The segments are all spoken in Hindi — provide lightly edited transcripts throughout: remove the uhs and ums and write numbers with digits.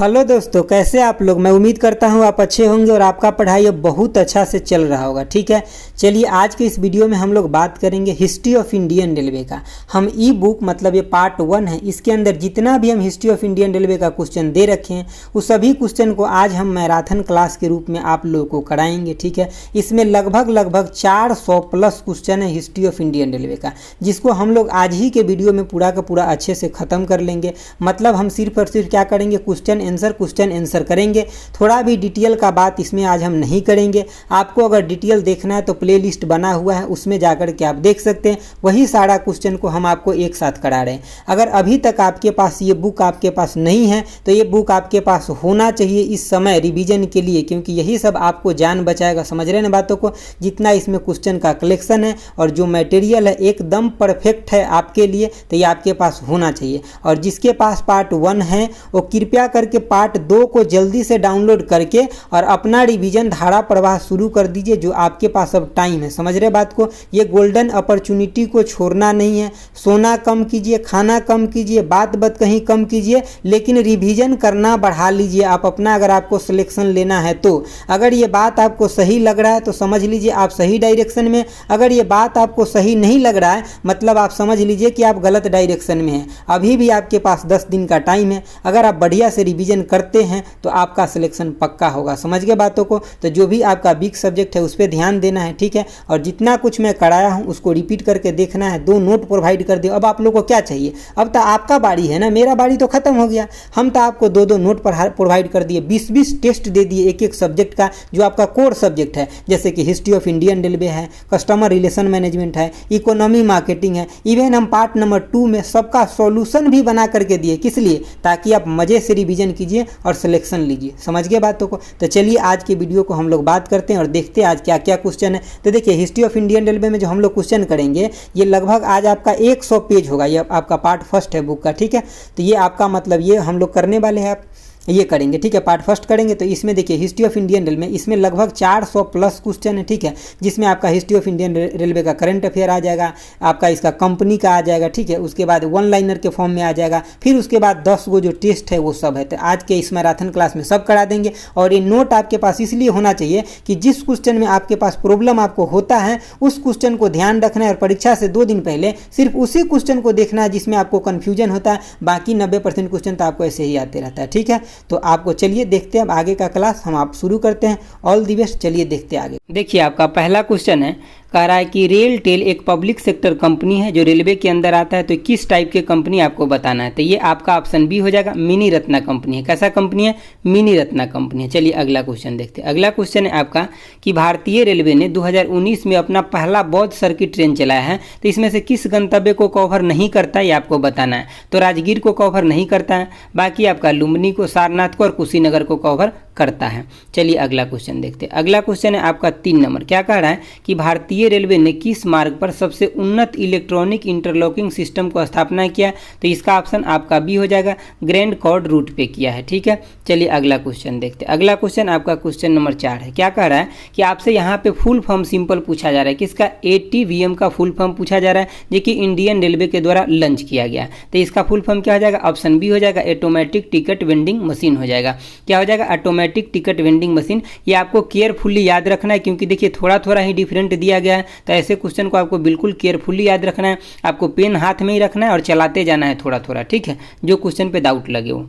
हेलो दोस्तों, कैसे आप लोग। मैं उम्मीद करता हूँ आप अच्छे होंगे और आपका पढ़ाई अब बहुत अच्छा से चल रहा होगा। ठीक है, चलिए आज के इस वीडियो में हम लोग बात करेंगे हिस्ट्री ऑफ इंडियन रेलवे का। हम ई बुक मतलब ये पार्ट 1 है, इसके अंदर जितना भी हम हिस्ट्री ऑफ इंडियन रेलवे का क्वेश्चन दे रखे हैं उस सभी क्वेश्चन को आज हम मैराथन क्लास के रूप में आप लोगों को कराएंगे। ठीक है, इसमें लगभग 400 प्लस क्वेश्चन है हिस्ट्री ऑफ इंडियन रेलवे का, जिसको हम लोग आज ही के वीडियो में पूरा का पूरा अच्छे से ख़त्म कर लेंगे। मतलब हम सिर्फ और सिर्फ क्या करेंगे, क्वेश्चन आंसर करेंगे। थोड़ा भी डिटेल का बात इसमें आज हम नहीं करेंगे। आपको अगर डिटेल देखना है तो प्लेलिस्ट बना हुआ है, उसमें जाकर के आप देख सकते हैं। वही सारा क्वेश्चन को हम आपको एक साथ करा रहे हैं। अगर अभी तक आपके पास ये बुक आपके पास नहीं है तो ये बुक आपके पास होना चाहिए इस समय रिवीजन के लिए, क्योंकि यही सब आपको जान बचाएगा। समझ रहे हैं ना बातों को। जितना इसमें क्वेश्चन का कलेक्शन है और जो मटेरियल है एकदम परफेक्ट है आपके लिए, तो ये आपके पास होना चाहिए। और जिसके पास पार्ट 1 है वो कृपया करके पार्ट 2 को जल्दी से डाउनलोड करके और अपना रिवीजन धारा प्रवाह शुरू कर दीजिए, जो आपके पास अब टाइम है। समझ रहे बात को। ये गोल्डन अपॉर्चुनिटी को छोड़ना नहीं है। सोना कम कीजिए, खाना कम कीजिए, बात कहीं कम कीजिए, लेकिन रिवीजन करना बढ़ा लीजिए आप अपना। अगर आपको सिलेक्शन लेना है तो अगर ये बात आपको सही लग रहा है तो समझ लीजिए आप सही डायरेक्शन में। अगर ये बात आपको सही नहीं लग रहा है मतलब आप समझ लीजिए कि आप गलत डायरेक्शन में हैं। अभी भी आपके पास 10 दिन का टाइम है। अगर आप बढ़िया से रिवीजन करते हैं तो आपका सिलेक्शन पक्का होगा। समझ गए बातों को। तो जो भी आपका वीक सब्जेक्ट है उस पर ध्यान देना है। ठीक है, और जितना कुछ मैं कराया हूं उसको रिपीट करके देखना है। 2 नोट प्रोवाइड कर दिया। अब आप लोग को क्या चाहिए, अब तो आपका बारी है ना, मेरा बारी तो खत्म हो गया। हम तो आपको 2 नोट प्रोवाइड कर दिए, 20 टेस्ट दे दिए एक सब्जेक्ट का, जो आपका कोर सब्जेक्ट है। जैसे कि हिस्ट्री ऑफ इंडियन रेलवे है, कस्टमर रिलेशन मैनेजमेंट है, इकोनॉमी मार्केटिंग है। इवन हम पार्ट नंबर 2 में सबका सॉल्यूशन भी बना करके दिए। किस लिए? ताकि आप मजे से रिवीजन कीजिए और सिलेक्शन लीजिए। समझ गए बातों को। तो चलिए आज की वीडियो को हम लोग बात करते हैं और देखते हैं आज क्या क्या क्वेश्चन है। तो देखिए हिस्ट्री ऑफ इंडियन रेलवे में जो हम लोग क्वेश्चन करेंगे ये लगभग आज आपका 100 पेज होगा। ये आपका पार्ट 1 है बुक का। ठीक है, तो ये आपका मतलब ये हम लोग करने वाले हैं, आप ये करेंगे। ठीक है, पार्ट 1 करेंगे। तो इसमें देखिए हिस्ट्री ऑफ इंडियन रेलवे में इसमें लगभग 400 प्लस क्वेश्चन है। ठीक है, जिसमें आपका हिस्ट्री ऑफ इंडियन रेलवे का करंट अफेयर आ जाएगा, आपका इसका कंपनी का आ जाएगा। ठीक है, उसके बाद 1 लाइनर के फॉर्म में आ जाएगा, फिर उसके बाद 10 गो जो टेस्ट है वो सब है। तो आज के इस मैराथन क्लास में सब करा देंगे। और ये नोट आपके पास इसलिए होना चाहिए कि जिस क्वेश्चन में आपके पास प्रॉब्लम आपको होता है उस क्वेश्चन को ध्यान रखना है और परीक्षा से 2 दिन पहले सिर्फ उसी क्वेश्चन को देखना है जिसमें आपको कन्फ्यूजन होता है। बाकी 90% क्वेश्चन तो आपको ऐसे ही आते रहता है। ठीक है, तो आपको चलिए देखते हैं अब आगे का क्लास हम आप शुरू करते हैं। All the best. चलिए देखते हैं आगे। देखिए आपका पहला क्वेश्चन है, कह रहा है कि रेल टेल एक पब्लिक सेक्टर कंपनी है जो रेलवे के अंदर आता है, तो किस टाइप के कंपनी आपको बताना है। तो ये आपका ऑप्शन बी हो जाएगा, मिनी रत्ना कंपनी है। कैसा कंपनी है? मिनी रत्ना कंपनी है। चलिए अगला क्वेश्चन देखते हैं। अगला क्वेश्चन है आपका कि भारतीय रेलवे ने 2019 में अपना पहला बौद्ध सर्किट ट्रेन चलाया है, तो इसमें से किस गंतव्य को कवर नहीं करता है ये आपको बताना है। तो राजगीर को कवर नहीं करता है, बाकी आपका लुम्बिनी को, सारनाथ को और कुशीनगर को कवर करता है। चलिए अगला क्वेश्चन देखते हैं। अगला क्वेश्चन है आपका 3 नंबर। क्या कह रहा है कि भारतीय रेलवे ने किस मार्ग पर सबसे उन्नत इलेक्ट्रॉनिक इंटरलॉकिंग सिस्टम को स्थापना किया। तो इसका ऑप्शन आपका बी हो जाएगा, ग्रैंड कॉर्ड रूट पे किया है। ठीक है, चलिए अगला क्वेश्चन देखते हैं। अगला क्वेश्चन आपका क्वेश्चन नंबर 4 है। क्या कह रहा है कि आपसे यहाँ पे फुल फॉर्म सिंपल पूछा जा रहा है, किसका? ATVM का फुल फॉर्म पूछा जा रहा है, जो कि इंडियन रेलवे के द्वारा लॉन्च किया गया। तो इसका फुल फॉर्म क्या हो जाएगा? ऑप्शन बी हो जाएगा, ऑटोमेटिक टिकट वेंडिंग मशीन हो जाएगा। क्या हो जाएगा? Automatic ticket vending machine. ये आपको केयरफुली याद रखना है, क्योंकि देखिए थोड़ा थोड़ा ही डिफरेंट दिया गया है। तो ऐसे क्वेश्चन को आपको बिल्कुल केयरफुली याद रखना है। आपको पेन हाथ में ही रखना है और चलाते जाना है थोड़ा थोड़ा। ठीक है, जो क्वेश्चन पे डाउट लगे हो।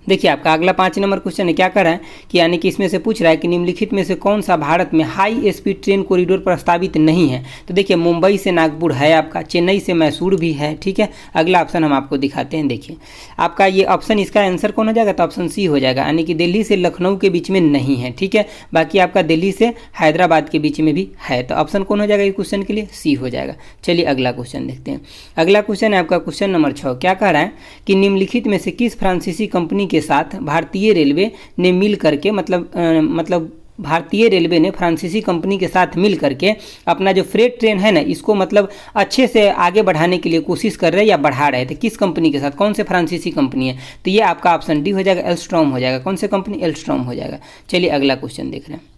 देखिए आपका अगला 5 नंबर क्वेश्चन है। क्या कर रहा है कि यानी कि इसमें से पूछ रहा है कि निम्नलिखित में से कौन सा भारत में हाई स्पीड ट्रेन कॉरिडोर प्रस्तावित नहीं है। तो देखिए मुंबई से नागपुर है आपका, चेन्नई से मैसूर भी है। ठीक है, अगला ऑप्शन हम आपको दिखाते हैं। देखिए आपका ये ऑप्शन, इसका आंसर कौन हो जाएगा? तो ऑप्शन सी हो जाएगा, यानी कि दिल्ली से लखनऊ के बीच में नहीं है। ठीक है, बाकी आपका दिल्ली से हैदराबाद के बीच में भी है। तो ऑप्शन कौन हो जाएगा इस क्वेश्चन के लिए? सी हो जाएगा। चलिए अगला क्वेश्चन देखते हैं। अगला क्वेश्चन है आपका क्वेश्चन नंबर 6। क्या कह रहा है कि निम्नलिखित में से किस फ्रांसीसी कंपनी के साथ भारतीय रेलवे ने मिल करके मतलब भारतीय रेलवे ने फ्रांसीसी कंपनी के साथ मिल करके अपना जो फ्रेट ट्रेन है ना, इसको मतलब अच्छे से आगे बढ़ाने के लिए कोशिश कर रहे हैं या बढ़ा रहे थे। किस कंपनी के साथ? कौन से फ्रांसीसी कंपनी है? तो ये आपका ऑप्शन डी हो जाएगा, एल्स्ट्रॉम हो जाएगा। कौन से कंपनी? एल्स्ट्रॉम हो जाएगा। चलिए अगला क्वेश्चन देख रहे हैं।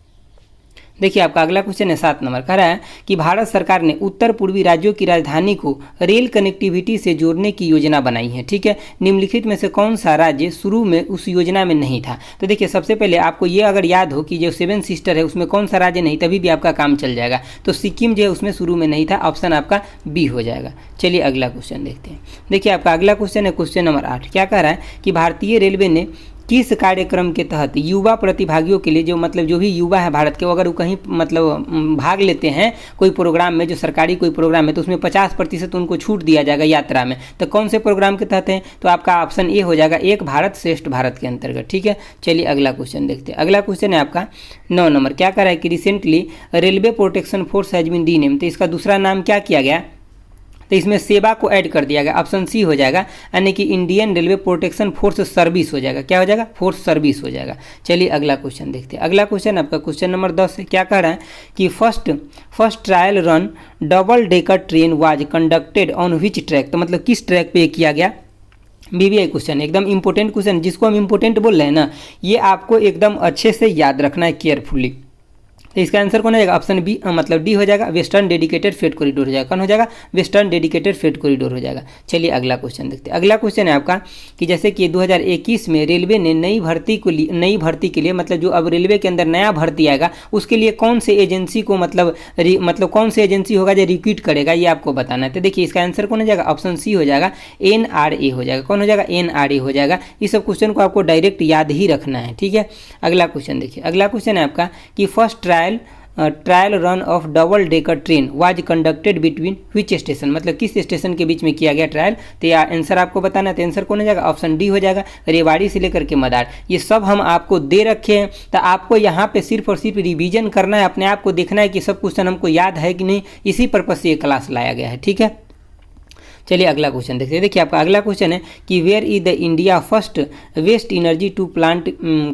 देखिए आपका अगला क्वेश्चन है 7 नंबर, कह रहा है कि भारत सरकार ने उत्तर पूर्वी राज्यों की राजधानी को रेल कनेक्टिविटी से जोड़ने की योजना बनाई है। ठीक है, निम्नलिखित में से कौन सा राज्य शुरू में उस योजना में नहीं था? तो देखिए सबसे पहले आपको ये अगर याद हो कि जो 7 सिस्टर है उसमें कौन सा राज्य नहीं, तभी भी आपका काम चल जाएगा। तो सिक्किम जो है उसमें शुरू में नहीं था, ऑप्शन आपका बी हो जाएगा। चलिए अगला क्वेश्चन देखते हैं। देखिए आपका अगला क्वेश्चन है क्वेश्चन नंबर 8, क्या कह रहा है कि भारतीय रेलवे ने किस कार्यक्रम के तहत युवा प्रतिभागियों के लिए, जो मतलब जो भी युवा है भारत के, वो अगर वो कहीं मतलब भाग लेते हैं कोई प्रोग्राम में, जो सरकारी कोई प्रोग्राम है, तो उसमें 50% उनको छूट दिया जाएगा यात्रा में। तो कौन से प्रोग्राम के तहत है? तो आपका ऑप्शन ए हो जाएगा, एक भारत श्रेष्ठ भारत के अंतर्गत। ठीक है, चलिए अगला क्वेश्चन देखते हैं। अगला क्वेश्चन है आपका 9 नंबर, क्या कह रहा है कि recently railway protection force has been rename, तो इसका दूसरा नाम क्या किया गया? तो इसमें सेवा को ऐड कर दिया गया, ऑप्शन सी हो जाएगा, यानी कि Indian railway protection force service हो जाएगा। क्या हो जाएगा? फोर्स सर्विस हो जाएगा। चलिए अगला क्वेश्चन देखते हैं। अगला क्वेश्चन आपका क्वेश्चन नंबर 10 है, क्या कह रहा है कि first trial run double decker train was conducted on which track, तो मतलब किस ट्रैक पे किया गया? बीबीआई क्वेश्चन, एकदम इंपॉर्टेंट क्वेश्चन, जिसको हम इंपॉर्टेंट बोल रहे हैं ना, ये आपको एकदम अच्छे से याद रखना है केयरफुली। तो इसका आंसर कौन हो जाएगा? ऑप्शन बी मतलब डी हो जाएगा, वेस्टर्न डेडिकेटेड फ्रेट कॉरिडोर हो जाएगा। कौन हो जाएगा? वेस्टर्न डेडिकेटेड फ्रेट कॉरिडोर हो जाएगा। चलिए अगला क्वेश्चन देखते हैं। अगला क्वेश्चन है आपका कि जैसे कि 2021 में रेलवे ने नई भर्ती के लिए मतलब जो अब रेलवे के अंदर नया भर्ती आएगा उसके लिए कौन से एजेंसी को मतलब कौन से एजेंसी होगा जो रिक्रूट करेगा, ये आपको बताना है। तो देखिए इसका आंसर कौन हो जाएगा? ऑप्शन सी हो जाएगा, NRA हो जाएगा। कौन हो जाएगा? NRA हो जाएगा। इस सब क्वेश्चन को आपको डायरेक्ट याद ही रखना है। ठीक है, अगला क्वेश्चन देखिए। अगला क्वेश्चन है आपका कि first trial run of double decker train was conducted between which station, मतलब किस स्टेशन के बीच में किया गया ट्रायल? तो यह आंसर आपको बताना है। तो आंसर कौन हो जाएगा? ऑप्शन डी हो जाएगा, रेवाड़ी से लेकर के मदार। ये सब हम आपको दे रखे हैं, तो आपको यहाँ पे सिर्फ और सिर्फ रिवीजन करना है, अपने आप को देखना है कि सब क्वेश्चन हमको याद है कि नहीं। इसी पर्पज से ये क्लास लाया गया है। ठीक है, चलिए अगला क्वेश्चन देखते हैं। देखिए आपका अगला क्वेश्चन है कि where is the India first waste energy to plant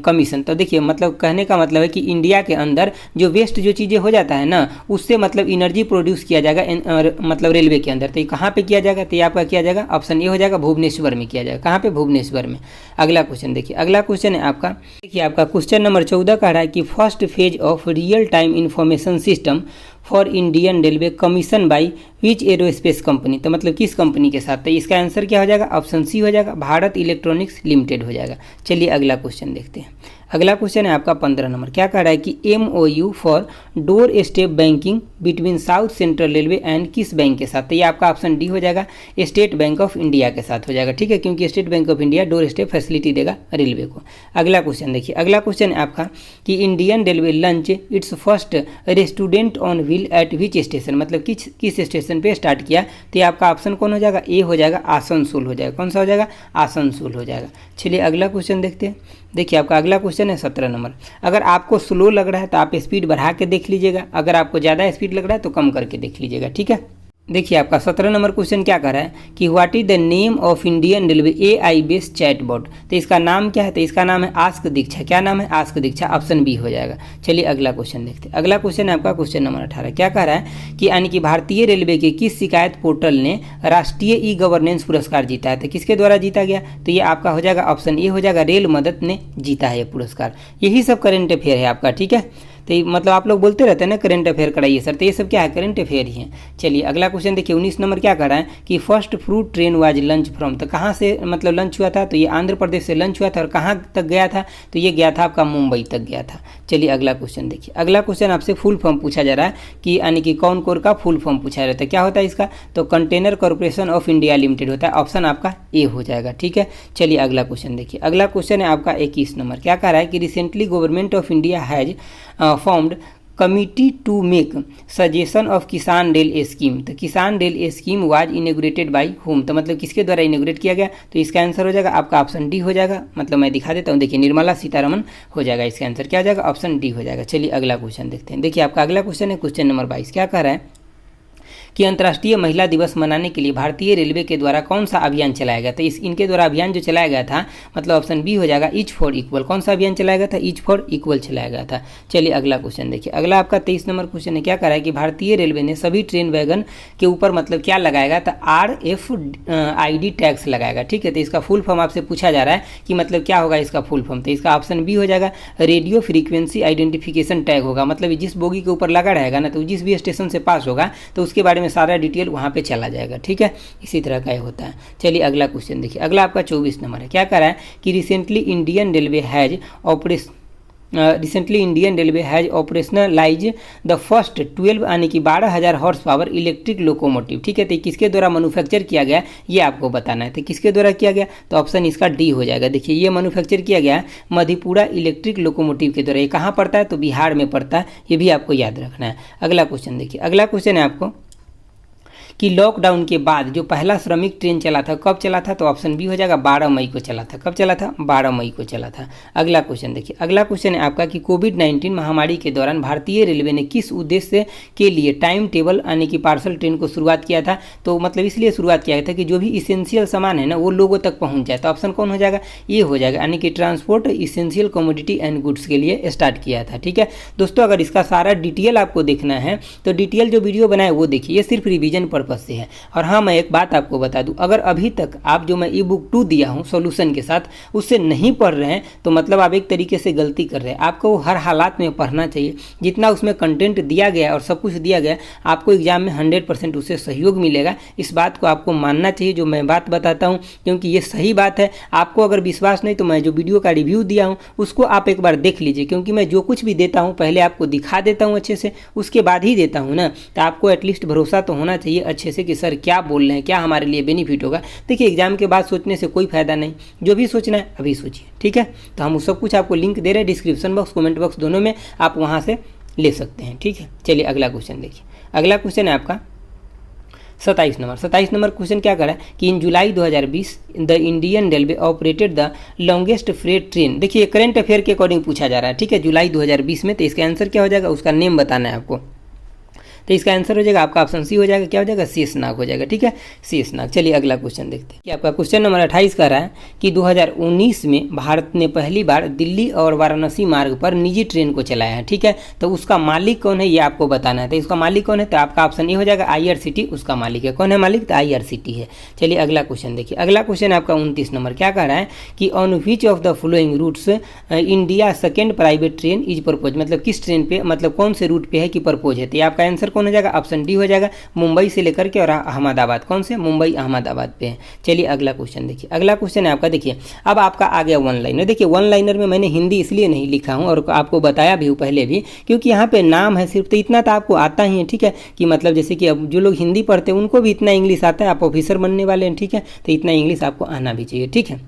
commission, तो देखिए मतलब कहने का मतलब है कि इंडिया के अंदर जो वेस्ट जो चीज़ें हो जाता है ना, उससे मतलब एनर्जी प्रोड्यूस किया जाएगा मतलब रेलवे के अंदर। तो ये कहाँ पे किया जाएगा? तो ये आपका किया जाएगा, ऑप्शन ए हो जाएगा, भुवनेश्वर में किया जाएगा। कहाँ पे? भुवनेश्वर में। अगला क्वेश्चन देखिए। अगला क्वेश्चन है आपका, देखिए आपका क्वेश्चन नंबर 14 कह रहा है कि first phase of real time information system for Indian railway commission by which aerospace company, तो मतलब किस कंपनी के साथ? तो इसका आंसर क्या हो जाएगा? ऑप्शन सी हो जाएगा, भारत इलेक्ट्रॉनिक्स लिमिटेड हो जाएगा। चलिए अगला क्वेश्चन देखते हैं। अगला क्वेश्चन है आपका 15 नंबर, क्या कह रहा है कि MOU for door step banking between south central railway and किस बैंक के साथ? तो ये आपका ऑप्शन डी हो जाएगा, स्टेट बैंक ऑफ इंडिया के साथ हो जाएगा। ठीक है, क्योंकि state bank of India door step facility देगा रेलवे को। अगला क्वेश्चन देखिए। अगला क्वेश्चन है आपका कि Indian railway lunch it's first restaurant on wheel eight which station, मतलब किस स्टेशन पे स्टार्ट किया? तो ये आपका ऑप्शन कौन हो जाएगा? ए हो जाएगा, आसनसोल हो जाएगा। कौन सा हो जाएगा? आसनसोल हो जाएगा। चलिए अगला क्वेश्चन देखते हैं। देखिए आपका अगला क्वेश्चन है 17 नंबर, अगर आपको स्लो लग रहा है तो आप स्पीड बढ़ा के देख लीजिएगा, अगर आपको ज़्यादा स्पीड लग रहा है तो कम करके देख लीजिएगा। ठीक है, देखिए आपका 17 नंबर क्वेश्चन क्या कर रहा है कि what is the name of Indian railway AI based chatbot, तो इसका नाम क्या है? तो इसका नाम है आस्क दीक्षा। क्या नाम है? आस्क दीक्षा, ऑप्शन बी हो जाएगा। चलिए अगला क्वेश्चन देखते हैं। अगला क्वेश्चन है आपका क्वेश्चन नंबर 18, क्या कह रहा है कि यानी कि भारतीय रेलवे के किस शिकायत पोर्टल ने राष्ट्रीय E-गवर्नेंस पुरस्कार जीता है? तो किसके द्वारा जीता गया? तो ये आपका हो जाएगा, ऑप्शन ए हो जाएगा, रेल मदद ने जीता है ये पुरस्कार। यही सब करेंट अफेयर है आपका। ठीक है, तो मतलब आप लोग बोलते रहते हैं ना करंट अफेयर कराइए सर, तो ये सब क्या है? करंट अफेयर ही है। चलिए अगला क्वेश्चन देखिए। 19 नंबर क्या कर रहा है कि first fruit train was lunch from, तो कहाँ से मतलब लंच हुआ था? तो ये आंध्र प्रदेश से लंच हुआ था। और कहाँ तक गया था? तो ये गया था आपका मुंबई तक गया था। चलिए अगला क्वेश्चन देखिए। अगला क्वेश्चन आपसे फुल फॉर्म पूछा जा रहा है कि यानी कि कौन कोर का फुल फॉर्म पूछा जाता है। क्या होता है इसका? तो container corporation of India limited होता है। ऑप्शन आपका ए हो जाएगा। ठीक है, चलिए अगला क्वेश्चन देखिए। अगला क्वेश्चन है आपका 21 नंबर, क्या कह रहा है कि recently government of India has formed committee to make suggestion of Kisan rail scheme, तो Kisan rail scheme was inaugurated by home, तो मतलब किसके द्वारा इनोग्रेट किया गया? तो इसका आंसर हो जाएगा आपका ऑप्शन डी हो जाएगा, मतलब मैं दिखा देता हूँ। देखिए निर्मला सीतारमन हो जाएगा। इसका आंसर क्या हो जाएगा? ऑप्शन डी हो जाएगा। चलिए अगला क्वेश्चन देखते हैं। देखिए आपका अगला क्वेश्चन है क्वेश्चन नंबर 22, क्या कह रहा है कि अंतर्राष्ट्रीय महिला दिवस मनाने के लिए भारतीय रेलवे के द्वारा कौन सा अभियान चलाया गया था। इनके द्वारा अभियान जो चलाया गया था मतलब ऑप्शन बी हो जाएगा ईच फॉर इक्वल। कौन सा अभियान चलाया गया था? ईच फॉर इक्वल चलाया गया था। चलिए अगला क्वेश्चन देखिए। अगला आपका 23 नंबर क्वेश्चन है, क्या करा है कि भारतीय रेलवे ने सभी ट्रेन वैगन के ऊपर मतलब क्या लगाएगा? तो RFID टैक्स लगाएगा। ठीक है, तो इसका फुल फॉर्म आपसे पूछा जा रहा है कि मतलब क्या होगा इसका फुल फॉर्म। तो इसका ऑप्शन बी हो जाएगा रेडियो फ्रीक्वेंसी आइडेंटिफिकेशन टैग होगा। मतलब जिस बोगी के ऊपर लगा रहेगा ना, तो जिस भी स्टेशन से पास होगा तो उसके बारे में सारा डिटेल वहाँ पे चला जाएगा। ठीक है, इसी तरह का ये होता है। चलिए अगला क्वेश्चन देखिए। अगला आपका 24 नंबर है, क्या कह रहा है कि recently Indian railway has operationalise the first 12 यानी कि 12,000 हॉर्स पावर इलेक्ट्रिक लोकोमोटिव। ठीक है, तो किसके द्वारा मैन्युफैक्चर किया गया ये आपको बताना है। तो किसके द्वारा किया गया? तो ऑप्शन इसका डी हो जाएगा। देखिए ये मैन्युफैक्चर किया गया मधेपुरा इलेक्ट्रिक लोकोमोटिव के द्वारा। ये कहाँ पड़ता है? तो बिहार में पड़ता है, ये भी आपको याद रखना है। अगला क्वेश्चन देखिए। अगला क्वेश्चन है आपको कि लॉकडाउन के बाद जो पहला श्रमिक ट्रेन चला था कब चला था? तो ऑप्शन बी हो जाएगा 12 मई को चला था। कब चला था? 12 मई को चला था। अगला क्वेश्चन देखिए। अगला क्वेश्चन है आपका कि कोविड-19 महामारी के दौरान भारतीय रेलवे ने किस उद्देश्य के लिए टाइम टेबल यानी कि पार्सल ट्रेन को शुरुआत किया था? तो मतलब इसलिए शुरुआत किया था कि जो भी इसेंशियल सामान है ना वो लोगों तक पहुँच जाए। तो ऑप्शन कौन हो जाएगा? ये हो जाएगा, यानी कि transport essential commodity and goods के लिए स्टार्ट किया था। ठीक है दोस्तों, अगर इसका सारा डिटेल आपको देखना है तो डिटेल जो वीडियो बनाए वो देखिए, ये सिर्फ रिवीजन पर्पज से है। और हाँ, मैं एक बात आपको बता दूं, अगर अभी तक आप जो मैं ई बुक 2 दिया हूं सॉल्यूशन के साथ उससे नहीं पढ़ रहे हैं तो मतलब आप एक तरीके से गलती कर रहे हैं। आपको हर हालात में पढ़ना चाहिए। जितना उसमें कंटेंट दिया गया और सब कुछ दिया गया, आपको एग्जाम में 100% उससे सहयोग मिलेगा। इस बात को आपको मानना चाहिए जो मैं बात बताता हूँ, क्योंकि ये सही बात है। आपको अगर विश्वास नहीं तो मैं जो वीडियो का रिव्यू दिया हूँ उसको आप एक बार देख लीजिए, क्योंकि मैं जो कुछ भी देता हूँ पहले आपको दिखा देता हूँ अच्छे से, उसके बाद ही देता हूँ ना। तो आपको एटलीस्ट भरोसा तो होना चाहिए अच्छे से कि सर क्या बोल रहे हैं, क्या हमारे लिए बेनिफिट होगा। देखिए एग्जाम के बाद सोचने से कोई फायदा नहीं, जो भी सोचना है अभी सोचिए। ठीक है, तो हम सब कुछ आपको लिंक दे रहे हैं डिस्क्रिप्शन बॉक्स कमेंट बॉक्स दोनों में, आप वहाँ से ले सकते हैं। ठीक है, चलिए अगला क्वेश्चन देखिए। अगला क्वेश्चन है आपका 27 नंबर। 27 नंबर क्वेश्चन क्या करा कि इन जुलाई 2020 the Indian railway operated the longest freight train. देखिए करंट अफेयर के अकॉर्डिंग पूछा जा रहा है। ठीक है, जुलाई 2020 में। तो इसका आंसर क्या हो जाएगा? उसका नेम बताना है आपको। तो इसका आंसर हो जाएगा आपका ऑप्शन सी हो जाएगा। क्या हो जाएगा? शेषनाग हो जाएगा। ठीक है, शेषनाग। चलिए अगला क्वेश्चन देखते हैं कि आपका क्वेश्चन नंबर 28 कह रहा है कि 2019 में भारत ने पहली बार दिल्ली और वाराणसी मार्ग पर निजी ट्रेन को चलाया है। ठीक है, तो उसका मालिक कौन है ये आपको बताना है। तो इसका मालिक कौन है? तो आपका ऑप्शन ए हो जाएगा IRCT उसका मालिक है। कौन है मालिक? तो IRCT है। चलिए अगला क्वेश्चन देखिए। अगला क्वेश्चन आपका 29 नंबर क्या कह रहा है कि on which of the following routes India second private train is propose. मतलब किस ट्रेन पे, मतलब कौन से रूट पे है कि प्रपोज है। तो आपका आंसर कौन हो जाएगा? ऑप्शन डी हो जाएगा, मुंबई से लेकर के और अहमदाबाद। कौन से? मुंबई अहमदाबाद पे है। चलिए अगला क्वेश्चन देखिए। अगला क्वेश्चन है आपका, देखिए अब आपका आ गया वन लाइनर। देखिए वन लाइनर में मैंने हिंदी इसलिए नहीं लिखा हूं और आपको बताया भी हूं पहले भी, क्योंकि यहाँ पे नाम है सिर्फ, तो इतना तो आपको आता ही है। ठीक है, कि मतलब जैसे कि अब जो लोग हिंदी पढ़ते हैं उनको भी इतना इंग्लिश आता है, आप ऑफिसर बनने वाले हैं। ठीक है, तो इतना इंग्लिश आपको आना भी चाहिए। ठीक है,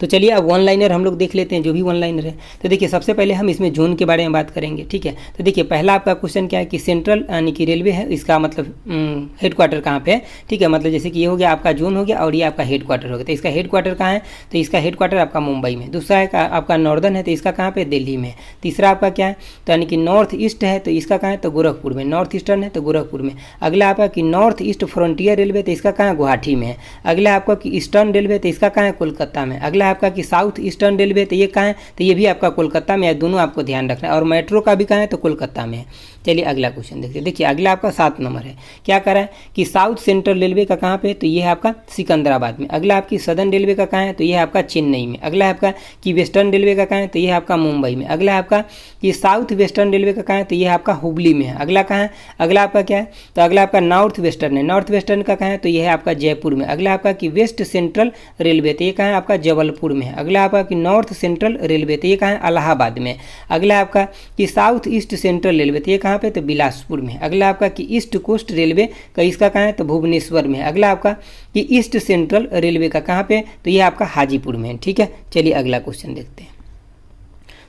तो चलिए अब वन लाइनर हम लोग देख लेते हैं जो भी वन लाइनर है। तो देखिए सबसे पहले हम इसमें जोन के बारे में बात करेंगे। ठीक है, तो देखिए पहला आपका क्वेश्चन क्या है कि सेंट्रल यानी कि रेलवे है, इसका मतलब हेडक्वार्टर कहाँ पे है। ठीक है, मतलब जैसे कि ये हो गया आपका जोन हो गया और ये आपका हेडक्वार्टर हो गया। तो इसका हेडक्वार्टर कहाँ है? तो इसका हेडक्वार्टर आपका मुंबई में। दूसरा है आपका नॉर्दर्न है, तो इसका कहाँ पे? दिल्ली में। तीसरा आपका क्या है? तो यानी कि नॉर्थ ईस्ट है, तो इसका कहाँ है? तो गोरखपुर में। नॉर्थ ईस्टर्न है तो गोरखपुर में। अगला आपका कि नॉर्थ ईस्ट फ्रंटियर रेलवे, तो इसका कहाँ है? गुवाहाटी में है। अगला आपका कि ईस्टर्न रेलवे, तो इसका कहाँ है? कोलकाता में। अगला आपका कि साउथ ईस्टर्न रेलवे, तो ये कहाँ है? तो ये भी आपका कोलकाता में है। दोनों आपको ध्यान रखना है। और मेट्रो का भी कहाँ है? तो कोलकाता में है। चलिए अगला क्वेश्चन देखते हैं। देखिए अगला आपका 7 नंबर है, क्या कह रहा है कि साउथ सेंट्रल रेलवे का कहाँ पे? तो ये है आपका सिकंदराबाद में। अगला आपकी सदर्न रेलवे का कहाँ है? तो ये है आपका चेन्नई में। अगला है आपका कि वेस्टर्न रेलवे का कहाँ है? तो ये है आपका मुंबई में। अगला है आपका कि साउथ वेस्टर्न रेलवे का कहाँ है? तो ये है आपका हुबली में है। अगला कहाँ है? अगला आपका क्या है? तो अगला आपका नॉर्थ वेस्टर्न है। नॉर्थ वेस्टर्न का कहाँ है? तो ये है आपका जयपुर में। अगला आपका कि वेस्ट सेंट्रल रेलवे, तो ये कहाँ है? आपका जबलपुर में है। अगला आपका कि नॉर्थ सेंट्रल रेलवे, तो ये कहाँ है? इलाहाबाद में। अगला आपका कि साउथ ईस्ट सेंट्रल रेलवे, तो ये कहाँ पे? तो बिलासपुर में। अगला आपका कि ईस्ट कोस्ट रेलवे का इसका कहाँ है? तो भुवनेश्वर में। अगला आपका कि ईस्ट सेंट्रल रेलवे का कहाँ पे? तो ये आपका हाजीपुर में। ठीक है, चलिए अगला क्वेश्चन देखते हैं।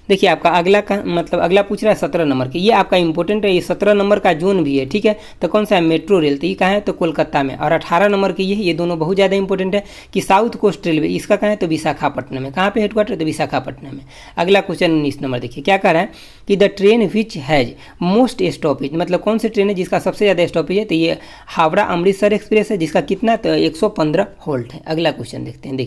देखिए आपका अगला का मतलब अगला पूछ रहा है 17 नंबर की, ये आपका इंपॉर्टेंट है, ये 17 नंबर का जोन भी है, ठीक है। तो कौन सा है, मेट्रो रेल, तो ये कहाँ है, तो कोलकाता में। और 18 नंबर की ये दोनों बहुत ज़्यादा इंपॉर्टेंट है कि साउथ कोस्ट रेलवे, इसका कहाँ है, तो विशाखापट्टनम में। कहाँ पे हेडक्वार्टर, तो विशाखापट्टनम में। अगला क्वेश्चन 19 नंबर देखिए क्या कह रहा है कि the train which has most stoppage, मतलब कौन सी ट्रेन है जिसका सबसे ज़्यादा स्टॉपेज है, तो ये हावड़ा अमृतसर एक्सप्रेस है, जिसका कितना, तो 115 होल्ट है। अगला क्वेश्चन देखते हैं।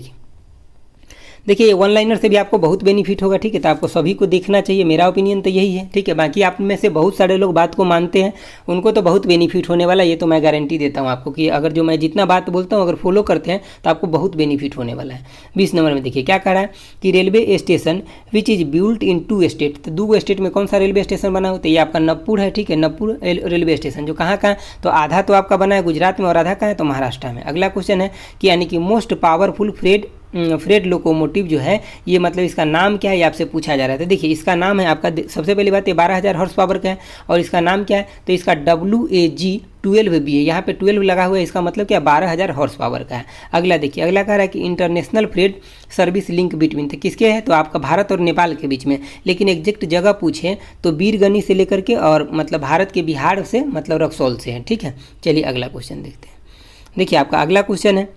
देखिए वन लाइनर से भी आपको बहुत बेनिफिट होगा, ठीक है। तो आपको सभी को देखना चाहिए, मेरा ओपिनियन तो यही है, ठीक है। बाकी आप में से बहुत सारे लोग बात को मानते हैं, उनको तो बहुत बेनिफिट होने वाला है, ये तो मैं गारंटी देता हूँ आपको कि अगर जो मैं जितना बात बोलता हूँ अगर फॉलो करते हैं तो आपको बहुत बेनिफिट होने वाला है। 20 नंबर में देखिए क्या कह रहा है कि railway station which is built in 2 state, तो 2 स्टेट में कौन सा रेलवे स्टेशन बना होता है, ये आपका नागपुर है, ठीक है। नागपुर रेलवे स्टेशन जो कहाँ का है, तो आधा तो आपका बना है गुजरात में और आधा कहाँ है, तो महाराष्ट्र में। अगला क्वेश्चन है कि यानी कि मोस्ट पावरफुल फ्रेड लोकोमोटिव जो है, ये मतलब इसका नाम क्या है, ये आपसे पूछा जा रहा है। तो देखिए इसका नाम है आपका, सबसे पहली बात ये 12,000 हॉर्स पावर का है और इसका नाम क्या है, तो इसका WAG-12 भी है, यहाँ पे 12 लगा हुआ है, इसका मतलब क्या, 12,000 हॉर्स पावर का है। अगला देखिए, अगला कह रहा है कि international freight service link between, तो किसके है, तो आपका भारत और नेपाल के बीच में, लेकिन एग्जैक्ट जगह पूछे तो बीरगनी से लेकर के और मतलब भारत के बिहार से मतलब रक्सौल से है, ठीक है। चलिए अगला क्वेश्चन देखते हैं। देखिए आपका अगला क्वेश्चन है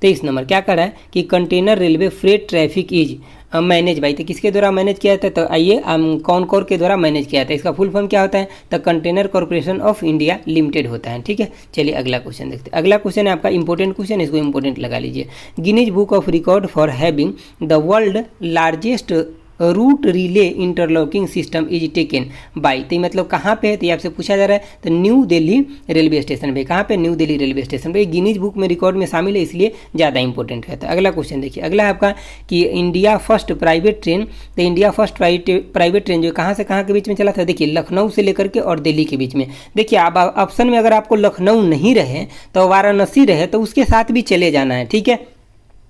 23 नंबर, क्या कर रहा है कि container railway freight traffic is manage by, तो किसके द्वारा मैनेज किया जाता है, तो आइए कॉनकोर के द्वारा मैनेज किया जाता है। इसका फुल फॉर्म क्या होता है, तो container corporation of India limited होता है, ठीक है। चलिए अगला क्वेश्चन देखते हैं। अगला क्वेश्चन है आपका इंपॉर्टेंट क्वेश्चन, इसको इंपॉर्टेंट लगा लीजिए। Guinness book of record for having the world largest route relay interlocking system is taken by, तो मतलब कहाँ पे है, तो ये आपसे पूछा जा रहा है, तो न्यू दिल्ली रेलवे स्टेशन पे। कहाँ पे, न्यू दिल्ली रेलवे स्टेशन पे। गिनीज बुक में रिकॉर्ड में शामिल है, इसलिए ज़्यादा इंपॉर्टेंट है। तो अगला क्वेश्चन देखिए, अगला है आपका कि इंडिया फर्स्ट प्राइवेट ट्रेन, तो इंडिया फर्स्ट प्राइवेट ट्रेन जो कहाँ से कहाँ के बीच में चला था, देखिए लखनऊ से लेकर के और दिल्ली के बीच में। देखिए आप ऑप्शन में अगर आपको लखनऊ नहीं रहे तो वाराणसी रहे तो उसके साथ भी चले जाना है, ठीक है।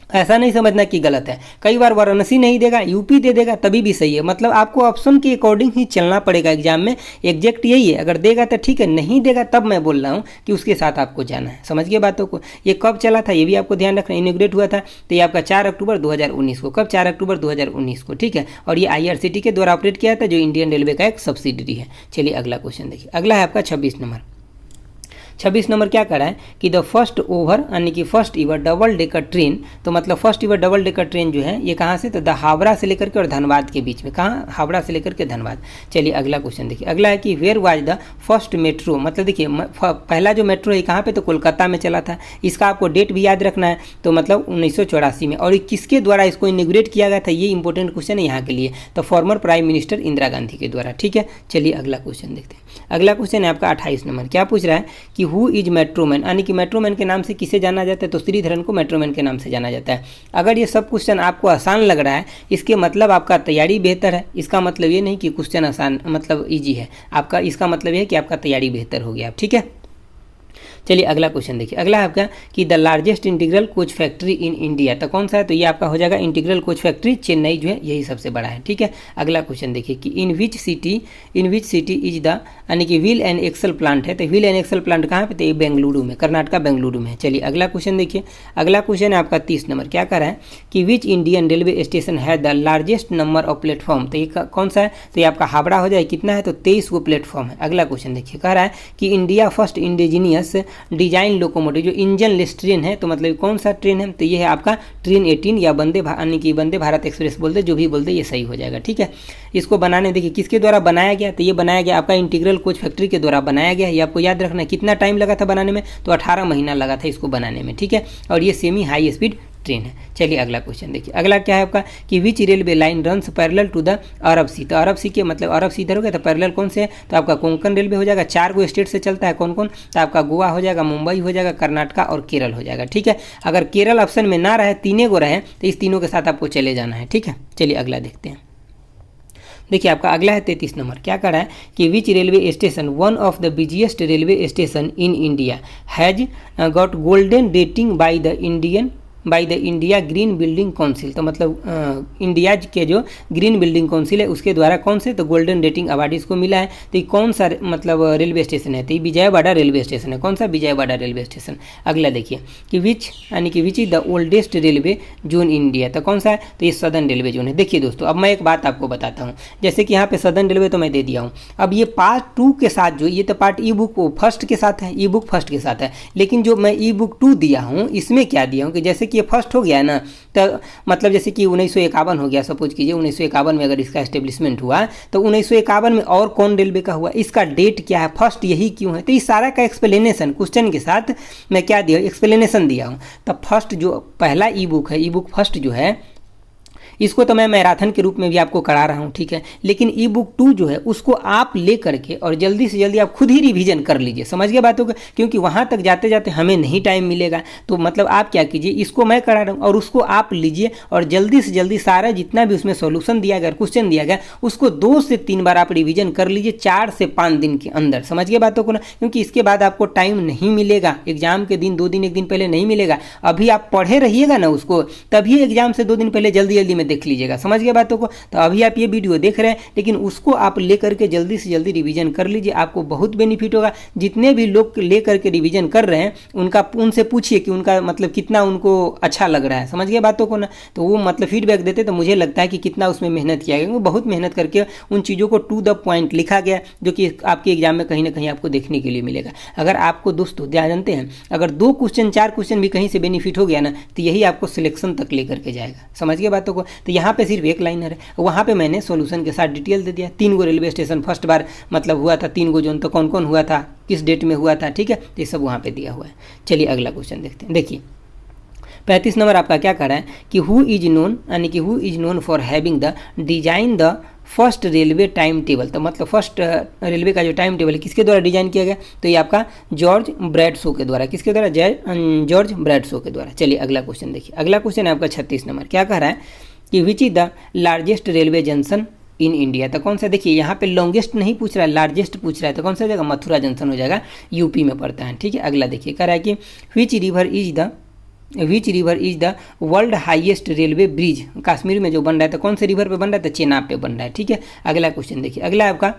ऐसा नहीं समझना कि गलत है, कई बार वाराणसी नहीं देगा, यूपी दे देगा, तभी भी सही है। मतलब आपको ऑप्शन के अकॉर्डिंग ही चलना पड़ेगा एग्जाम में, एग्जैक्ट यही है। अगर देगा तो ठीक है, नहीं देगा तब मैं बोल रहा हूँ कि उसके साथ आपको जाना है। समझ गए बातों को। ये कब चला था ये भी आपको ध्यान रखना, इनॉग्रेट हुआ था तो ये आपका 4 अक्टूबर 2019 को। कब, 4 अक्टूबर 2019 को, ठीक है। और ये IRCT के द्वारा ऑपरेट किया था, जो इंडियन रेलवे का एक सब्सिडरी है। चलिए अगला क्वेश्चन देखिए, अगला है आपका 26 नंबर। 26 नंबर क्या करा है कि द फर्स्ट ओवर यानी कि फर्स्ट ईवर डबल डेकर ट्रेन, तो मतलब फर्स्ट ईवर डबल डेकर ट्रेन जो है ये कहाँ से, तो द हावड़ा से लेकर के और धनबाद के बीच में। कहाँ, हावड़ा से लेकर के धनबाद। चलिए अगला क्वेश्चन देखिए, अगला है कि where was the first metro, मतलब देखिए पहला जो मेट्रो है कहाँ पे, तो कोलकाता में चला था। इसका आपको डेट भी याद रखना है, तो मतलब 1984 में। और ये किसके द्वारा इसको इनॉग्रेट किया गया था, ये इंपॉर्टेंट क्वेश्चन है यहाँ के लिए, तो former prime minister Indira Gandhi के द्वारा, ठीक है। चलिए अगला क्वेश्चन देखते हैं। अगला क्वेश्चन है आपका 28 नंबर, क्या पूछ रहा है कि हु इज मेट्रोमैन, यानी कि मेट्रोमैन के नाम से किसे जाना जाता है, तो श्रीधरन को मेट्रोमैन के नाम से जाना जाता है। अगर ये सब क्वेश्चन आपको आसान लग रहा है, इसके मतलब आपका तैयारी बेहतर है। इसका मतलब ये नहीं कि क्वेश्चन आसान मतलब ईजी है आपका, इसका मतलब ये है कि आपका तैयारी बेहतर हो गया, ठीक है। चलिए अगला क्वेश्चन देखिए, अगला है आपका कि the largest integral coach factory in India, तो कौन सा है, तो ये आपका हो जाएगा इंटीग्रल कोच फैक्ट्री चेन्नई जो है यही सबसे बड़ा है, ठीक है। अगला क्वेश्चन देखिए कि in which city is the, यानी कि व्हील एंड एक्सल प्लांट है, तो व्हील एंड एक्सल प्लांट कहाँ पे, तो ये बेंगलुरु में, कर्नाटका बेंगलुरु में है। चलिए अगला क्वेश्चन देखिए, अगला क्वेश्चन है आपका 30 नंबर, क्या कर रहा है कि विच इंडियन रेलवे स्टेशन है the largest number of platform, तो ये कौन सा है, तो ये आपका हावड़ा हो जाए, कितना है, तो 23 वो प्लेटफॉर्म है। अगला क्वेश्चन देखिए, कह रहा है कि India first indigenous design locomotive, जो इंजन लेस ट्रेन है, तो मतलब कौन सा ट्रेन है, तो ये है आपका ट्रेन 18 या यानी कि वंदे भारत एक्सप्रेस बोलते, जो भी बोलते ये सही हो जाएगा, ठीक है। इसको बनाने देखिए किसके द्वारा बनाया गया, तो ये बनाया गया आपका इंटीग्रल कोच फैक्ट्री के द्वारा बनाया गया। ये आपको याद रखना कितना टाइम लगा था बनाने में, तो 18 महीना लगा था इसको बनाने में, ठीक है। और ये सेमी हाई स्पीड ट्रेन है। चलिए अगला क्वेश्चन देखिए, अगला क्या है आपका कि which railway line runs parallel to the Arab Sea, तो अरब सी के मतलब अरब सी इधर हो गया, तो पैरेलल कौन से है, तो आपका कोंकण रेलवे हो जाएगा। 4 गो स्टेट से चलता है, कौन कौन, तो आपका गोवा हो जाएगा, मुंबई हो जाएगा, कर्नाटका और केरल हो जाएगा, ठीक है। अगर केरल ऑप्शन में ना रहे, 3 गो रहे, तो इस तीनों के साथ आपको चले जाना है, ठीक है। चलिए अगला देखते हैं। देखिए आपका अगला है 33 नंबर, क्या कर रहा है कि which railway station one of the busiest railway station in India has got golden rating bye the Indian by the India green building council, तो मतलब इंडिया के जो ग्रीन बिल्डिंग काउंसिल है उसके द्वारा कौन से, तो गोल्डन रेटिंग अवार्ड इसको मिला है। तो ये कौन सा मतलब रेलवे स्टेशन है, तो ये विजयवाड़ा रेलवे स्टेशन है। कौन सा, विजयवाड़ा रेलवे स्टेशन। अगला देखिए कि विच यानी कि which is the oldest railway zone India, तो कौन सा है, तो ये सदर्न रेलवे जोन है। देखिए दोस्तों, अब मैं एक बात आपको बताता हूँ, जैसे कि यहाँ पे सदर्न रेलवे तो मैं दे दिया हूँ। अब ये पार्ट 2 के साथ जो, ये तो पार्ट ई बुक फर्स्ट के साथ है, ई बुक फर्स्ट के साथ है, लेकिन जो मैं ई बुक 2 दिया हूँ इसमें क्या दिया हूँ कि जैसे कि ये फर्स्ट हो गया है ना, तो मतलब जैसे कि 1951 हो गया, सपोज कीजिए 1951 में अगर इसका एस्टेब्लिशमेंट हुआ तो 1951 में और कौन रेलवे का हुआ, इसका डेट क्या है, फर्स्ट यही क्यों है, तो इस सारा का एक्सप्लेनेशन क्वेश्चन के साथ मैं क्या दिया, एक्सप्लेनेशन दिया हूँ। तब फर्स्ट जो पहला ई बुक है, ई बुक फर्स्ट जो है, इसको तो मैं मैराथन के रूप में भी आपको करा रहा हूँ, ठीक है, लेकिन ई बुक 2 जो है उसको आप ले करके और जल्दी से जल्दी आप खुद ही रिवीजन कर लीजिए, समझ गए बातों को, क्योंकि वहाँ तक जाते जाते हमें नहीं टाइम मिलेगा। तो मतलब आप क्या कीजिए, इसको मैं करा रहा हूँ और उसको आप लीजिए और जल्दी से जल्दी सारा जितना भी उसमें सोल्यूशन दिया गया, क्वेश्चन दिया गया, उसको 2 से 3 बार आप रिविजन कर लीजिए 4 से 5 दिन के अंदर, समझ गए बातों को ना, क्योंकि इसके बाद आपको टाइम नहीं मिलेगा, एग्जाम के दिन 2 दिन 1 दिन पहले नहीं मिलेगा। अभी आप पढ़े रहिएगा ना उसको, तभी एग्जाम से 2 दिन पहले जल्दी जल्दी में देख लीजिएगा, समझ गए बातों को। तो अभी आप ये वीडियो देख रहे हैं, लेकिन उसको आप लेकर के जल्दी से जल्दी रिवीजन कर लीजिए, आपको बहुत बेनिफिट होगा। जितने भी लोग लेकर के रिवीजन कर रहे हैं उनसे पूछिए कि उनका मतलब कितना उनको अच्छा लग रहा है, समझ गए बातों को ना, तो वो मतलब फीडबैक देते तो मुझे लगता है कि कितना उसमें मेहनत किया गया, बहुत मेहनत करके उन चीज़ों को टू द पॉइंट लिखा गया, जो कि आपके एग्जाम में कहीं ना कहीं आपको देखने के लिए मिलेगा। अगर आपको दोस्तों जानते हैं, अगर 2 क्वेश्चन 4 क्वेश्चन भी कहीं से बेनिफिट हो गया ना, तो यही आपको सिलेक्शन तक लेकर के जाएगा, समझ गए बातों को। तो यहाँ पे सिर्फ एक लाइनर है, वहाँ पे मैंने सॉल्यूशन के साथ डिटेल दे दिया। 3 गो रेलवे स्टेशन फर्स्ट बार मतलब हुआ था, 3 गो जोन, तो कौन कौन हुआ था, किस डेट में हुआ था, ठीक है, तो ये सब वहाँ पे दिया हुआ है। चलिए अगला क्वेश्चन देखते हैं। देखिए 35 नंबर आपका क्या कर रहा है कि हु इज नोन, यानी कि who is known for having the design the first railway time table, तो मतलब फर्स्ट रेलवे का जो टाइम टेबल है किसके द्वारा डिजाइन किया गया, तो ये आपका जॉर्ज ब्रैडशॉ के द्वारा, किसके द्वारा, जॉर्ज ब्रैडशॉ के द्वारा। चलिए अगला क्वेश्चन देखिए, अगला क्वेश्चन है आपका 36 नंबर, क्या कह रहा है कि which is the largest railway junction in India, तो कौन सा, देखिए यहाँ पे लॉन्गेस्ट नहीं पूछ रहा है, लार्जेस्ट पूछ रहा है, तो कौन सा हो जाएगा, मथुरा जंक्शन हो जाएगा, यूपी में पड़ता है, ठीक है। अगला देखिए कह रहा है कि which river is the world highest railway bridge, Kashmir में जो बन रहा है तो कौन से रिवर पे बन रहा है, तो चेनाब पे बन रहा है, ठीक है। अगला क्वेश्चन देखिए, अगला आपका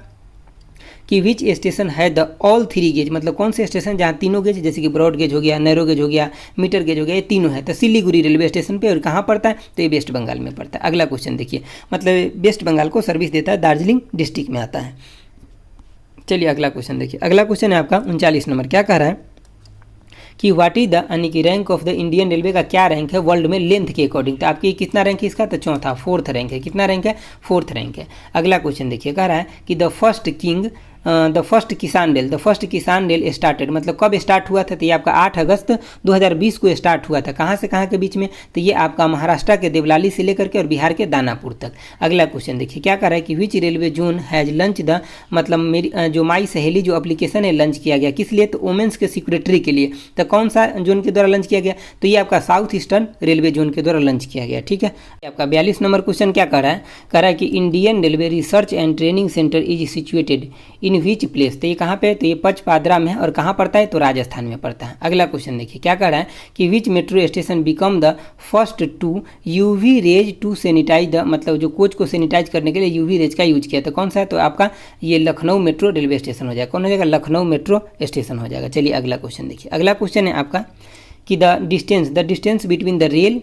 कि विच स्टेशन है द ऑल 3 गेज, मतलब कौन से स्टेशन जहाँ तीनों गेज, जैसे कि ब्रॉड गेज हो गया, नैरो गेज हो गया, मीटर गेज हो गया, ये तीनों है, तो सिलीगुड़ी रेलवे स्टेशन पे, और कहाँ पड़ता है, तो ये वेस्ट बंगाल में पड़ता है। अगला क्वेश्चन देखिए, मतलब वेस्ट बंगाल को सर्विस देता है, दार्जिलिंग डिस्ट्रिक्ट में आता है। चलिए अगला क्वेश्चन देखिए, अगला क्वेश्चन है आपका 39 नंबर, क्या कह रहा है कि व्हाट इज द, यानी कि rank of the Indian railway का क्या रैंक है वर्ल्ड में लेंथ के अकॉर्डिंग, तो आपकी कितना रैंक है इसका, तो चौथा, 4th रैंक है, कितना रैंक है, 4th रैंक है। अगला क्वेश्चन देखिए, कह रहा है कि द फर्स्ट किसान रेल स्टार्टेड, मतलब कब स्टार्ट हुआ था, तो ये आपका 8 अगस्त 2020 को स्टार्ट हुआ था, कहाँ से कहाँ के बीच में, तो ये आपका महाराष्ट्र के देवलाली से लेकर के और बिहार के दानापुर तक। अगला क्वेश्चन देखिए, क्या कर रहा है कि which railway zone has launch the, मतलब मेरी जो माई सहेली जो एप्लीकेशन है लंच किया गया, किस लिए, तो वुमेन्स के सिक्योरिटी के लिए, तो कौन सा जोन के द्वारा लंच किया गया, तो ये आपका साउथ ईस्टर्न रेलवे जोन के द्वारा लंच किया गया, ठीक है। आपका 42 नंबर क्वेश्चन क्या कर रहा है कि Indian railway research and training centre is situated in which place, तो ये कहाँ पे, तो ये पचपादरा में है, और कहाँ पड़ता है, तो राजस्थान में पड़ता है। अगला क्वेश्चन देखिए, क्या कह रहा है कि which metro station become the first to UV rays to sanitize the, मतलब जो कोच को सैनिटाइज करने के लिए यूवी रेज का यूज किया, तो कौन सा है, तो आपका ये लखनऊ मेट्रो रेलवे स्टेशन हो जाएगा, कौन हो जाएगा, लखनऊ मेट्रो स्टेशन हो जाएगा। चलिए अगला क्वेश्चन देखिए, अगला क्वेश्चन है आपका कि the distance between the rail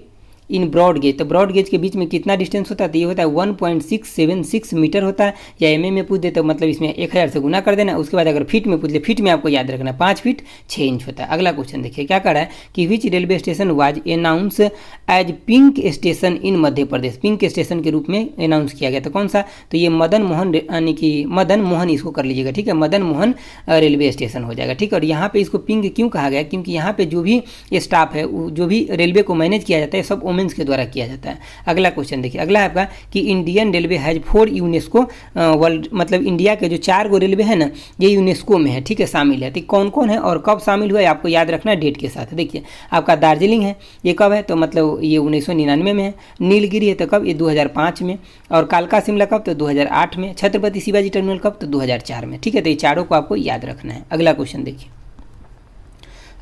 in broad gauge, तो ब्रॉड गेज के बीच में कितना डिस्टेंस होता है, तो ये होता है 1.676 मीटर होता है, या एमए में पूछ दे तो मतलब इसमें 1000 से गुना कर देना, उसके बाद अगर फीट में पूछ ले, फीट में आपको याद रखना 5 फीट 6 इंच होता है। अगला क्वेश्चन देखिए, क्या कर रहा है कि which railway station was announce as pink station in Madhya Pradesh, pink station के रूप में अनाउंस किया गया, तो कौन सा, तो ये मदन मोहन, यानी कि मदन मोहन इसको कर लीजिएगा, ठीक है, मदन मोहन रेलवे स्टेशन हो जाएगा, ठीक है। और यहाँ पे इसको पिंक क्यों कहा गया, क्योंकि यहाँ पे जो भी स्टाफ है, जो भी रेलवे को मैनेज किया जाता है, सब वुमेन्स के द्वारा किया जाता है। अगला क्वेश्चन देखिए, अगला है आपका कि Indian railway has 4 UNESCO world, मतलब इंडिया के जो 4 गो रेलवे है ना, ये यूनेस्को में है, ठीक है, शामिल है। तो कौन कौन है और कब शामिल हुआ है आपको याद रखना है डेट के साथ। देखिए आपका दार्जिलिंग है, ये कब है, तो मतलब ये 1999 में है। नीलगिरी है तो कब, ये 2005 में। और कालका शिमला कब, तो 2008 में। छत्रपति शिवाजी टर्मिनल कब, तो 2004 में, ठीक है। तो ये चारों को आपको याद रखना है। अगला क्वेश्चन देखिए,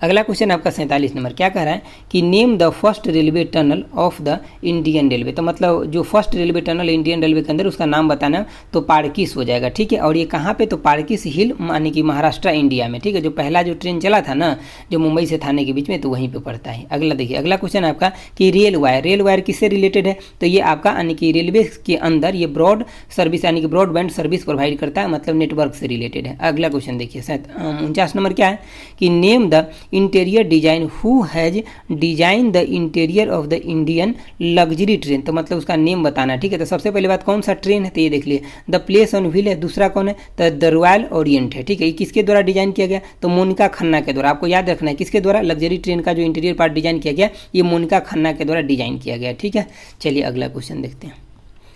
अगला क्वेश्चन आपका 47 नंबर क्या कह रहा है कि name the first railway tunnel of the Indian railway. तो मतलब जो first railway tunnel Indian railway के अंदर उसका नाम बताना, तो पारकिस हो जाएगा, ठीक है। और ये कहाँ पे, तो पारकिस हिल यानी कि महाराष्ट्र इंडिया में, ठीक है। जो पहला जो ट्रेन चला था ना, जो मुंबई से थाने के बीच में, तो वहीं पे पड़ता है। अगला देखिए, अगला क्वेश्चन आपका कि रेल वायर किससे रिलेटेड है, तो ये आपका यानी कि रेलवे के अंदर ये ब्रॉड सर्विस यानी कि ब्रॉडबैंड सर्विस प्रोवाइड करता है, मतलब नेटवर्क से रिलेटेड है। अगला क्वेश्चन देखिए 49 नंबर क्या है कि name the interior design who has design the interior of the Indian luxury train. तो मतलब उसका नेम बताना, ठीक है। तो सबसे पहले बात कौन सा ट्रेन है, तो ये देख लिए द प्लेस ऑन व्हील है। दूसरा कौन है, तो द रॉयल ओरिएंट है, ठीक है। ये किसके द्वारा डिजाइन किया गया, तो मोनिका खन्ना के द्वारा। आपको याद रखना है किसके द्वारा, लग्जरी ट्रेन का जो इंटीरियर पार्ट डिजाइन किया गया, ये मोनिका खन्ना के द्वारा डिजाइन किया गया, ठीक है। चलिए अगला क्वेश्चन देखते हैं।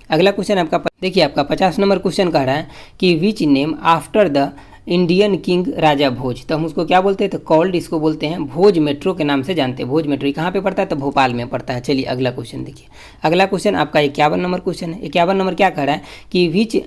अगला क्वेश्चन आपका देखिए, आपका 50 नंबर क्वेश्चन कह रहा है कि which name after the Indian king Raja Bhoj. तो हम उसको क्या बोलते हैं, तो कॉल्ड इसको बोलते हैं भोज मेट्रो के नाम से जानते हैं। भोज मेट्रो कहाँ पे पड़ता है, तो भोपाल में पड़ता है। चलिए अगला क्वेश्चन देखिए। अगला क्वेश्चन आपका 51 नंबर क्वेश्चन है। 51 नंबर क्या कह रहा है कि विच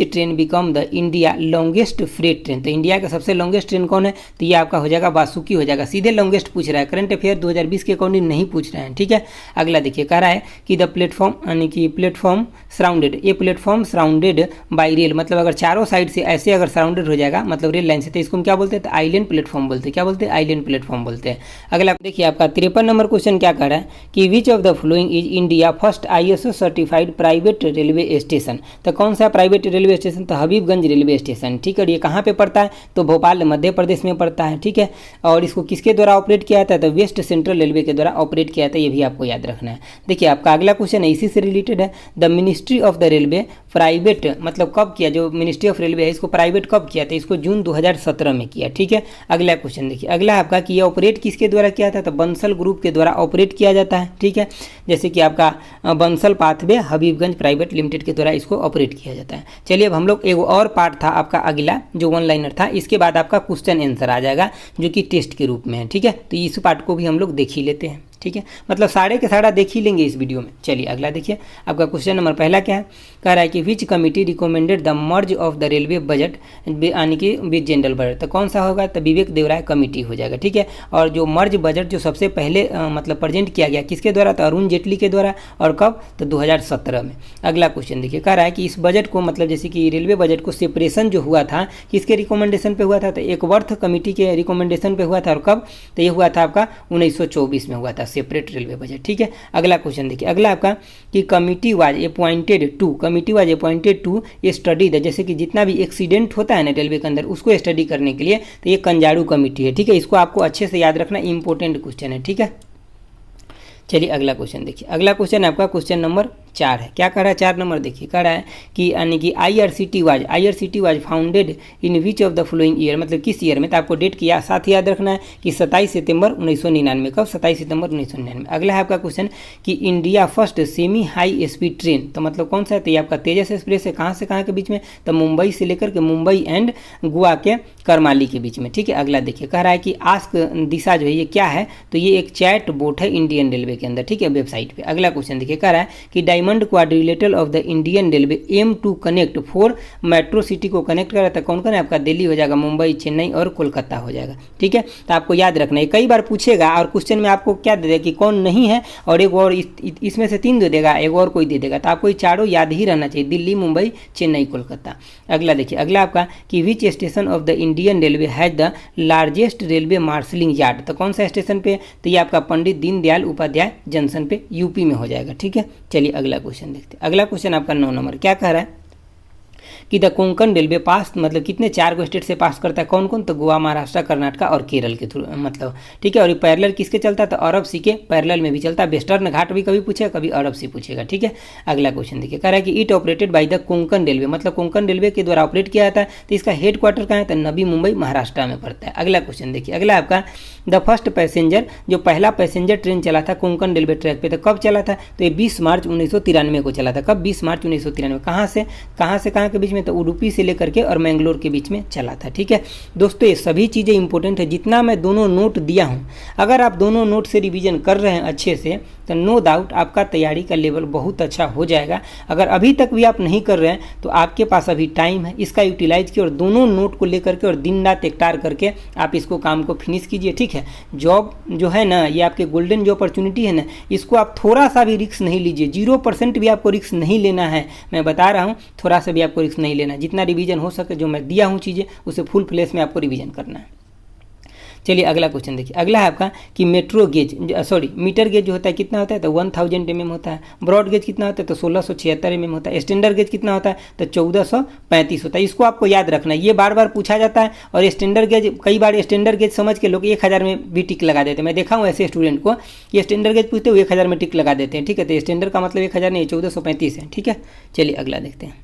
train become the India longest freight train. तो इंडिया का सबसे लॉन्गेस्ट ट्रेन कौन है, तो ये आपका हो जाएगा वासुकी हो जाएगा। सीधे लॉन्गेस्ट पूछ रहा है, करंट अफेयर 2020 के अकॉर्डिंग नहीं पूछ रहे हैं, ठीक है। अगला देखिए, कह रहा है कि द प्लेटफॉर्म यानी कि प्लेटफॉर्म सराउंडेड, ये प्लेटफॉर्म सराउंडेड बाई रेल, मतलब अगर चारों साइड से ऐसे अगर सराउंडेड हो जाएगा मतलब रेल लाइन से, तो इसको हम क्या बोलते हैं, तो आइलैंड प्लेटफॉर्म बोलते हैं। क्या बोलते हैं, आइलैंड प्लेटफॉर्म बोलते हैं। अगला देखिए, आपका 53 नंबर क्वेश्चन क्या कह रहा है कि which of the following is India first ISO certified private railway station. तो कौन सा प्राइवेट रेलवे स्टेशन, तो हबीबगंज रेलवे स्टेशन, ठीक है। और ये कहाँ पे पड़ता है, तो भोपाल मध्य प्रदेश में पड़ता है, ठीक है। और इसको किसके द्वारा ऑपरेट किया जाता है, तो वेस्ट सेंट्रल रेलवे के द्वारा ऑपरेट किया जाता है, ये भी आपको याद रखना है। देखिए आपका अगला क्वेश्चन इसी से रिलेटेड है। The ministry of the railway private, मतलब कब किया, जो मिनिस्ट्री ऑफ रेलवे है इसको प्राइवेट कब किया था, इसको जून 2017 में किया, ठीक है। अगला क्वेश्चन देखिए, अगला आपका कि ये ऑपरेट किसके द्वारा किया था, तो बंसल ग्रुप के द्वारा ऑपरेट किया जाता है, ठीक है। जैसे कि आपका Bansal pathway Habibganj private limited के द्वारा इसको ऑपरेट किया जाता है। चलिए अब हम लोग एक और पार्ट था आपका अगला जो 1 लाइनर था, इसके बाद आपका क्वेश्चन आंसर आ जाएगा जो कि टेस्ट के रूप में है, ठीक है। तो इस पार्ट को भी हम लोग देख ही लेते हैं, ठीक है। मतलब सारे के सारा देख ही लेंगे इस वीडियो में। चलिए अगला देखिए, आपका क्वेश्चन नंबर पहला क्या है, कह रहा है कि विच committee recommended the merge of the railway budget यानी कि विद जनरल बजट। तो कौन सा होगा, तो विवेक देवराय कमेटी हो जाएगा, ठीक है। और जो मर्ज बजट जो सबसे पहले मतलब प्रेजेंट किया गया किसके द्वारा, तो अरुण जेटली के द्वारा, और कब, तो 2017 में। अगला क्वेश्चन देखिए, कह रहा है कि इस बजट को मतलब जैसे कि रेलवे बजट को सेपरेशन जो हुआ था किसके रिकमेंडेशन पे हुआ था, तो एक वर्थ कमेटी के रिकमेंडेशन पे हुआ था। और कब, तो ये हुआ था आपका 1924 में हुआ था सेपरेट रेलवे बजट, ठीक है। अगला क्वेश्चन देखिए, अगला आपका कि committee was appointed to study the, जैसे कि जितना भी एक्सीडेंट होता है ना रेलवे के अंदर उसको स्टडी करने के लिए, तो ये कंजारू कमेटी है, ठीक है। इसको आपको अच्छे से याद रखना, इंपॉर्टेंट क्वेश्चन है, ठीक है। चलिए अगला क्वेश्चन देखिए, अगला क्वेश्चन आपका क्वेश्चन नंबर 4 है। क्या कह रहा है, 4 नंबर देखिए, कह रहा है कि यानी कि IRCT was founded in which of the following year, मतलब किस ईयर में, तो आपको डेट किया साथ याद रखना है कि 27 सितंबर 1999। कब, 27 सितंबर 1999। अगला है आपका क्वेश्चन कि India first semi high speed train, तो मतलब कौन सा है, तो ये आपका तेजस एक्सप्रेस है। कहाँ से कहाँ के बीच में, तो मुंबई से लेकर के मुंबई एंड गोवा के करमाली के बीच में, ठीक है। अगला देखिए, कह रहा है कि आस्क दिशा जो है ये क्या है, तो ये एक चैट बोट है इंडियन रेलवे के अंदर, ठीक है, वेबसाइट पे। अगला क्वेश्चन देखिए, कह रहा है कि diamond quadrilateral of the Indian railway aim to connect 4 metro city को कनेक्ट कर रहा था। कौन कौन है आपका, दिल्ली हो जाएगा, मुंबई, चेन्नई और कोलकाता हो जाएगा, ठीक है। तो आपको याद रखना है, कई बार पूछेगा और क्वेश्चन में आपको क्या दे देगा कि कौन नहीं है, और एक और इसमें से 3 दे देगा, एक और कोई दे देगा। तो आपको ये चारों याद ही रहना चाहिए, दिल्ली, मुंबई, चेन्नई, कोलकाता। अगला देखिए, अगला आपका कि which station of the Indian railway has the largest railway marshalling yard. तो कौन सा स्टेशन पे, तो ये आपका पंडित दीनदयाल उपाध्याय जंक्शन पे यूपी में हो जाएगा, ठीक है। चलिए अगला क्वेश्चन देखते हैं। अगला क्वेश्चन आपका 9 नंबर क्या कह रहा है कि द कोंकण रेलवे पास, मतलब कितने 4 को स्टेट से पास करता है, कौन कौन, तो गोवा, महाराष्ट्र, कर्नाटक और केरल के थ्रू, मतलब ठीक है। और ये पैरेलल किसके चलता है, तो अरब सी के पैरेलल में भी चलता है। वेस्टर्न घाट भी कभी पूछेगा, कभी अरब सी पूछेगा, ठीक है। अगला क्वेश्चन देखिए, कह रहा है कि it operated by the Konkan railway, मतलब कोंकण रेलवे के द्वारा ऑपरेट किया जाता है। तो इसका हेड क्वार्टर कहाँ है, तो नवी मुंबई, महाराष्ट्र में पड़ता है। अगला क्वेश्चन देखिए, अगला आपका द फर्स्ट पैसेंजर, जो पहला पैसेंजर ट्रेन चला था कोंकण रेलवे ट्रैक पे, तो कब चला था, तो ये 20 मार्च 1993 को चला था। कब, 20 मार्च 1993। कहाँ से कहाँ के बीच में, तो उडुपी से लेकर के और मैंगलोर के बीच में चला था, ठीक है। दोस्तों ये सभी चीज़ें इंपॉर्टेंट है, जितना मैं दोनों नोट दिया हूँ, अगर आप दोनों नोट से रिवीजन कर रहे हैं अच्छे से, तो नो डाउट आपका तैयारी का लेवल बहुत अच्छा हो जाएगा। अगर अभी तक भी आप नहीं कर रहे हैं तो आपके पास अभी टाइम है, इसका यूटिलाइज कीजिए और दोनों नोट को लेकर के और दिन रात एकटार करके आप इसको काम को फिनिश कीजिए, ठीक है। जॉब जो है ना, ये आपके गोल्डन जो अपॉर्चुनिटी है ना, इसको आप थोड़ा सा भी रिस्क नहीं लीजिए, 0% भी आपको रिस्क नहीं लेना है। मैं बता रहा हूँ, थोड़ा सा भी आपको रिस्क नहीं लेना है। जितना रिवीजन हो सके, जो मैं दिया हूँ चीज़ें, उसे फुल फ्लेश में आपको रिवीजन करना है। चलिए अगला क्वेश्चन देखिए। अगला है आपका कि मेट्रो गेज मीटर गेज जो होता है कितना होता है, तो 1000 mm होता है। ब्रॉड गेज कितना होता है, तो 1676 mm होता है। स्टैंडर्ड गेज कितना होता है, तो 1435 होता है। इसको आपको याद रखना है, ये बार बार पूछा जाता है। और स्टैंडर्ड गेज, कई बार स्टैंडर्ड गेज समझ के लोग 1000 में भी टिक लगा देते हैं। मैं देखा हूँ ऐसे स्टूडेंट को, ये स्टैंडर्ड गेज पूछते हुए 1000 में टिक लगा देते हैं, ठीक है। तो स्टैंडर्ड का मतलब 1000 नहीं, 1435 है, ठीक है। चलिए अगला देखते हैं।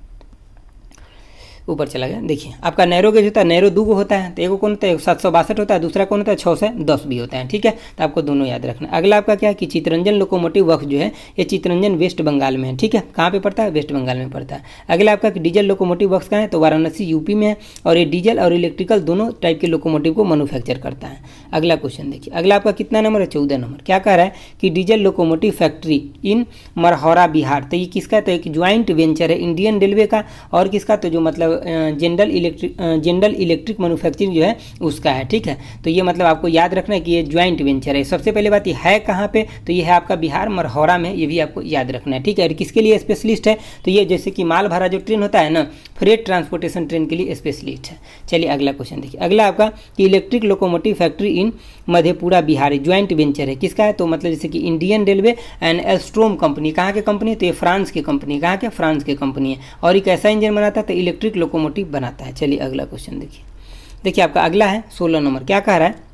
ऊपर चला गया। देखिए आपका नैरो गेज होता है, नैरो 2 होता है, तो एक कौन होता है 762 होता है, दूसरा कौन होता है 610 भी होता है, ठीक है। तो आपको दोनों याद रखना। अगला आपका क्या है कि चितरंजन लोकोमोटिव वर्क्स जो है, ये चितरंजन वेस्ट बंगाल में है, ठीक है। कहाँ पे पड़ता है, वेस्ट बंगाल में पड़ता है। अगला आपका कि डीजल लोकोमोटिव वर्क्स कहाँ है, तो वाराणसी यूपी में है। और ये डीजल और इलेक्ट्रिकल दोनों टाइप के लोकोमोटिव को मैन्युफैक्चर करता है। अगला क्वेश्चन देखिए। अगला आपका कितना नंबर है, 14 नंबर। क्या कह रहा है कि diesel locomotive factory in Marhaura Bihar, तो ये किसका, तो एक ज्वाइंट वेंचर है इंडियन रेलवे का और किसका, तो जो मतलब जनरल इलेक्ट्रिक मैन्युफैक्चरिंग जो है उसका है, ठीक है। तो ये मतलब आपको याद रखना है कि ये ज्वाइंट वेंचर है। सबसे पहले बात ये है कहाँ पे, तो ये है आपका बिहार मरहौरा में, ये भी आपको याद रखना है, ठीक है। और किसके लिए स्पेशलिस्ट है, तो ये जैसे कि माल भरा जो ट्रेन होता है ना, फ्रेट ट्रांसपोर्टेशन ट्रेन के लिए स्पेशलिस्ट है। चलिए अगला क्वेश्चन देखिए। अगला आपका कि electric locomotive factory in Madhepura Bihar joint venture है, किसका है, तो मतलब जैसे कि इंडियन रेलवे एंड एल्स्ट्रोम कंपनी, कहाँ के कंपनी, तो ये फ्रांस की कंपनी, कहाँ के, फ्रांस की कंपनी है। और एक ऐसा इंजन बनाता है, तो इलेक्ट्रिक लोकोमोटिव बनाता है। चलिए अगला क्वेश्चन देखिए आपका अगला है 16 नंबर। क्या कह रहा है,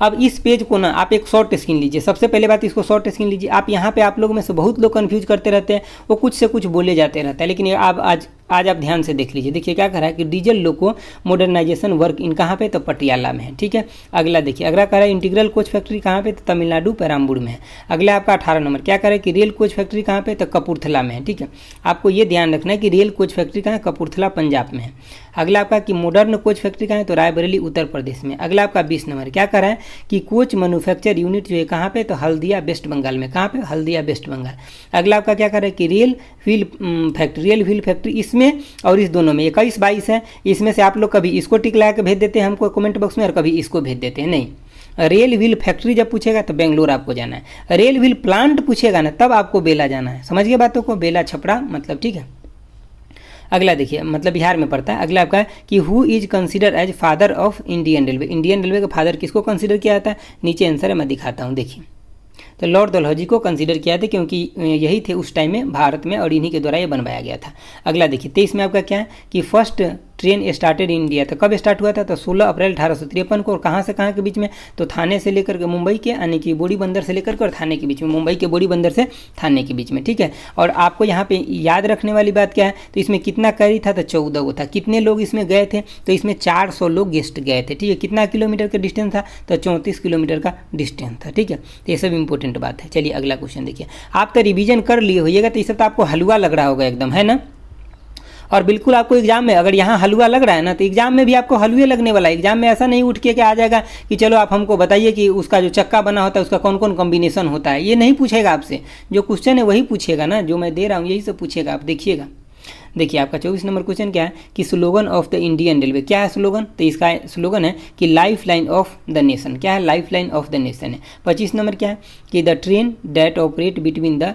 अब इस पेज को ना आप एक शॉर्ट स्क्रीन लीजिए। सबसे पहले बात, इसको शॉर्ट स्क्रीन लीजिए। आप यहाँ पे आप लोगों में से बहुत लोग कंफ्यूज करते रहते हैं, वो कुछ से कुछ बोले जाते रहता है, लेकिन ये आप आज आप ध्यान से देख लीजिए। देखिए क्या कह रहा है कि diesel loco modernisation work in कहाँ पे, तो पटियाला में है, ठीक है। अगला देखिए। अगला कह रहा है इंटीग्रल कोच फैक्ट्री कहाँ पे, तो तमिलनाडु पेराम्बूर में है। अगला आपका 18 नंबर। क्या कह रहा है कि रेल कोच फैक्ट्री कहाँ पे, तो कपूरथला में है, ठीक है। आपको ये ध्यान रखना है कि रेल कोच फैक्ट्री कहाँ है, कपूरथला पंजाब में है। अगला आपका कि मॉडर्न कोच फैक्ट्री कहाँ है, तो रायबरेली उत्तर प्रदेश में। अगला आपका 20 नंबर। क्या कह रहा है कि कोच मैन्युफैक्चर यूनिट जो है कहाँ पे, तो हल्दिया वेस्ट बंगाल में। कहाँ पे, हल्दिया वेस्ट बंगाल। अगला आपका क्या कह रहा है कि रेल व्हील फैक्ट्री इसमें और इस दोनों में 21 22 है। इसमें से आप लोग कभी इसको टिक लगा के भेज देते हैं हमको कमेंट बॉक्स में, और कभी इसको भेज देते हैं। नहीं, रेल व्हील फैक्ट्री जब पूछेगा तो बेंगलोर आपको जाना है। रेल व्हील प्लांट पूछेगा ना, तब आपको बेला जाना है। समझ गए बातों को, बेला छपरा मतलब, ठीक है। अगला देखिए, मतलब बिहार में पड़ता है। अगला आपका कि who is consider as father of Indian railway, Indian railway का फादर किसको कंसिडर किया जाता है, नीचे आंसर है, मैं दिखाता हूँ। देखिए तो लॉर्ड डलहौजी को कंसीडर किया था, क्योंकि यही थे उस टाइम में भारत में, और इन्हीं के द्वारा ये बनवाया गया था। अगला देखिए 23 में आपका क्या है कि first train started in India, तो कब स्टार्ट हुआ था, तो 16 अप्रैल 1853 को। और कहाँ से कहाँ के बीच में, तो थाने से लेकर के मुंबई के, यानी कि बोरी बंदर से लेकर के और थाने के बीच में, मुंबई के बोरी बंदर से थाने के बीच में, ठीक है। और आपको यहाँ पे याद रखने वाली बात क्या है, तो इसमें कितना कैरी था, तो 14 वो था। कितने लोग इसमें गए थे, तो इसमें 400 लोग गेस्ट गए थे, ठीक है। कितना किलोमीटर का डिस्टेंस था, तो 34 किलोमीटर का डिस्टेंस था, ठीक है। तो ये सब इंपॉर्टेंट बात है। चलिए अगला क्वेश्चन देखिए। आप तो रिवीजन कर लिए होइएगा, तो ये सब तो आपको हलवा लग रहा होगा एकदम, है ना। और बिल्कुल आपको एग्जाम में अगर यहाँ हलवा लग रहा है ना, तो एग्जाम में भी आपको हलवे लगने वाला है। एग्जाम में ऐसा नहीं उठ के आ जाएगा कि चलो आप हमको बताइए कि उसका जो चक्का बना होता है उसका कौन कौन कॉम्बिनेशन होता है। ये नहीं पूछेगा आपसे, जो क्वेश्चन है वही पूछेगा ना, जो मैं दे रहा हूँ यही सब पूछेगा। आप देखिएगा। देखिए आपका 24 नंबर क्वेश्चन क्या है कि slogan of the Indian railway. क्या है स्लोगन, तो इसका स्लोगन है कि life line of the nation. क्या है, life line of the nation है। 25 नंबर क्या है कि the train that operate between the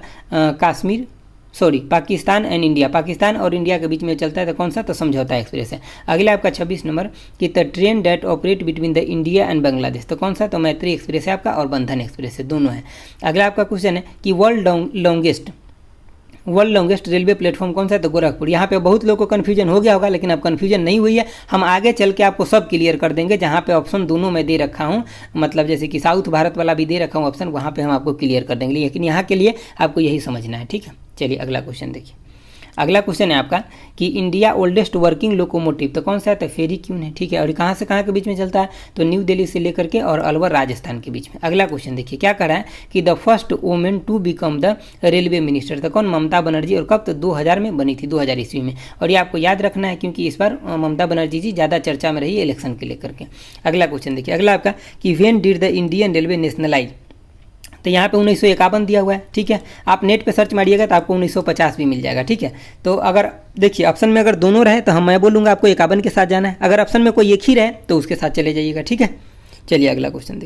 Pakistan and India, Pakistan और इंडिया के बीच में चलता है, तो कौन सा, तो समझौता एक्सप्रेस है। अगला आपका 26 नंबर कि the train that operate between the India and Bangladesh, तो कौन सा, तो मैत्री एक्सप्रेस है आपका और बंधन एक्सप्रेस है, दोनों है। अगला आपका क्वेश्चन है कि वर्ल्ड लॉन्गेस्ट रेलवे प्लेटफॉर्म कौन सा है, तो गोरखपुर। यहाँ पे बहुत लोगों को कन्फ्यूजन हो गया होगा, लेकिन अब कन्फ्यूजन नहीं हुई है। हम आगे चल के आपको सब क्लियर कर देंगे। जहाँ पे ऑप्शन दोनों में दे रखा हूँ, मतलब जैसे कि साउथ भारत वाला भी दे रखा हूँ ऑप्शन, वहाँ पे हम आपको क्लियर कर देंगे, लेकिन यहाँ के लिए आपको यही समझना है, ठीक है। चलिए अगला क्वेश्चन देखिए। अगला क्वेश्चन है आपका कि इंडिया ओल्डेस्ट वर्किंग लोकोमोटिव, तो कौन सा है, तो फेरी क्यों है, ठीक है। और कहाँ से कहाँ के बीच में चलता है, तो न्यू दिल्ली से लेकर के और अलवर राजस्थान के बीच में। अगला क्वेश्चन देखिए क्या कर रहा है कि the first women to become the railway minister, तो कौन, ममता बनर्जी। और कब, तो 2000 में बनी थी, 2000 ईस्वी में। और ये आपको याद रखना है, क्योंकि इस बार ममता बनर्जी जी ज़्यादा चर्चा में रही इलेक्शन के लेकर के। अगला क्वेश्चन देखिए। अगला आपका कि when did the Indian railway nationalise, तो यहाँ पे 1951 दिया हुआ है, ठीक है। आप नेट पे सर्च मारिएगा तो आपको 1950 भी मिल जाएगा, ठीक है। तो अगर देखिए ऑप्शन में अगर दोनों रहे तो मैं बोलूँगा आपको 51 के साथ जाना है, अगर ऑप्शन में कोई एक ही रहे तो उसके साथ चले जाइएगा, ठीक है। चलिए अगला क्वेश्चन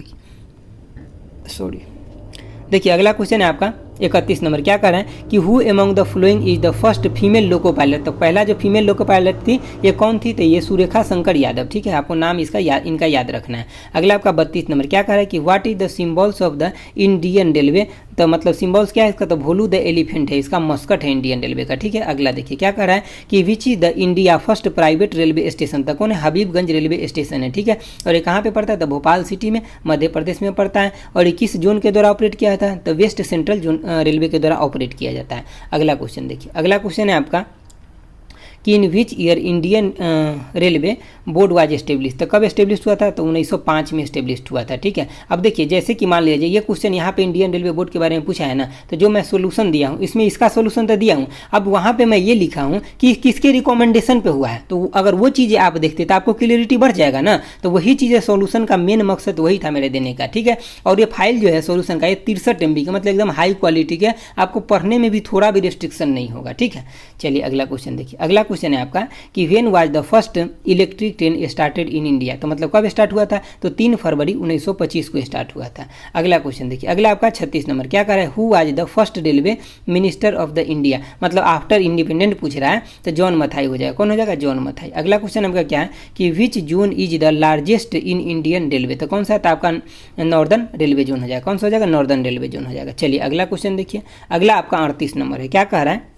देखिए अगला क्वेश्चन है आपका 31 नंबर। क्या कर रहे हैं कि who among the following is the first female loco pilot. तो पहला जो फीमेल लोको पायलट थी ये कौन थी, तो ये सुरेखा शंकर यादव, ठीक है। आपको नाम इनका याद रखना है। अगला आपका 32 नंबर। क्या कह रहा है कि what is the symbols of the Indian railway. तो मतलब सिम्बॉल्स क्या है इसका, तो भोलू द एलिफेंट है, इसका मस्कट है इंडियन रेलवे का, ठीक है। अगला देखिए क्या कह रहा है कि which is the India first private railway station. तो कौन है, हबीबगंज रेलवे स्टेशन है, ठीक है। और ये कहाँ पे पड़ता है, तो भोपाल सिटी में मध्य प्रदेश में पड़ता है। और ये किस जोन के द्वारा ऑपरेट किया जाता है, तो वेस्ट सेंट्रल जोन रेलवे के द्वारा ऑपरेट किया जाता है। अगला क्वेश्चन देखिए, अगला क्वेश्चन है आपका कि in which year Indian railway board was establish. तो कब एस्टेब्लिश हुआ था, तो 1905 में एस्टेब्लिश हुआ था, ठीक है। अब देखिए जैसे कि मान लीजिए ये क्वेश्चन यहाँ पे इंडियन रेलवे बोर्ड के बारे में पूछा है ना, तो जो मैं सोल्यूशन दिया हूँ इसमें इसका सोल्यूशन तो दिया हूँ, अब वहाँ पे मैं ये लिखा हूँ कि किसके रिकमेंडेशन पे हुआ है। तो अगर वो चीज़ें आप देखते तो आपको क्लियरिटी बढ़ जाएगा ना। तो वही चीज़ें सोल्यूशन का मेन मकसद वही था मेरे देने का, ठीक है। और ये फाइल जो है सोल्यूशन का ये 63 MB का, मतलब एकदम हाई क्वालिटी के, आपको पढ़ने में भी थोड़ा भी रिस्ट्रिक्शन नहीं होगा, ठीक है। चलिए अगला क्वेश्चन देखिए, अगला क्वेश्चन है आपका कि when was the first electric train started in India. तो मतलब कब स्टार्ट हुआ था, तो 3 फरवरी 1925 को स्टार्ट हुआ था। अगला क्वेश्चन देखिए, अगला आपका 36 नंबर। क्या कह रहा है, who was the first railway minister of the India. मतलब आफ्टर इंडिपेंडेंट पूछ रहा है तो जॉन मथाई हो जाएगा, कौन हो जाएगा, जॉन मथाई। अगला क्वेश्चन आपका क्या है कि which zone is the largest in Indian railway. तो कौन सा है, तो आपका नॉर्दर्न रेलवे जोन हो जाएगा, कौन सा हो जाएगा, नॉर्दर्न रेलवे जोन हो जाएगा। चलिए अगला क्वेश्चन देखिए, अगला आपका 38 नंबर है। क्या कह रहा है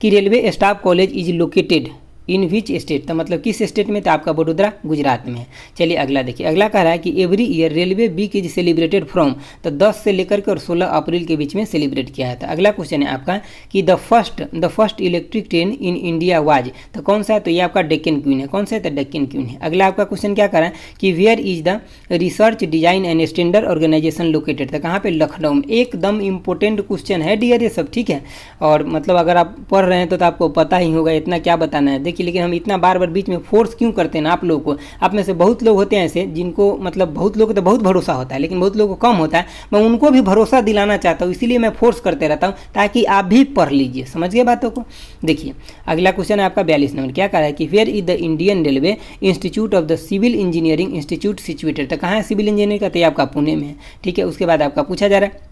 कि railway staff college is located in which state. तो मतलब किस स्टेट में, तो आपका वडोदरा गुजरात में है। चलिए अगला देखिए, अगला कह रहा है कि every year railway week is celebrated from. तो 10 से लेकर के और 16 अप्रैल के बीच में सेलिब्रेट किया जाता है। अगला क्वेश्चन है आपका कि the first electric train in India was. तो कौन सा है, तो ये आपका डेक्कन क्वीन है, कौन सा है, तो डेक्कन क्वीन है। अगला आपका क्वेश्चन क्या कर रहा है कि where is the research design and standard organisation located. तो कहाँ पे, लखनऊ में। एकदम इंपॉर्टेंट क्वेश्चन है डियर ये सब, ठीक है। और मतलब अगर आप पढ़ रहे हैं तो आपको पता ही होगा, इतना क्या बताना है। देखिए लेकिन हम इतना बार बीच में फोर्स क्यों करते हैं ना आप लोगों को। आप में से बहुत लोग होते हैं ऐसे जिनको मतलब बहुत लोगों को तो बहुत भरोसा होता है लेकिन बहुत लोगों को कम होता है। मैं उनको भी भरोसा दिलाना चाहता हूँ, इसीलिए मैं फोर्स करते रहता हूँ ताकि आप भी पढ़ लीजिए। समझ गए बातों को। देखिए अगला क्वेश्चन है आपका 42 नंबर। क्या कह रहा है कि where is the Indian railway institute of the civil engineering institute situated. तो कहाँ है सिविल इंजीनियरिंग का, तो ये आपका पुणे में है, ठीक है। उसके बाद आपका पूछा जा रहा है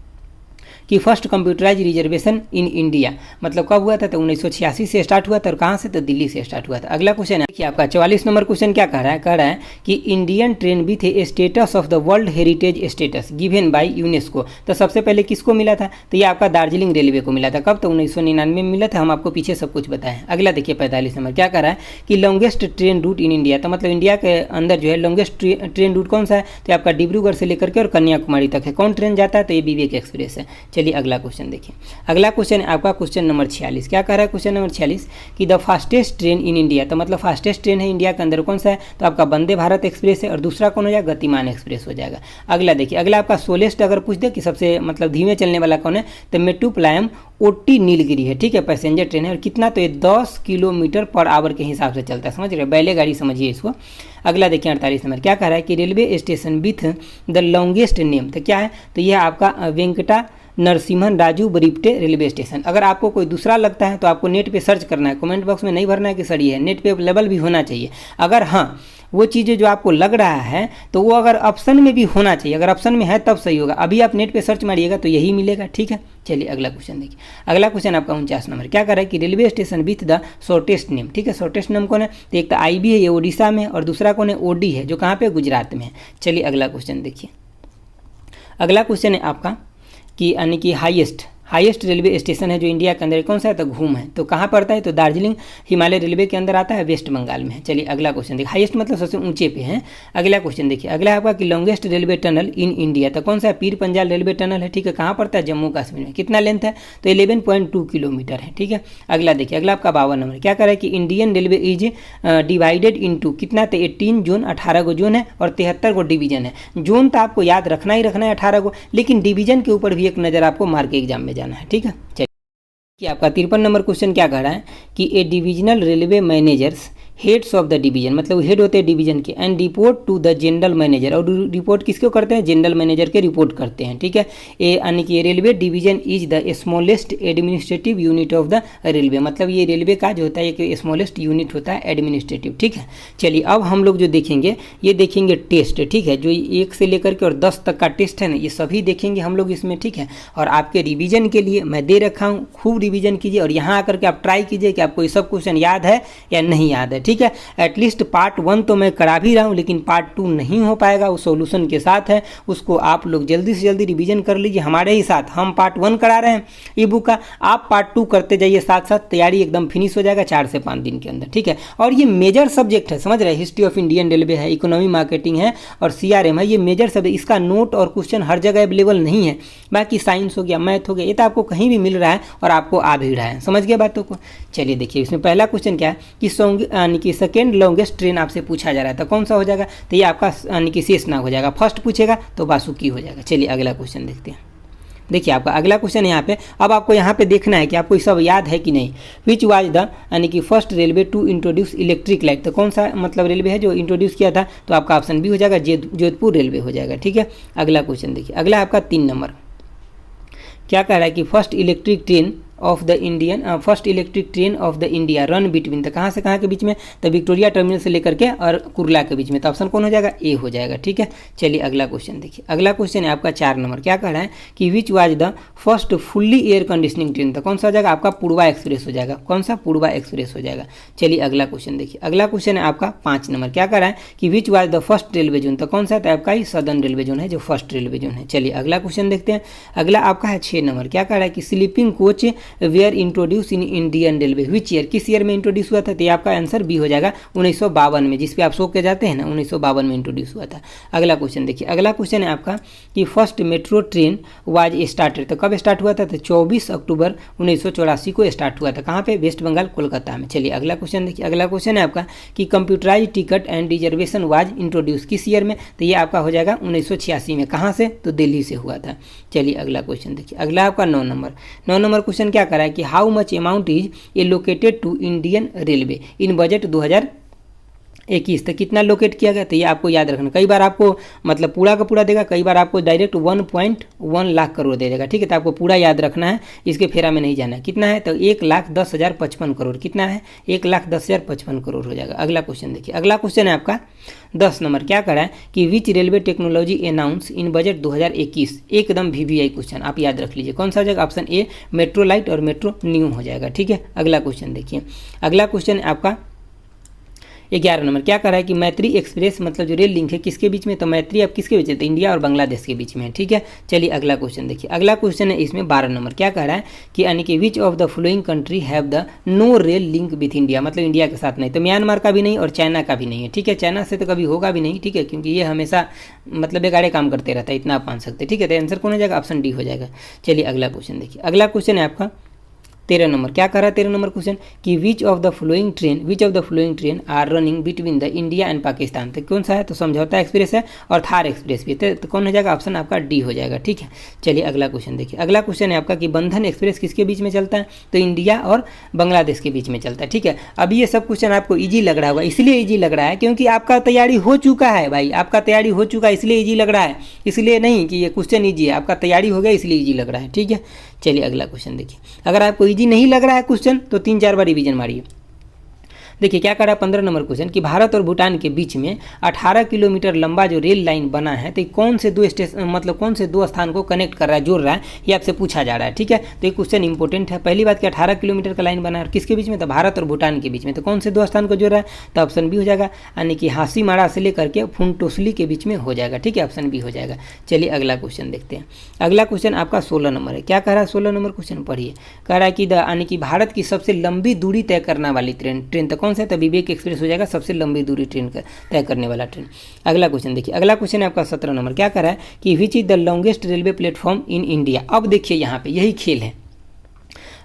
कि first computerise reservation in India, मतलब कब हुआ था, तो 1986 से स्टार्ट हुआ था। और कहाँ से, तो दिल्ली से स्टार्ट हुआ था। अगला क्वेश्चन है कि आपका 44 नंबर क्वेश्चन क्या कह रहा है कि Indian train with A status of the world heritage status given by UNESCO. तो सबसे पहले किसको मिला था, तो ये आपका दार्जिलिंग रेलवे को मिला था। कब, तो 1999 में मिला था। हम आपको पीछे सब कुछ बताएं। अगला देखिए 45 नंबर। क्या कह रहा है कि लॉन्गेस्ट ट्रेन रूट इन इंडिया। तो मतलब इंडिया के अंदर जो है लॉन्गेस्ट ट्रेन रूट कौन सा है, तो आपका डिब्रूगढ़ से लेकर के और कन्याकुमारी तक है। कौन ट्रेन जाता है, तो ये विवेक एक्सप्रेस है। चलिए अगला क्वेश्चन देखिए, अगला क्वेश्चन है आपका क्वेश्चन नंबर 46। क्या कह रहा है क्वेश्चन नंबर 46 कि the fastest train in India. तो मतलब फास्टेस्ट ट्रेन है इंडिया के अंदर कौन सा है, तो आपका वंदे भारत एक्सप्रेस है। और दूसरा कौन हो जाएगा, गतिमान एक्सप्रेस हो जाएगा। अगला देखिए, अगला आपका सोलेस्ट अगर पूछ दे कि सबसे मतलब धीमे चलने वाला कौन है, तो मेट्रोप्लायम ओटी नीलगिरी है, ठीक है। पैसेंजर ट्रेन है और कितना, तो ये 10 किलोमीटर पर आवर के हिसाब से चलता है। समझ रहे, बैलेगाड़ी समझिए इसको। अगला देखिए 48 नंबर। क्या कह रहा है कि railway station with the longest name. तो क्या है, तो यह आपका वेंकटा नरसिम्हन राजू बरीपटे रेलवे स्टेशन। अगर आपको कोई दूसरा लगता है तो आपको नेट पे सर्च करना है, कमेंट बॉक्स में नहीं भरना है कि सर ये है, नेट पे अवेलेबल भी होना चाहिए। अगर हाँ वो चीज़ें जो आपको लग रहा है तो वो अगर ऑप्शन में भी होना चाहिए, अगर ऑप्शन में है तब सही होगा। अभी आप नेट पे सर्च मारिएगा तो यही मिलेगा, ठीक है। चलिए अगला क्वेश्चन देखिए, अगला क्वेश्चन आपका 49 नंबर। क्या कर रहा है कि railway station with the shortest name, ठीक है। शॉर्टेस्ट नेम कौन है, तो एक तो IB है, ये उड़ीसा में, और दूसरा कौन है, OD है, जो कहाँ पे, गुजरात में है। चलिए अगला क्वेश्चन देखिए, अगला क्वेश्चन है आपका कि यानी कि हाईएस्ट रेलवे स्टेशन है जो इंडिया के अंदर, कौन सा है, तो घूम है। तो कहाँ पड़ता है, तो दार्जिलिंग हिमालय रेलवे के अंदर आता है, वेस्ट बंगाल में है। चलिए अगला क्वेश्चन देखिए, हाईएस्ट मतलब सबसे ऊंचे पे है। अगला क्वेश्चन देखिए, अगला आपका कि लॉन्गेस्ट रेलवे टनल इन इंडिया। तो कौन सा है, पीर पंजाल रेलवे टनल है, ठीक है। कहाँ पड़ता है, जम्मू कश्मीर में। कितना लेंथ है, तो 11.2 किलोमीटर है, ठीक है। अगला देखिए, अगला आपका 52 नंबर। क्या कर रहा है कि Indian railway is divided into कितना, तो 18 जोन, 18 गो जोन है और 73 गो डिवीजन है। जोन तो आपको याद रखना ही रखना है 18 गो, लेकिन डिवीजन के ऊपर भी एक नज़र आपको मार के एग्जाम में जाना है, ठीक है। कि आपका 53 नंबर क्वेश्चन क्या कह रहा है कि a divisional railway managers heads of the division, मतलब हेड होते हैं डिवीजन के, and report to the general manager, और रिपोर्ट किसको करते हैं, जनरल मैनेजर के रिपोर्ट करते हैं, ठीक है। यानी कि railway division is the smallest administrative unit of the railway, मतलब ये रेलवे का जो होता है एक स्मॉलेस्ट यूनिट होता है एडमिनिस्ट्रेटिव, ठीक है। चलिए अब हम लोग जो देखेंगे ये देखेंगे टेस्ट, ठीक है, जो 1 से लेकर के और 10 तक का टेस्ट है ना, ये सभी देखेंगे हम लोग इसमें, ठीक है। और आपके रिवीजन के लिए मैं दे रखा हूँ, खूब रिवीजन कीजिए और यहाँ आकर के आप ट्राई कीजिए कि आपको ये सब क्वेश्चन याद है या नहीं याद है, ठीक है। एटलीस्ट पार्ट 1 तो मैं करा भी रहा हूँ, लेकिन पार्ट 2 नहीं हो पाएगा, वो सॉल्यूशन के साथ है, उसको आप लोग जल्दी से जल्दी रिवीजन कर लीजिए हमारे ही साथ। हम पार्ट 1 करा रहे हैं ई बुक का, आप पार्ट 2 करते जाइए साथ साथ, तैयारी एकदम फिनिश हो जाएगा 4 से 5 दिन के अंदर, ठीक है। और ये मेजर सब्जेक्ट है, समझ रहे हैं, हिस्ट्री ऑफ इंडियन रेलवे है, इकोनॉमी मार्केटिंग है और CRM है, ये मेजर सब्जेक्ट, इसका नोट और क्वेश्चन हर जगह अवेलेबल नहीं है। बाकी साइंस हो गया, मैथ हो गया, ये तो आपको कहीं भी मिल रहा है और आपको आ भी रहा है, समझ गए बातों को। चलिए देखिए इसमें पहला क्वेश्चन क्या है कि सेकेंड लॉन्गेस्ट ट्रेन आपसे पूछा जा रहा था, कौन सा हो जाएगा, तो ये आपका यानी कि शेषनाग हो जाएगा। फर्स्ट पूछेगा तो वासुकी हो जाएगा। चलिए अगला क्वेश्चन देखते हैं। देखिए आपका अगला क्वेश्चन यहाँ पे, अब आपको यहाँ पे देखना है कि आपको ये सब याद है कि नहीं। विच वाज द यानी कि first railway to introduce electric light, तो कौन सा मतलब रेलवे है जो इंट्रोड्यूस किया था, तो आपका ऑप्शन बी हो जाएगा, जोधपुर रेलवे हो जाएगा, ठीक है। अगला क्वेश्चन देखिए, अगला आपका 3 नंबर क्या कह रहा है कि first electric train of the India run between, तो कहाँ से कहाँ के बीच में, तो विक्टोरिया टर्मिनल से लेकर के और कुर्ला के बीच में, तो ऑप्शन कौन हो जाएगा, ए हो जाएगा, ठीक है। चलिए अगला क्वेश्चन देखिए, अगला क्वेश्चन है आपका 4 नंबर, क्या कह रहा है कि which was the first fully air conditioning train, तो कौन सा हो जाएगा आपका पूर्वा एक्सप्रेस हो जाएगा, कौन सा पूर्वा एक्सप्रेस हो जाएगा। चलिए अगला क्वेश्चन देखिए, अगला क्वेश्चन है आपका 5 नंबर, क्या कह रहा है कि which was the first railway zone, तो कौन सा था आपका ही सदर्न रेलवे जोन है जो फर्स्ट रेलवे जोन है। चलिए अगला क्वेश्चन देखते हैं, अगला आपका है 6 नंबर, क्या कह रहा है कि sleeping coach were introduce in Indian railway which year, किस ईयर में इंट्रोड्यूस हुआ था, तो ये आपका आंसर बी हो जाएगा 1952 में, जिस पे आप सो के जाते हैं ना, 1952 में इंट्रोड्यूस हुआ था। अगला क्वेश्चन देखिए, अगला क्वेश्चन है आपका कि first metro train was started, तो कब स्टार्ट हुआ था, तो 24 अक्टूबर 1984 को स्टार्ट हुआ था, कहाँ पे, वेस्ट बंगाल कोलकाता में। चलिए अगला क्वेश्चन देखिए, अगला क्वेश्चन है आपका कि computerise ticket and reservation was introduce किस ईयर में, तो ये आपका हो जाएगा 1986 में, कहाँ से, तो दिल्ली से हुआ था। चलिए अगला क्वेश्चन देखिए, अगला आपका 9 नंबर क्वेश्चन क्या कर रहा है कि how much amount is allocated to Indian railway in budget 2021, तो कितना लोकेट किया गया, तो ये आपको याद रखना। कई बार आपको मतलब पूरा का पूरा देगा, कई बार आपको डायरेक्ट 1.1 लाख करोड़ दे देगा, ठीक है, तो आपको पूरा याद रखना है, इसके फेरा में नहीं जाना है। कितना है, तो 1,10,055 करोड़, कितना है, 1,10,055 करोड़ हो जाएगा। अगला क्वेश्चन देखिए, अगला क्वेश्चन है आपका 10 नंबर, क्या करा है कि which railway technology announce in budget 2021, एकदम VVI क्वेश्चन आप याद रख लीजिए, कौन सा हो जाएगा, ऑप्शन ए मेट्रो लाइट और मेट्रो न्यू हो जाएगा, ठीक है। अगला क्वेश्चन देखिए, अगला क्वेश्चन आपका 11 नंबर, क्या कर रहा है कि मैत्री एक्सप्रेस मतलब जो रेल लिंक है किसके बीच में, तो मैत्री अब किसके बीच है, तो इंडिया और बांग्लादेश के बीच में है, ठीक है। चलिए अगला क्वेश्चन देखिए, अगला क्वेश्चन है इसमें 12 नंबर, क्या कह रहा है कि यानी कि which of the following country have the no rail link with India, मतलब इंडिया के साथ नहीं, तो म्यांमार का भी नहीं और चाइना का भी नहीं है, ठीक है, चाइना से तो कभी होगा भी नहीं, ठीक है, क्योंकि ये हमेशा मतलब बेगाड़े काम करते रहता है, इतना आप मान सकते हैं, ठीक है। तो आंसर कौन हो जाएगा, ऑप्शन डी हो जाएगा। चलिए अगला क्वेश्चन देखिए, अगला क्वेश्चन है आपका 13 नंबर, क्या कर रहा है 13 नंबर क्वेश्चन कि which of the following train are running between the India and Pakistan, तो कौन सा है, तो समझौता एक्सप्रेस है और थार एक्सप्रेस भी, तो कौन हो जाएगा, ऑप्शन आपका डी हो जाएगा, ठीक है। चलिए अगला क्वेश्चन देखिए, अगला क्वेश्चन है आपका कि बंधन एक्सप्रेस किसके बीच में चलता है, तो इंडिया और बांग्लादेश के बीच में चलता है, ठीक है। अब ये सब क्वेश्चन आपको ईजी लग रहा होगा, इसलिए ईजी लग रहा है क्योंकि आपका तैयारी हो चुका है भाई, आपका तैयारी हो चुका है, इसलिए ईजी लग रहा है, इसलिए नहीं कि ये क्वेश्चन ईजी है, आपका तैयारी हो गया इसलिए ईजी लग रहा है, ठीक है। चलिए अगला क्वेश्चन देखिए, अगर आपको ईजी नहीं लग रहा है क्वेश्चन तो 3-4 बार रिवीजन मारिए। देखिए क्या कर रहा है 15 नंबर क्वेश्चन कि भारत और भूटान के बीच में 18 किलोमीटर लंबा जो रेल लाइन बना है, तो कौन से दो स्टेशन मतलब कौन से दो स्थान को कनेक्ट कर रहा है, जोड़ रहा है, ये आपसे पूछा जा रहा है, ठीक है। तो ये क्वेश्चन इंपॉर्टेंट है। पहली बात कि 18 किलोमीटर का लाइन बना है और किसके बीच में, तो भारत और भूटान के बीच में, तो कौन से दो स्थान को जोड़ रहा है, तो ऑप्शन बी हो जाएगा, यानी कि हासीमारा से लेकर के फुंटोसली के बीच में हो जाएगा, ठीक है, ऑप्शन बी हो जाएगा। चलिए अगला क्वेश्चन देखते हैं। अगला क्वेश्चन आपका 16 नंबर है, क्या कह रहा है 16 नंबर क्वेश्चन पढ़िए, कह रहा है कि यानी कि भारत की सबसे लंबी दूरी तय करने वाली ट्रेन तो कौन सा है, तो विवेक एक्सप्रेस हो जाएगा, सबसे लंबी दूरी ट्रेन का तय करने वाला ट्रेन। अगला क्वेश्चन देखिए, अगला क्वेश्चन है आपका 17 नंबर, क्या कर रहा है कि which is the longest railway platform in India. अब देखिए यहाँ पे यही खेल है,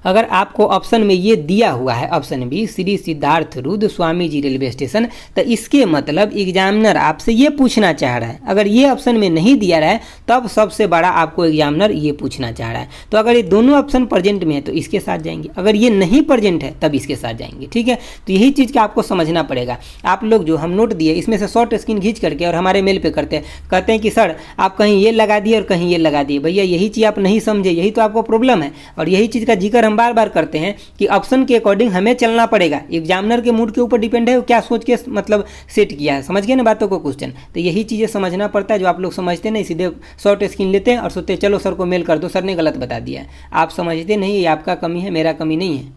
अगर आपको ऑप्शन में ये दिया हुआ है option B Shri Siddharth Rudra Swami ji railway station, तो इसके मतलब एग्जामिनर आपसे ये पूछना चाह रहा है। अगर ये ऑप्शन में नहीं दिया रहा है तब सबसे बड़ा आपको एग्जामिनर ये पूछना चाह रहा है। तो अगर ये दोनों ऑप्शन प्रेजेंट में है तो इसके साथ जाएंगे, अगर ये नहीं प्रेजेंट है तब इसके साथ जाएंगे। ठीक है, तो यही चीज़ का आपको समझना पड़ेगा। आप लोग जो हम नोट दिए इसमें से शॉर्ट स्क्रीन खींच करके और हमारे मेल पे करते हैं, कहते हैं कि सर आप कहीं ये लगा दिए और कहीं ये लगा दिए। भैया यही चीज़ आप नहीं समझे, यही तो आपको प्रॉब्लम है। और यही चीज़ का जिक्र हम बार बार करते हैं कि ऑप्शन के अकॉर्डिंग हमें चलना पड़ेगा। एग्जामिनर के मूड के ऊपर डिपेंड है वो क्या सोच के मतलब सेट किया है। समझ गए ना बातों को क्वेश्चन, तो यही चीज़ें समझना पड़ता है। जो आप लोग समझते नहीं सीधे शॉर्ट स्क्रीन लेते हैं और सोचते हैं चलो सर को मेल कर दो, सर ने गलत बता दिया है। आप समझते नहीं, ये आपका कमी है, मेरा कमी नहीं है।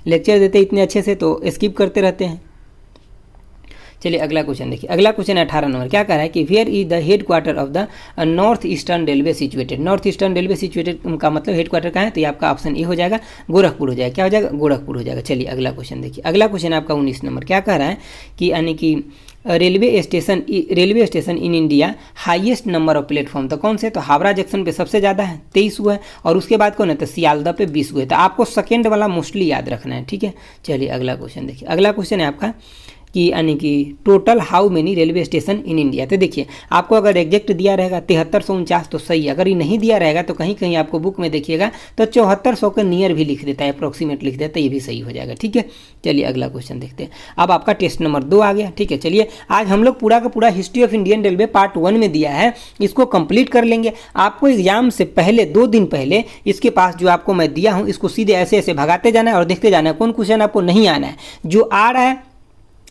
लेक्चर देते इतने अच्छे से तो स्किप करते रहते हैं। चलिए अगला क्वेश्चन देखिए। अगला क्वेश्चन 18 नंबर क्या कह रहा है कि where is the head quarter of the north eastern railway situated. North eastern railway situated का मतलब हेड क्वार्टर कहाँ है, तो ये आपका ऑप्शन ए हो जाएगा, गोरखपुर हो जाएगा। क्या हो जाएगा, गोरखपुर हो जाएगा। चलिए अगला क्वेश्चन देखिए। अगला क्वेश्चन आपका 19 नंबर क्या कह रहा है कि यानी कि railway station in India highest number of platform, तो कौन से, तो हावड़ा जंक्शन पे सबसे ज़्यादा है 23 हुआ है, और उसके बाद कौन है, तो सियालदह पे 20 हुए। तो आपको सेकेंड वाला मोस्टली याद रखना है। ठीक है, चलिए अगला क्वेश्चन देखिए। अगला क्वेश्चन है आपका कि यानी कि total how many railway station in India. तो देखिए आपको अगर एग्जैक्ट दिया रहेगा 7349 तो सही है, अगर ये नहीं दिया रहेगा तो कहीं कहीं आपको बुक में देखिएगा तो 7400 के नियर भी लिख देता है, अप्रोक्सीमेट लिख देता है, ये भी सही हो जाएगा। ठीक है, चलिए अगला क्वेश्चन देखते हैं। अब आपका टेस्ट नंबर 2 आ गया। ठीक है, चलिए आज हम लोग पूरा का पूरा history of Indian railway part 1 में दिया है, इसको कंप्लीट कर लेंगे। आपको एग्जाम से पहले 2 दिन पहले इसके पास जो आपको मैं दिया हूँ इसको सीधे ऐसे ऐसे भगाते जाना है और देखते जाना है कौन क्वेश्चन आपको नहीं आना है। जो आ रहा है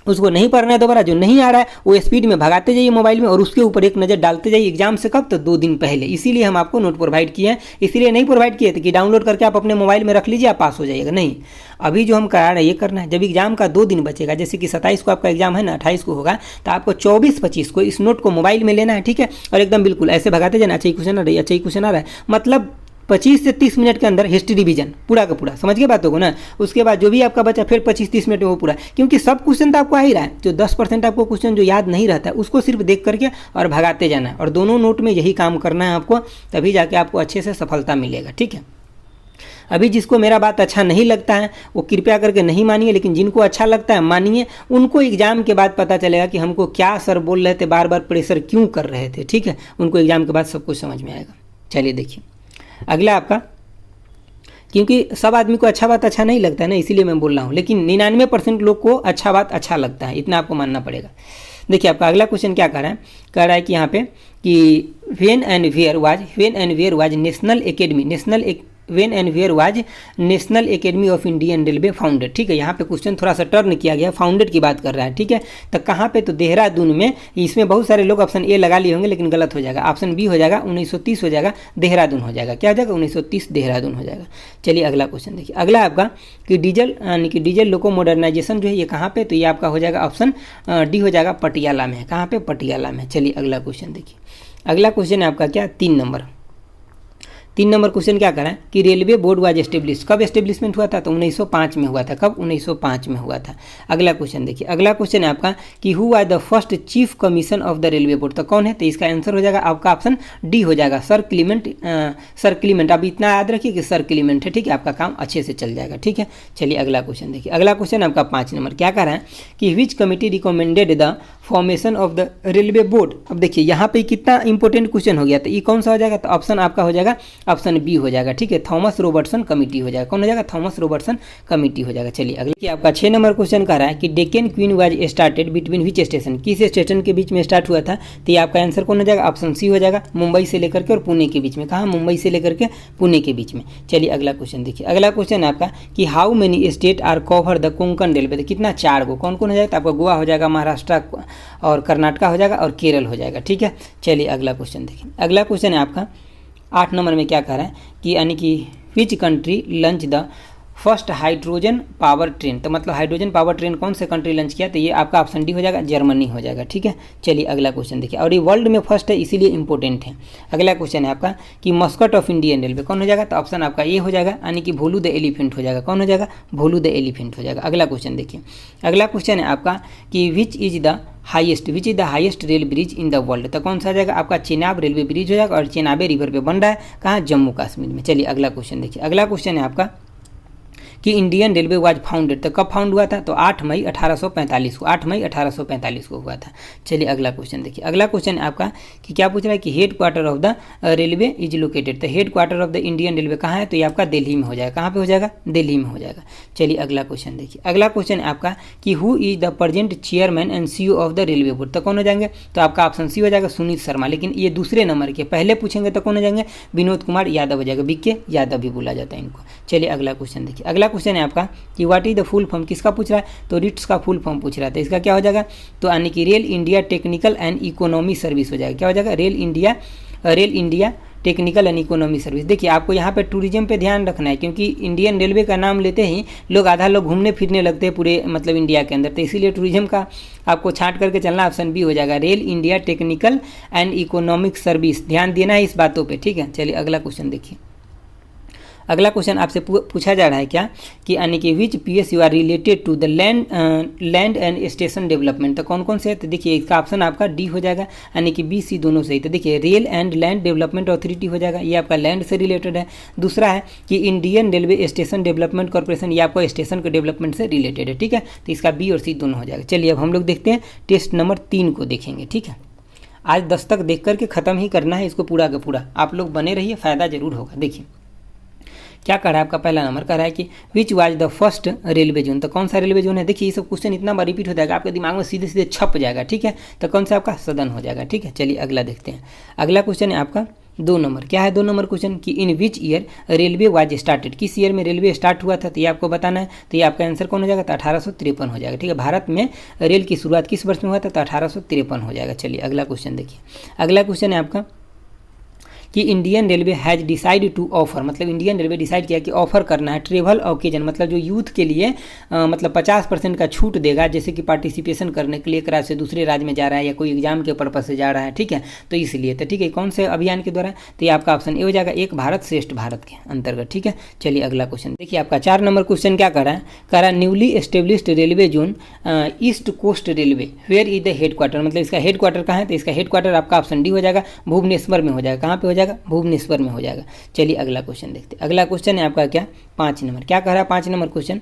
उसको नहीं पढ़ना है दोबारा, जो नहीं आ रहा है वो स्पीड में भगाते जाइए मोबाइल में और उसके ऊपर एक नज़र डालते जाइए। एग्जाम से कब, तो 2 दिन पहले। इसीलिए हम आपको नोट प्रोवाइड किए हैं, इसीलिए नहीं प्रोवाइड किए थे कि डाउनलोड करके आप अपने मोबाइल में रख लीजिए आप पास हो जाइएगा। नहीं, अभी जो हम करा रहे हैं ये करना है। जब एग्जाम का 2 दिन बचेगा, जैसे कि 27 को आपका एग्जाम है ना, 28 को होगा, तो आपको 24-25 को इस नोट को मोबाइल में लेना है। ठीक है, और एकदम बिल्कुल ऐसे भगाते जाना, अच्छा क्वेश्चन आ रही है, अच्छा क्वेश्चन आ रहा है, मतलब 25 से 30 मिनट के अंदर हिस्ट्री रिवीजन पूरा का पूरा। समझ गए बातों को ना। उसके बाद जो भी आपका बचा फिर 25-30 मिनट में वो पूरा, क्योंकि सब क्वेश्चन तो आपको आ ही रहा है। जो 10% आपको क्वेश्चन जो याद नहीं रहता है उसको सिर्फ देख करके और भगाते जाना है, और दोनों नोट में यही काम करना है आपको, तभी जाके आपको अच्छे से सफलता मिलेगा। ठीक है, अभी जिसको मेरा बात अच्छा नहीं लगता है वो कृपया करके नहीं मानिए, लेकिन जिनको अच्छा लगता है मानिए। उनको एग्जाम के बाद पता चलेगा कि हमको क्या सर बोल रहे थे, बार बार प्रेशर क्यों कर रहे थे। ठीक है, उनको एग्जाम के बाद सब कुछ समझ में आएगा। चलिए देखिए अगला आपका, क्योंकि सब आदमी को अच्छा बात अच्छा नहीं लगता है ना, इसीलिए मैं बोल रहा हूँ, लेकिन 99% लोग को अच्छा बात अच्छा लगता है, इतना आपको मानना पड़ेगा। देखिए आपका अगला क्वेश्चन क्या कह रहा है कि यहाँ पे कि when and where was national academy of Indian railway founded. ठीक है, यहाँ पे क्वेश्चन थोड़ा सा टर्न किया गया, फाउंडेड की बात कर रहा है। ठीक है, तो कहाँ पे, तो देहरादून में। इसमें बहुत सारे लोग ऑप्शन ए लगा लिए होंगे लेकिन गलत हो जाएगा, ऑप्शन बी हो जाएगा 1930 हो जाएगा, देहरादून हो जाएगा। क्या हो जाएगा, 1930 देहरादून हो जाएगा। चलिए अगला क्वेश्चन देखिए। अगला आपका कि डीजल यानी कि डीजल लोको मॉडर्नाइजेशन जो है ये कहाँ पे, तो ये आपका हो जाएगा ऑप्शन डी हो जाएगा, पटियाला में। कहाँ पे, पटियाला में। चलिए अगला क्वेश्चन देखिए। अगला क्वेश्चन है आपका क्या, 3 नंबर क्वेश्चन क्या करा है कि रेलवे बोर्ड वाज एस्टेब्लिश। कब एस्टेब्लिशमेंट हुआ था, तो 1905 में हुआ था। कब, 1905 में हुआ था। अगला क्वेश्चन देखिए। अगला क्वेश्चन है आपका कि who was the first chief commission of the railway board. तो कौन है, तो इसका आंसर हो जाएगा आपका ऑप्शन डी हो जाएगा, सर क्लीमेंट। अब इतना याद रखिए कि सर क्लीमेंट है। ठीक है, आपका काम अच्छे से चल जाएगा। ठीक है, चलिए अगला क्वेश्चन देखिए। अगला क्वेश्चन आपका 5 नंबर क्या कह रहा है कि विच committee recommended the formation of the railway board. अब देखिए यहाँ पे कितना इंपॉर्टेंट क्वेश्चन हो गया, तो ये कौन सा हो जाएगा, तो ऑप्शन आपका हो जाएगा ऑप्शन बी हो जाएगा। ठीक है, थॉमस रॉबर्टसन कमेटी हो जाएगा। कौन हो जाएगा, थॉमस रॉबर्टसन कमेटी हो जाएगा। चलिए अगले की आपका 6 नंबर क्वेश्चन कह रहा है कि Deccan queen was started between which station. किस स्टेशन के बीच में स्टार्ट हुआ था, तो ये आपका आंसर कौन हो जाएगा, ऑप्शन सी हो जाएगा, मुंबई से लेकर के और पुणे के बीच में। कहाँ, मुंबई से लेकर के पुणे के बीच में। चलिए अगला क्वेश्चन देखिए। अगला क्वेश्चन है आपका कि how many state are cover the Konkan railway. तो कितना, 4 गो। कौन कौन हो जाएगा, तो आपका गोवा हो जाएगा, महाराष्ट्र और कर्नाटका हो जाएगा और केरल हो जाएगा। ठीक है, चलिए अगला क्वेश्चन देखिए। अगला क्वेश्चन है आपका 8 नंबर में क्या कह रहा है कि यानी कि which country launch the first hydrogen power train. तो मतलब हाइड्रोजन पावर ट्रेन कौन से कंट्री लॉन्च किया, तो ये आपका ऑप्शन डी हो जाएगा, जर्मनी हो जाएगा। ठीक है, चलिए अगला क्वेश्चन देखिए। और ये वर्ल्ड में फर्स्ट है इसीलिए इंपॉर्टेंट है। अगला क्वेश्चन है आपका कि मस्कट ऑफ इंडियन रेलवे कौन हो जाएगा, तो ऑप्शन आपका ये हो जाएगा, यानी कि भोलू द एलिफेंट हो जाएगा। कौन हो जाएगा, भोलू द एलिफेंट हो जाएगा। अगला क्वेश्चन देखिए। अगला क्वेश्चन है आपका कि which is the highest rail bridge in the world. तो कौन सा आ जाएगा, आपका चेनाब रेलवे ब्रिज हो जाएगा, और चेनाबे रिवर पे बन रहा है, कहाँ, जम्मू कश्मीर में। चलिए अगला क्वेश्चन देखिए। अगला क्वेश्चन है आपका कि इंडियन रेलवे वाज फाउंडेड, तो कब फाउंड हुआ था, तो 8 मई 1845 को, 8 मई 1845 को हुआ था। चलिए अगला क्वेश्चन देखिए। अगला क्वेश्चन आपका कि क्या पूछ रहा है कि head quarter of the railway is located, तो head quarter of the Indian railway कहाँ है, तो ये आपका दिल्ली में हो जाएगा। कहाँ पे हो जाएगा, दिल्ली में हो जाएगा। चलिए अगला क्वेश्चन देखिए। अगला क्वेश्चन आपका कि who is the present chairman and CEO of the railway board, तो कौन हो जाएंगे, तो आपका ऑप्शन सी हो जाएगा सुनीत शर्मा। लेकिन ये दूसरे नंबर के, पहले पूछेंगे तो कौन हो जाएंगे, विनोद कुमार यादव हो जाएगा, बीके यादव भी बोला जाता है इनको। चलिए अगला क्वेश्चन देखिए। अगला क्वेश्चन है आपका कि what is the full form, किसका पूछ रहा है, तो रिट्स का फुल फॉर्म पूछ रहा है, तो इसका क्या हो जाएगा, तो यानी कि rail India technical and economy service हो जाएगा। क्या हो जाएगा, rail India technical and economy service. देखिए आपको यहाँ पे टूरिज्म पे ध्यान रखना है, क्योंकि इंडियन रेलवे का नाम लेते ही आधा लोग घूमने फिरने लगते हैं पूरे मतलब इंडिया के अंदर, तो इसीलिए टूरिज्म का आपको छांट करके चलना, ऑप्शन बी हो जाएगा, rail India technical and economic service. ध्यान देना है इस बातों पर, ठीक है। चलिए अगला क्वेश्चन देखिए। अगला क्वेश्चन आपसे पूछा जा रहा है क्या कि यानी कि which PSU are related to the land and station development, तो कौन कौन से है, तो देखिए इसका ऑप्शन आपका डी हो जाएगा, यानी कि बी सी दोनों सही। तो देखिए rail and land development authority हो जाएगा, ये आपका लैंड से रिलेटेड है। दूसरा है कि Indian railway station development corporation, ये आपका स्टेशन के डेवलपमेंट से रिलेटेड है, ठीक है। तो इसका बी और सी दोनों हो जाएगा। चलिए अब हम लोग देखते हैं टेस्ट नंबर 3 को देखेंगे, ठीक है। आज 10 तक देख करके ख़त्म ही करना है इसको पूरा का पूरा, आप लोग बने रहिए, फ़ायदा जरूर होगा। देखिए क्या कर रहा है आपका, पहला नंबर कर रहा है कि which was the first railway zone, तो कौन सा रेलवे जोन है। देखिए ये सब क्वेश्चन इतना बार रिपीट हो जाएगा, आपके दिमाग में सीधे सीधे छप जाएगा, ठीक है। तो कौन सा आपका सदन हो जाएगा, ठीक है। चलिए अगला देखते हैं। अगला क्वेश्चन है आपका 2 नंबर। क्या है 2 नंबर क्वेश्चन कि in which year railway was started, किस ईयर में रेलवे स्टार्ट हुआ था, तो ये आपको बताना है। तो ये आपका आंसर कौन हो जाएगा, तो 1853 हो जाएगा, ठीक है। भारत में रेल की शुरुआत किस वर्ष में हुआ था, तो 1853 हो जाएगा। चलिए अगला क्वेश्चन देखिए। अगला क्वेश्चन है आपका कि Indian railway has decide to offer, मतलब इंडियन रेलवे डिसाइड किया कि ऑफर करना है ट्रेवल ओकेजन, मतलब जो यूथ के लिए मतलब 50% का छूट देगा, जैसे कि पार्टिसिपेशन करने के लिए एक राज्य से दूसरे राज्य में जा रहा है या कोई एग्जाम के पर्पज से जा रहा है, ठीक है। तो इसलिए तो ठीक है, कौन से अभियान के द्वारा, तो ये आपका ऑप्शन ए हो जाएगा, एक भारत श्रेष्ठ भारत के अंतर्गत, ठीक है। चलिए अगला क्वेश्चन देखिए। आपका 4 नंबर क्वेश्चन क्या कर रहा है, newly established railway zone east coast railway where is the head quarter, मतलब इसका हेड क्वार्टर कहाँ है, तो इसका हेड क्वार्टर आपका ऑप्शन डी हो जाएगा, भुवनेश्वर में हो जाएगा। कहाँ पे हो जाएगा, भुवनेश्वर में हो जाएगा। चलिए अगला क्वेश्चन देखते हैं। अगला क्वेश्चन है आपका क्या 5 नंबर। क्या कह रहा है 5 नंबर क्वेश्चन,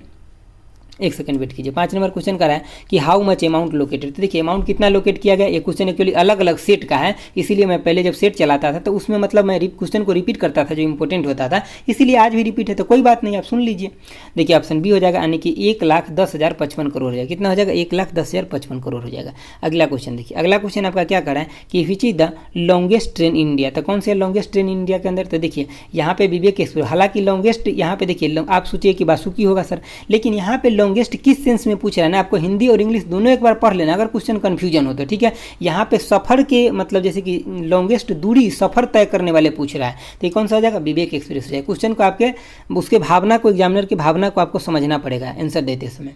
एक सेकंड वेट कीजिए। 5 नंबर क्वेश्चन का है कि हाउ मच अमाउंट लोकेटेड, तो देखिए अमाउंट कितना लोकेट किया गया। ये क्वेश्चन एक्चुअली अलग अलग सेट का है, इसीलिए मैं पहले जब सेट चलाता था तो उसमें मतलब मैं क्वेश्चन को रिपीट करता था जो इंपॉर्टेंट होता था, इसीलिए आज भी रिपीट है, तो कोई बात नहीं, आप सुन लीजिए। देखिए ऑप्शन बी हो जाएगा, यानी कि 1,10,055 करोड़ हो जाएगा। कितना हो जाएगा, 1,10,055 करोड़ हो जाएगा। अगला क्वेश्चन देखिए। अगला क्वेश्चन आपका क्या कर रहा है कि which is the longest train in India, तो कौन सी लॉन्गेस्ट ट्रेन इंडिया के अंदर, तो देखिए यहाँ पे विवेक एक्सप्रेस, हालांकि लॉन्गेस्ट यहाँ पे देखिए आप सोचिए कि बासुकी होगा सर, लेकिन यहाँ पे लॉन्गेस्ट किस सेंस में पूछ रहा है ना, आपको हिंदी और इंग्लिश दोनों एक बार पढ़ लेना अगर क्वेश्चन कंफ्यूजन हो तो, ठीक है। यहाँ पे सफर के मतलब जैसे कि लॉन्गेस्ट दूरी सफर तय करने वाले पूछ रहा है, तो ये कौन सा हो जाएगा, विवेक एक्सप्रेस हो जाएगा। क्वेश्चन को आपके उसके भावना को, एग्जामिनर की भावना को आपको समझना पड़ेगा आंसर देते समय।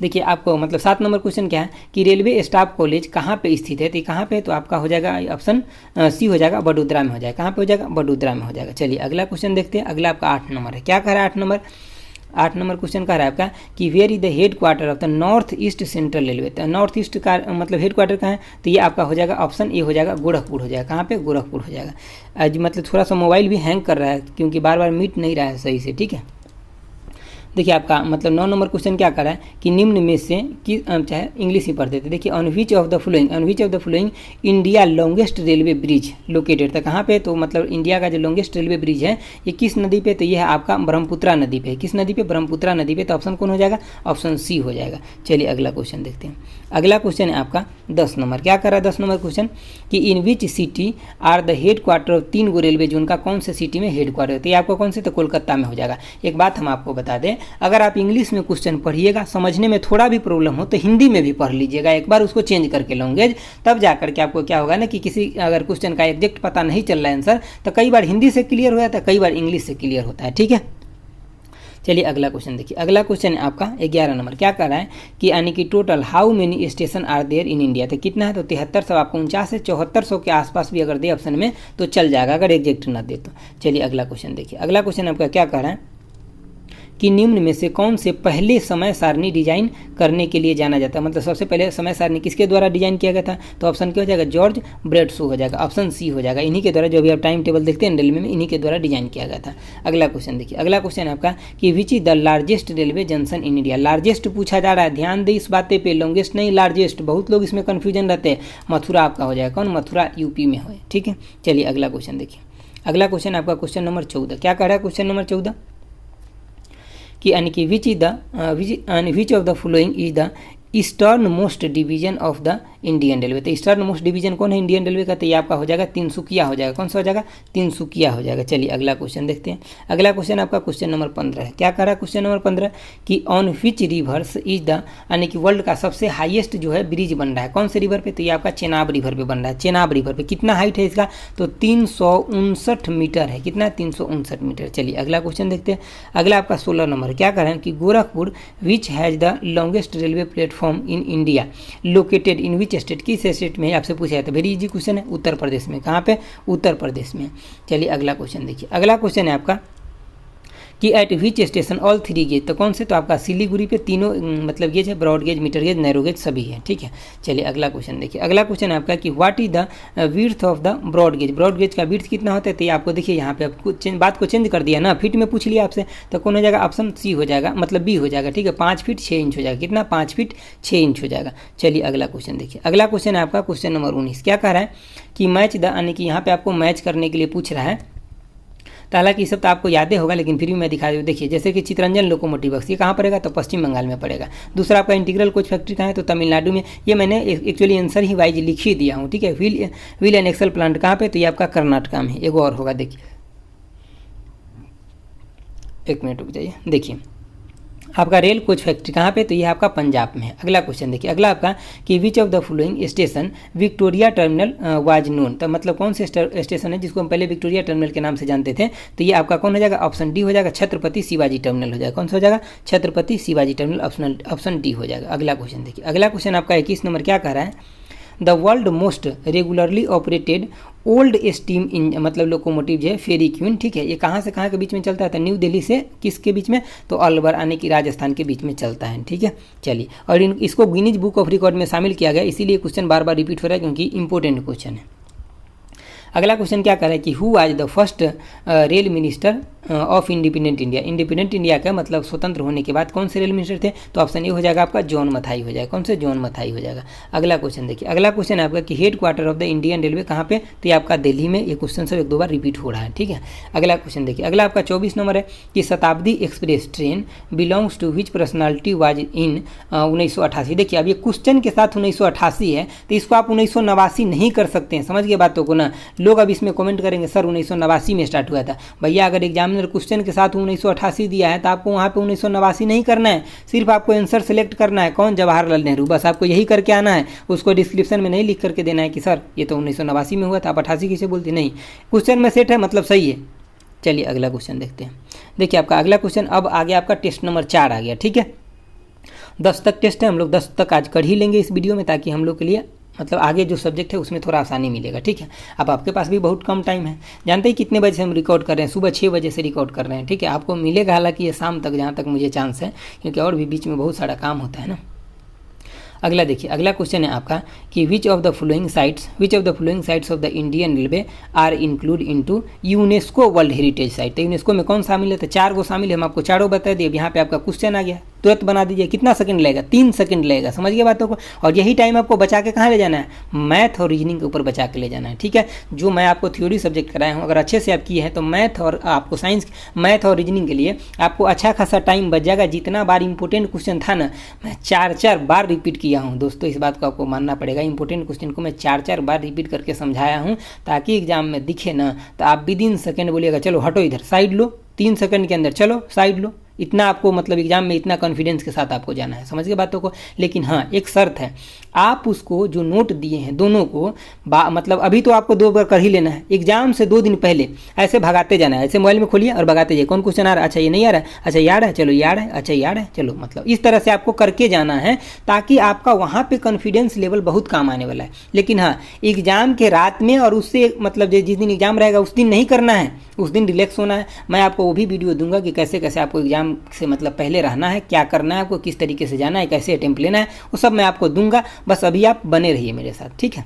देखिए आपको मतलब 7 नंबर क्वेश्चन क्या है कि रेलवे स्टाफ कॉलेज कहाँ पे स्थित है, तो कहाँ पे, तो आपका हो जाएगा ऑप्शन सी हो जाएगा, बड़ोदरा में हो जाएगा। कहाँ पे हो जाएगा, बड़ोदरा में हो जाएगा। चलिए अगला क्वेश्चन देखते हैं। अगला आपका 8 नंबर है। क्या कह रहा है 8 नंबर क्वेश्चन कह रहा है आपका कि where is the head quarter of the north east central railway, तो नॉर्थ ईस्ट का मतलब हेड क्वार्टर कहाँ है, तो ये आपका हो जाएगा ऑप्शन ए हो जाएगा, गोरखपुर हो जाएगा। कहाँ पे, गोरखपुर हो जाएगा। आज मतलब थोड़ा सा मोबाइल भी हैंग कर रहा है क्योंकि बार बार मीट नहीं रहा है सही से, ठीक है। देखिए आपका मतलब 9 नंबर क्वेश्चन क्या कर रहा है कि निम्न में से कि चाहे इंग्लिश ही पढ़ देते। देखिए on which of the following India longest railway bridge located, था कहाँ पे, तो मतलब इंडिया का जो लॉन्गेस्ट रेलवे ब्रिज है ये किस नदी पे, तो ये है आपका ब्रह्मपुत्रा नदी पे। किस नदी पे, ब्रह्मपुत्रा नदी पे। तो ऑप्शन कौन हो जाएगा, ऑप्शन सी हो जाएगा। चलिए अगला क्वेश्चन देखते हैं। अगला क्वेश्चन है आपका 10 नंबर। क्या कर रहा है 10 नंबर क्वेश्चन कि in which city are the head quarter of 3 go railway zone का कौन से सिटी में हेड क्वार्टर, तो ये आपको कौन से, तो कोलकाता में हो जाएगा। एक बात हम आपको बता दें, अगर आप इंग्लिश में क्वेश्चन पढ़िएगा समझने में थोड़ा भी प्रॉब्लम हो तो हिंदी में भी पढ़ लीजिएगा एक बार, उसको चेंज करके लैंग्वेज, तब जाकर के आपको क्या होगा ना कि किसी अगर क्वेश्चन का एग्जैक्ट पता नहीं चल रहा है आंसर, तो कई बार हिंदी से क्लियर हो जाता है, कई बार इंग्लिश से क्लियर होता है, ठीक है। चलिए अगला क्वेश्चन देखिए। अगला क्वेश्चन है आपका 11 नंबर। क्या कर रहा है कि यानी कि total how many station are there in India, तो कितना है, तो 7300, आपको 49 से 7400 के आसपास भी अगर दे ऑप्शन में तो चल जाएगा, अगर एग्जैक्ट ना दे तो। चलिए अगला क्वेश्चन देखिए। अगला क्वेश्चन आपका क्या कर रहा है कि निम्न में से कौन से पहले समय सारणी डिजाइन करने के लिए जाना जाता है, मतलब सबसे पहले समय सारणी किसके द्वारा डिजाइन किया गया था, तो ऑप्शन क्या हो जाएगा, जॉर्ज ब्रेडशो हो जाएगा, ऑप्शन सी हो जाएगा। इन्हीं के द्वारा जो भी आप टाइम टेबल देखते हैं रेलवे में, इन्हीं के द्वारा डिजाइन किया गया था। अगला क्वेश्चन देखिए, अगला क्वेश्चन है आपका कि which is the largest railway junction in India. Largest पूछा जा रहा है, ध्यान दे इस बातें पे, लॉन्गेस्ट नहीं लार्जेस्ट, बहुत लोग इसमें कन्फ्यूजन रहते हैं। मथुरा आपका हो जाएगा, कौन, मथुरा यूपी में हो, ठीक है। चलिए अगला क्वेश्चन देखिए, अगला क्वेश्चन आपका क्वेश्चन नंबर 14, क्या कह रहा है क्वेश्चन नंबर 14 कि यानी कि which of the following is the eastern most division of the Indian railway. तो ईस्टर्न मोस्ट डिवीजन कौन है इंडियन रेलवे का, तो ये आपका हो जाएगा तिनसुकिया हो जाएगा, कौन सा हो जाएगा, तिनसुकिया हो जाएगा। चलिए अगला क्वेश्चन देखते हैं, अगला क्वेश्चन आपका क्वेश्चन नंबर 15 है। क्या कह रहा है क्वेश्चन नंबर 15 कि on which reverse is the, यानी कि वर्ल्ड का सबसे हाईएस्ट जो है ब्रिज बन रहा है, कौन से रिवर पे, तो ये आपका चेनाब रिवर पे बन रहा है। चेनाब रिवर पे कितना हाइट है इसका, तो 359 मीटर है, कितना, 359 मीटर। चलिए अगला क्वेश्चन देखते हैं, अगला आपका 16 नंबर, क्या कह रहे हैं कि Gorakhpur which has the longest railway platform in India located in which state, किस स्टेट में आपसे पूछा है, तो वेरी इजी क्वेश्चन है, उत्तर प्रदेश में। कहाँ पे, उत्तर प्रदेश में। चलिए अगला क्वेश्चन देखिए, अगला क्वेश्चन है आपका कि एट विच स्टेशन ऑल थ्री गेज, तो कौन से, तो आपका सिलीगुड़ी पे तीनों मतलब गेज है, broad gauge, metre gauge, narrow gauge सभी है, ठीक है। चलिए अगला क्वेश्चन देखिए, अगला क्वेश्चन है आपका कि what is the width of the broad gauge. Broad gauge का विड्थ कितना होता है, तो ये आपको देखिए यहाँ पे आपको बात को चेंज कर दिया ना, फीट में पूछ लिया आपसे, तो कौन हो जाएगा, ऑप्शन सी हो जाएगा, मतलब बी हो जाएगा, ठीक है। 5 फीट 6 इंच हो जाएगा, कितना, 5 फीट 6 इंच हो जाएगा। चलिए अगला क्वेश्चन देखिए, अगला क्वेश्चन है आपका क्वेश्चन नंबर 19, क्या कह रहा है कि मैच द, यानी कि यहाँ पे आपको मैच करने के लिए पूछ रहा है, तो हालांकि ये सब तो आपको यादें होगा, लेकिन फिर भी मैं दिखा दूँ। देखिए जैसे कि चितरंजन लोकोमोटिव वर्क्स, ये कहाँ पड़ेगा, तो पश्चिम बंगाल में पड़ेगा। दूसरा आपका इंटीग्रल कोच फैक्ट्री कहाँ है, तो तमिलनाडु में। ये मैंने एक्चुअली आंसर ही वाइज लिख ही दिया हूँ, ठीक है। व्हील एंड एक्सल प्लांट कहाँ पे, तो ये आपका कर्नाटका में। एगो और होगा, देखिए 1 मिनट रुक जाइए, देखिए आपका रेल कोच फैक्ट्री कहाँ पे, तो ये आपका पंजाब में है। अगला क्वेश्चन देखिए, अगला आपका कि which of the following station Victoria terminal was known, तो मतलब कौन से स्टेशन है जिसको हम पहले विक्टोरिया टर्मिनल के नाम से जानते थे, तो ये आपका कौन हो जाएगा, ऑप्शन डी हो जाएगा, छत्रपति शिवाजी टर्मिनल हो जाएगा। कौन सा हो जाएगा, Chhatrapati Shivaji terminal, option D हो जाएगा। अगला क्वेश्चन देखिए, अगला क्वेश्चन आपका 21 नंबर, क्या कह रहा है, the world most regularly operated old steam engine, मतलब लोकोमोटिव जो है फेरी क्वीन, ठीक है। ये कहाँ से कहाँ के बीच में चलता है, तो न्यू दिल्ली से किसके बीच में, तो अलवर आने की राजस्थान के बीच में चलता है, ठीक है। चलिए, और इसको गिनीज बुक ऑफ रिकॉर्ड में शामिल किया गया, इसीलिए क्वेश्चन बार बार रिपीट हो रहा है क्योंकि इंपॉर्टेंट क्वेश्चन है। अगला क्वेश्चन क्या कर रहा है कि हु आज the first rail minister of independent India. Independent India का मतलब स्वतंत्र होने के बाद कौन से रेल मिनिस्टर थे, तो ऑप्शन ए हो जाएगा आपका जॉन मथाई हो जाएगा। कौन से, जॉन मथाई हो जाएगा। अगला क्वेश्चन देखिए, अगला क्वेश्चन है आपका कि head quarter of the Indian railway कहाँ पे, तो ये आपका दिल्ली में। ये क्वेश्चन सब 1-2 बार रिपीट हो रहा है, ठीक है। अगला क्वेश्चन देखिए, अगला आपका 24 नंबर है कि Shatabdi express train belongs to which personality was in 1988। देखिए अब ये क्वेश्चन के साथ 1988 है, तो इसको आप 1989 नहीं कर सकते हैं, समझ गए बातों को ना। लोग अब इसमें कमेंट करेंगे सर 1989 में स्टार्ट हुआ था। भैया अगर एग्जामिनर क्वेश्चन के साथ 1988 दिया है तो आपको वहाँ पे 1989 नहीं करना है, सिर्फ आपको आंसर सेलेक्ट करना है, कौन, जवाहरलाल नेहरू, बस आपको यही करके आना है। उसको डिस्क्रिप्शन में नहीं लिख करके देना है कि सर ये तो 1989 में हुआ था, आप 88 किसे बोलते, नहीं, क्वेश्चन में सेट है मतलब सही है। चलिए अगला क्वेश्चन देखते हैं। देखिए आपका अगला क्वेश्चन अब आ गया, आपका टेस्ट नंबर 4 आ गया, ठीक है। 10 तक टेस्ट है, हम लोग 10 तक आज कर ही लेंगे इस वीडियो में, ताकि हम लोग के लिए मतलब आगे जो सब्जेक्ट है उसमें थोड़ा आसानी मिलेगा, ठीक है। अब आपके पास भी बहुत कम टाइम है, जानते ही कितने बजे से हम रिकॉर्ड कर रहे हैं, सुबह 6 बजे से रिकॉर्ड कर रहे हैं, ठीक है। आपको मिलेगा हालांकि ये शाम तक, जहाँ तक मुझे चांस है, क्योंकि और भी बीच में बहुत सारा काम होता है ना। अगला देखिए, अगला क्वेश्चन है आपका कि which of the following sites of the Indian railway are include into UNESCO world heritage site. तो यूनेस्को में कौन शामिल है, तो 4 गो शामिल है, हम आपको चारों बता दिए। यहाँ पे आपका क्वेश्चन आ गया, तुरंत बना दीजिए। कितना सेकंड लगेगा, 3 सेकंड लगेगा, समझ गए बातों को। और यही टाइम आपको बचा के कहाँ ले जाना है, मैथ और रीजनिंग के ऊपर बचा के ले जाना है, ठीक है। जो मैं आपको थ्योरी सब्जेक्ट कराया हूँ, अगर अच्छे से आप किए हैं तो मैथ और आपको साइंस, मैथ और रीजनिंग के लिए आपको अच्छा खासा टाइम बच जाएगा। जितना बार इंपॉर्टेंट क्वेश्चन था ना, मैं 4-4 बार रिपीट किया हूँ दोस्तों, इस बात को आपको मानना पड़ेगा। इंपॉर्टेंट क्वेश्चन को मैं 4-4 बार रिपीट करके समझाया हूँ, ताकि एग्जाम में दिखे ना तो आप विदिन सेकंड बोलिएगा चलो हटो इधर, साइड लो, 3 सेकंड के अंदर चलो साइड लो। इतना आपको मतलब एग्जाम में इतना कॉन्फिडेंस के साथ आपको जाना है, समझ गए बातों को। लेकिन हाँ, एक शर्त है, आप उसको जो नोट दिए हैं दोनों को मतलब अभी तो आपको 2 बार कर ही लेना है, एग्जाम से 2 दिन पहले ऐसे भगाते जाना है। ऐसे मोबाइल में खोलिए और भगाते जाइए, कौन क्वेश्चन आ रहा है, अच्छा ये नहीं आ रहा है, अच्छा याद है, चलो याद है, अच्छा याद है, चलो, मतलब इस तरह से आपको करके जाना है, ताकि आपका वहाँ पे कॉन्फिडेंस लेवल बहुत काम आने वाला है। लेकिन हाँ, एग्जाम के रात में और उससे मतलब जिस दिन एग्जाम रहेगा उस दिन नहीं करना है, उस दिन रिलैक्स होना है। मैं आपको वो भी वीडियो दूंगा कि कैसे कैसे आपको एग्जाम एग्जाम से मतलब पहले रहना है, क्या करना है आपको, किस तरीके से जाना है, कैसे अटेम्प्ट लेना है, वो सब मैं आपको दूंगा। बस अभी आप बने रहिए मेरे साथ, ठीक है।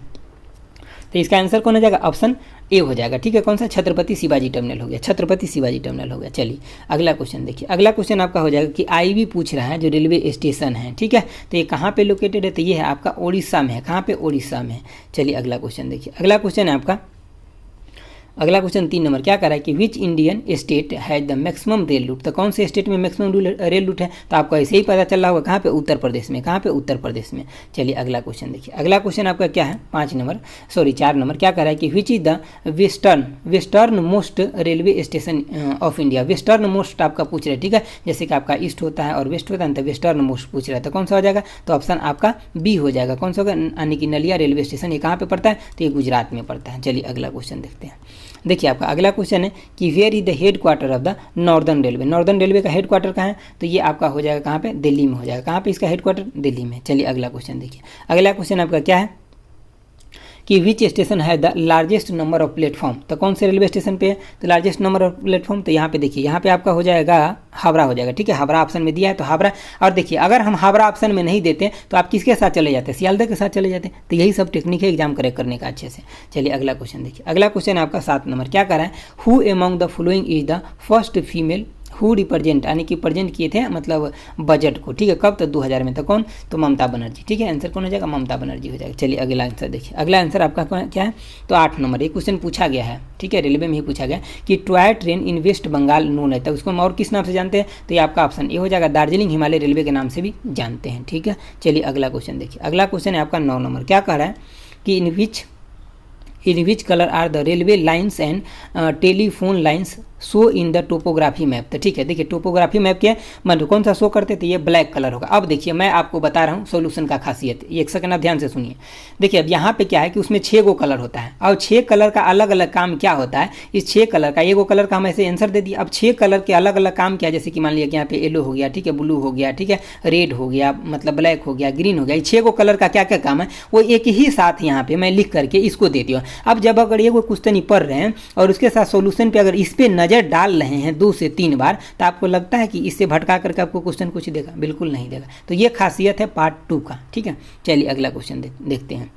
तो इसका आंसर कौन हो जाएगा, ऑप्शन ए हो जाएगा, ठीक है। कौन सा, छत्रपति शिवाजी टर्मिनल हो गया, छत्रपति शिवाजी टर्मिनल हो गया। चलिए अगला क्वेश्चन देखिए, अगला क्वेश्चन आपका हो जाएगा कि आईवी पूछ रहा है जो रेलवे स्टेशन है, ठीक है। तो ये कहाँ पे लोकेटेड है, तो ये है आपका उड़ीसा में है। कहाँ पे, उड़ीसा में है। चलिए अगला क्वेश्चन देखिए, अगला क्वेश्चन है आपका, अगला क्वेश्चन 3 नंबर क्या कर रहा है कि which Indian state has the maximum rail route. तो कौन से स्टेट में मैक्सिमम रेल रूट है, तो आपको ऐसे ही पता चल रहा होगा, कहाँ पे, उत्तर प्रदेश में। कहाँ पे, उत्तर प्रदेश में। चलिए अगला क्वेश्चन देखिए, अगला क्वेश्चन आपका क्या है, 4 नंबर क्या कर रहा है कि which is the western most railway station of India. Western most आपका पूछ रहा है, ठीक है। जैसे कि आपका ईस्ट होता है और वेस्ट होता है, तो वेस्टर्न मोस्ट पूछ रहा है, तो कौन सा हो जाएगा, तो ऑप्शन आपका बी हो जाएगा। कौन सा होगा, यानी कि नलिया रेलवे स्टेशन, ये कहाँ पे पड़ता है, तो ये गुजरात में पड़ता है। चलिए अगला क्वेश्चन देखते हैं। देखिए आपका अगला क्वेश्चन है कि where is the head quarter of the northern railway. Northern railway का हेड क्वार्टर कहाँ है, तो ये आपका हो जाएगा कहाँ पे, दिल्ली में हो जाएगा। कहाँ पे इसका हेड क्वार्टर, दिल्ली में। चलिए अगला क्वेश्चन देखिए, अगला क्वेश्चन आपका क्या है कि विच स्टेशन है the largest number of platform. तो कौन से रेलवे स्टेशन पे है, तो लार्जेस्ट नंबर ऑफ प्लेटफॉर्म, तो यहाँ पे देखिए, यहाँ पे आपका हो जाएगा हावड़ा हो जाएगा, ठीक है। हावड़ा ऑप्शन में दिया है तो हावड़ा। और देखिए अगर हम हावड़ा ऑप्शन में नहीं देते तो आप किसके साथ चले जाते हैं, सियालदह के साथ चले जाते हैं। तो यही सब टेक्निक है एग्जाम करेक्ट करने का अच्छे से। चलिए अगला क्वेश्चन देखिए, अगला क्वेश्चन आपका 7 नंबर क्या कर रहा है, who among the following is the first female who represent, यानी कि प्रेजेंट किए थे मतलब बजट को, ठीक है। कब, तो 2000 में। तो कौन, तो ममता बनर्जी, ठीक है। आंसर कौन हो जाएगा, ममता बनर्जी हो जाएगा। चलिए अगला आंसर देखिए, अगला आंसर आपका क्या है, तो 8 नंबर। ये क्वेश्चन पूछा गया है, ठीक है, रेलवे में ही पूछा गया कि toy train in west Bengal known है, तो उसको हम और किस नाम से जानते हैं, तो ये आपका ऑप्शन ए हो जाएगा, दार्जिलिंग हिमालय रेलवे के नाम से भी जानते हैं, ठीक है। चलिए अगला क्वेश्चन देखिए, अगला क्वेश्चन है आपका 9 नंबर क्या कह रहा है कि in which colour are the railway lines and telephone lines show in the topography map. तो ठीक है, देखिए टोपोग्राफी मैप क्या है, मतलब कौन सा शो करते, तो ये ब्लैक कलर होगा। अब देखिए मैं आपको बता रहा हूँ सोल्यूशन का खासियत, एक सेकंड आप ध्यान से सुनिए। देखिए अब यहाँ पे क्या है कि उसमें 6 गो कलर होता है और 6 कलर का अलग अलग काम क्या होता है। इस 6 कलर का, ये गो कलर का हम ऐसे आंसर दे दिए। अब 6 कलर के अलग अलग काम क्या है, जैसे कि मान लिया कि यहाँ पे येलो हो गया, ठीक है, ब्लू हो गया, ठीक है, रेड हो गया, मतलब ब्लैक हो गया, ग्रीन हो गया। 6 गो कलर का क्या क्या काम है वो एक ही साथ यहाँ पे मैं लिख करके इसको दे दिया। अब जब अगर ये कोई क्वेश्चन पढ़ रहे हैं और उसके साथ सोल्यूशन पे अगर इस पे नज़र डाल रहे हैं 2 से 3 बार, तो आपको लगता है कि इससे भटका करके आपको क्वेश्चन कुछ देगा, बिल्कुल नहीं देगा। तो ये खासियत है पार्ट 2 का, ठीक है। चलिए अगला क्वेश्चन देखते हैं।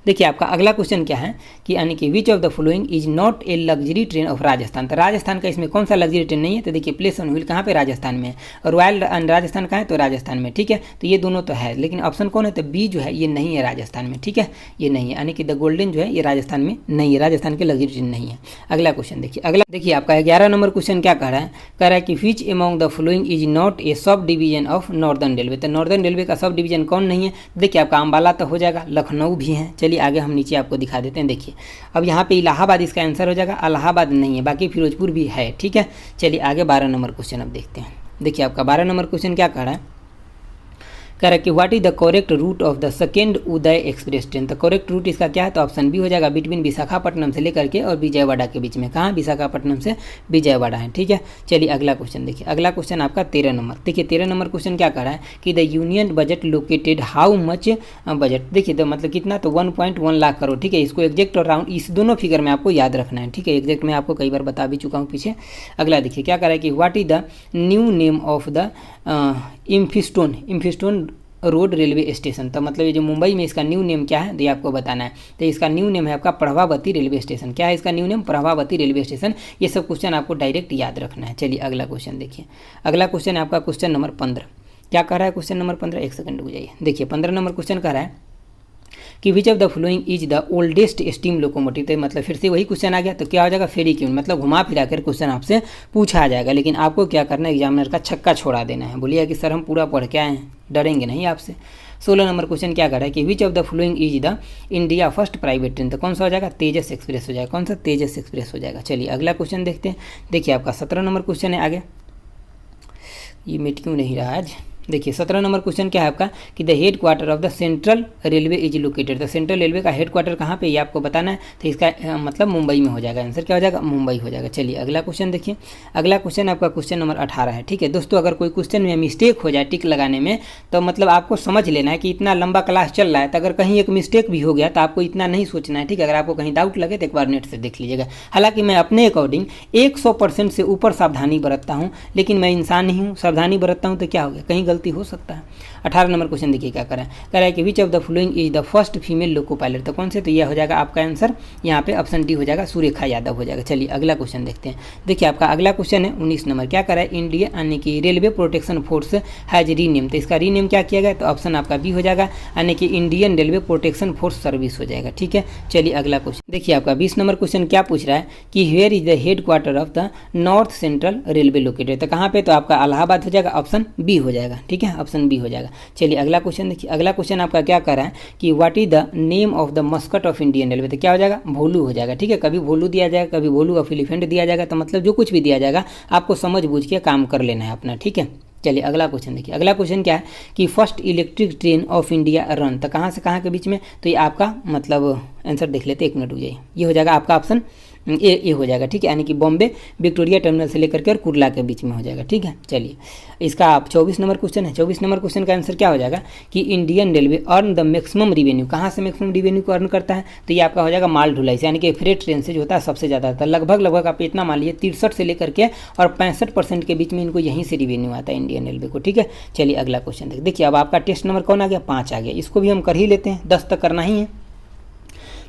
देखिए आपका अगला क्वेश्चन क्या है कि यानी कि which of the following is not a luxury train of Rajasthan. तो राजस्थान का इसमें कौन सा लग्जरी ट्रेन नहीं है, तो देखिए प्लेस ऑन व्हील कहाँ पे, राजस्थान में है, और रॉयल राजस्थान कहाँ है, तो राजस्थान में, ठीक है। तो ये दोनों तो है, लेकिन ऑप्शन कौन है, तो बी जो है ये नहीं है राजस्थान में, ठीक है, ये नहीं है, यानी कि द गोल्डन जो है ये राजस्थान में नहीं है, राजस्थान की लग्जरी ट्रेन नहीं है। अगला क्वेश्चन देखिए, अगला देखिए आपका 11 नंबर क्वेश्चन क्या कह रहा है कि which among the following is not A sub division of northern railway. तो नॉर्दर्न रेलवे का सब डिवीजन कौन नहीं है, देखिए आपका अम्बाला तो हो जाएगा, लखनऊ भी है। चलिए आगे हम नीचे आपको दिखा देते हैं। देखिए अब यहाँ पे इलाहाबाद इसका आंसर हो जाएगा, इलाहाबाद नहीं है, बाकी फिरोजपुर भी है, ठीक है। चलिए आगे 12 नंबर क्वेश्चन अब देखते हैं। देखिए आपका 12 नंबर क्वेश्चन क्या कह रहा है कि what is the correct route of the second Uday express train. तो करेक्ट रूट इसका क्या है, तो ऑप्शन बी हो जाएगा, बिटवीन विशाखापट्टनम से लेकर के और विजयवाड़ा के बीच में। कहाँ, विशाखापट्टनम से विजयवाड़ा है, ठीक है। चलिए अगला क्वेश्चन देखिए, अगला क्वेश्चन आपका 13 नंबर। देखिए 13 नंबर क्वेश्चन क्या कह रहा है कि the union budget located how much budget. देखिए तो मतलब कितना, तो 1.1 लाख करोड़, ठीक है। इसको एग्जैक्ट और राउंड इस दोनों फिगर में आपको याद रखना है, ठीक है। एग्जैक्ट मैं आपको कई बार बता भी चुका हूँ पीछे। अगला देखिए क्या कह रहा है कि what is the new name of the Elphinstone road railway station. तो मतलब ये जो मुंबई में इसका न्यू नेम क्या है, तो ये आपको बताना है। तो इसका न्यू नेम है आपका प्रभावती रेलवे स्टेशन। क्या है इसका new name, Prabhavati railway station. ये सब क्वेश्चन आपको डायरेक्ट याद रखना है। चलिए अगला क्वेश्चन देखिए, अगला क्वेश्चन है आपका क्वेश्चन नंबर 15। क्या कह रहा है क्वेश्चन नंबर 15, एक सेकंड रुक जाइए। देखिए 15 नंबर क्वेश्चन कह रहा है कि which of the following is the oldest steam locomotive. तो मतलब फिर से वही क्वेश्चन आ गया, तो क्या हो जाएगा, फेरी क्यून, मतलब घुमा फिरा कर क्वेश्चन आपसे पूछा जाएगा। लेकिन आपको क्या करना है, एग्जामिनर का छक्का छोड़ा देना है। बोलिए कि सर हम पूरा पढ़ के आए हैं, डरेंगे नहीं आपसे। 16 नंबर क्वेश्चन क्या कर रहा है कि which of the following is the India first private train. तो कौन सा हो जाएगा, तेजस एक्सप्रेस हो जाएगा। कौन सा, तेजस एक्सप्रेस हो जाएगा। चलिए अगला क्वेश्चन देखते हैं। देखिए आपका 17 नंबर क्वेश्चन है आगे, ये मिट क्यों नहीं रहा आज, देखिए 17 नंबर क्वेश्चन क्या है आपका कि the head quarter of the central railway is located. The central railway का हेड क्वार्टर कहाँ पे ये आपको बताना है, तो इसका मतलब मुंबई में हो जाएगा। आंसर क्या हो जाएगा, मुंबई हो जाएगा। चलिए अगला क्वेश्चन देखिए। अगला क्वेश्चन आपका क्वेश्चन नंबर 18 है। ठीक है दोस्तों, अगर कोई क्वेश्चन में मिस्टेक हो जाए टिक लगाने में, तो मतलब आपको समझ लेना है कि इतना लंबा क्लास चल रहा है, तो अगर कहीं एक मिस्टेक भी हो गया तो आपको इतना नहीं सोचना है। ठीक है, अगर आपको कहीं डाउट लगे तो एक बार नेट से देख लीजिएगा। हालांकि मैं अपने अकॉर्डिंग 100% से ऊपर सावधानी बरतता हूँ, लेकिन मैं इंसान नहीं हूँ, सावधानी बरतता हूँ तो क्या हो गया, कहीं गलती हो सकता है। 18 नंबर क्वेश्चन देखिए क्या कह रहा है कि which of the following is the first female loco pilot. तो कौन से, तो यह हो जाएगा आपका आंसर यहाँ पे ऑप्शन डी हो जाएगा, सुरेखा यादव हो जाएगा। चलिए अगला क्वेश्चन देखते हैं। देखिए आपका अगला क्वेश्चन है 19 नंबर, क्या कर रहा है, इंडिया यानी कि railway protection force has rename. तो इसका रीनेम क्या किया गया, तो ऑप्शन आपका बी हो जाएगा, यानी कि Indian railway protection force service हो जाएगा। ठीक है, चलिए अगला क्वेश्चन देखिए। आपका 20 नंबर क्वेश्चन क्या पूछ रहा है कि where is the head quarter of the north central railway located. तो कहाँ पे, तो आपका इलाहाबाद हो जाएगा, ऑप्शन बी हो जाएगा। ठीक है, ऑप्शन बी हो जाएगा। चलिए अगला क्वेश्चन देखिए। अगला क्वेश्चन आपका क्या कर रहा है कि what is the name of the Muscat of Indian railway. तो क्या हो जाएगा, भोलू हो जाएगा। ठीक है, कभी भोलू दिया जाएगा, कभी भोलू ऑफ एलिफेंट दिया जाएगा, तो मतलब जो कुछ भी दिया जाएगा आपको समझ बूझ के काम कर लेना है अपना। ठीक है, चलिए अगला क्वेश्चन देखिए। अगला क्वेश्चन क्या है कि first electric train of India run. तो कहाँ से कहाँ के बीच में, तो ये आपका मतलब आंसर देख लेते, एक मिनट रुक जाइए। ये हो जाएगा आपका ऑप्शन ए हो जाएगा। ठीक है, यानी कि बॉम्बे विक्टोरिया टर्मिनल से लेकर के और कुर्ला के बीच में हो जाएगा। ठीक है, चलिए इसका आप 24 नंबर क्वेश्चन है। 24 नंबर क्वेश्चन का आंसर क्या हो जाएगा कि Indian railway earn the maximum revenue. कहाँ से मैक्सिमम रिवेन्यू को अर्न करता है, तो ये आपका हो जाएगा माल ढुलाई से, यानी कि फ्रेट ट्रेन से जो होता है सबसे ज़्यादा होता है। लगभग आप इतना मान लीजिए 63 से लेकर के और 65% के बीच में इनको यहीं से रिवेन्यू आता है इंडियन रेलवे को। ठीक है, चलिए अगला क्वेश्चन देखिए। अब आपका टेस्ट नंबर कौन आ गया, 5 आ गया। इसको भी हम कर ही लेते हैं, 10 तक करना ही है।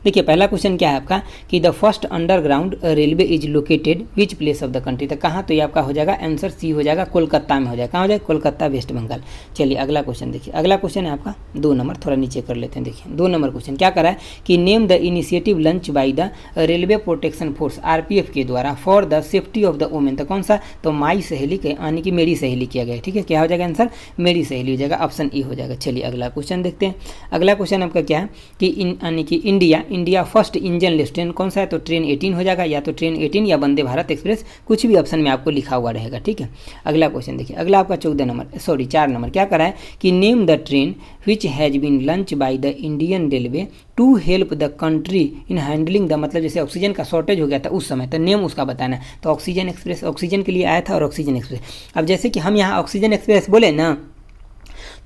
देखिए पहला क्वेश्चन क्या है आपका कि the first underground railway is located which place of the country. तो कहाँ, तो ये आपका हो जाएगा आंसर सी हो जाएगा, कोलकाता में हो जाएगा। कहाँ हो जाएगा, कोलकाता वेस्ट बंगाल। चलिए अगला क्वेश्चन देखिए। अगला क्वेश्चन है आपका 2 नंबर, थोड़ा नीचे कर लेते हैं। देखिए 2 नंबर क्वेश्चन क्या करा है कि name the initiative lunch by the railway protection force RPF के द्वारा for the safety of the women. तो कौन सा, तो माई सहेली के यानी कि मेरी सहेली किया गया। ठीक है, क्या हो जाएगा आंसर, मेरी सहेली हो जाएगा, ऑप्शन ई हो जाएगा। चलिए अगला क्वेश्चन देखते हैं। अगला क्वेश्चन आपका क्या है कि यानी कि इंडिया फर्स्ट इंजनलेस ट्रेन कौन सा है, तो ट्रेन 18 हो जाएगा, या तो ट्रेन 18 या वंदे भारत एक्सप्रेस, कुछ भी ऑप्शन में आपको लिखा हुआ रहेगा। ठीक है, अगला क्वेश्चन देखिए। अगला आपका 4 नंबर क्या करा है कि name the train which has been launch by the Indian railway to help the country in handling the, मतलब जैसे ऑक्सीजन का शॉर्टेज हो गया था उस समय, तो नेम उसका बताना है। तो ऑक्सीजन एक्सप्रेस ऑक्सीजन के लिए आया था, और ऑक्सीजन एक्सप्रेस। अब जैसे कि हम यहाँ ऑक्सीजन एक्सप्रेस बोले ना,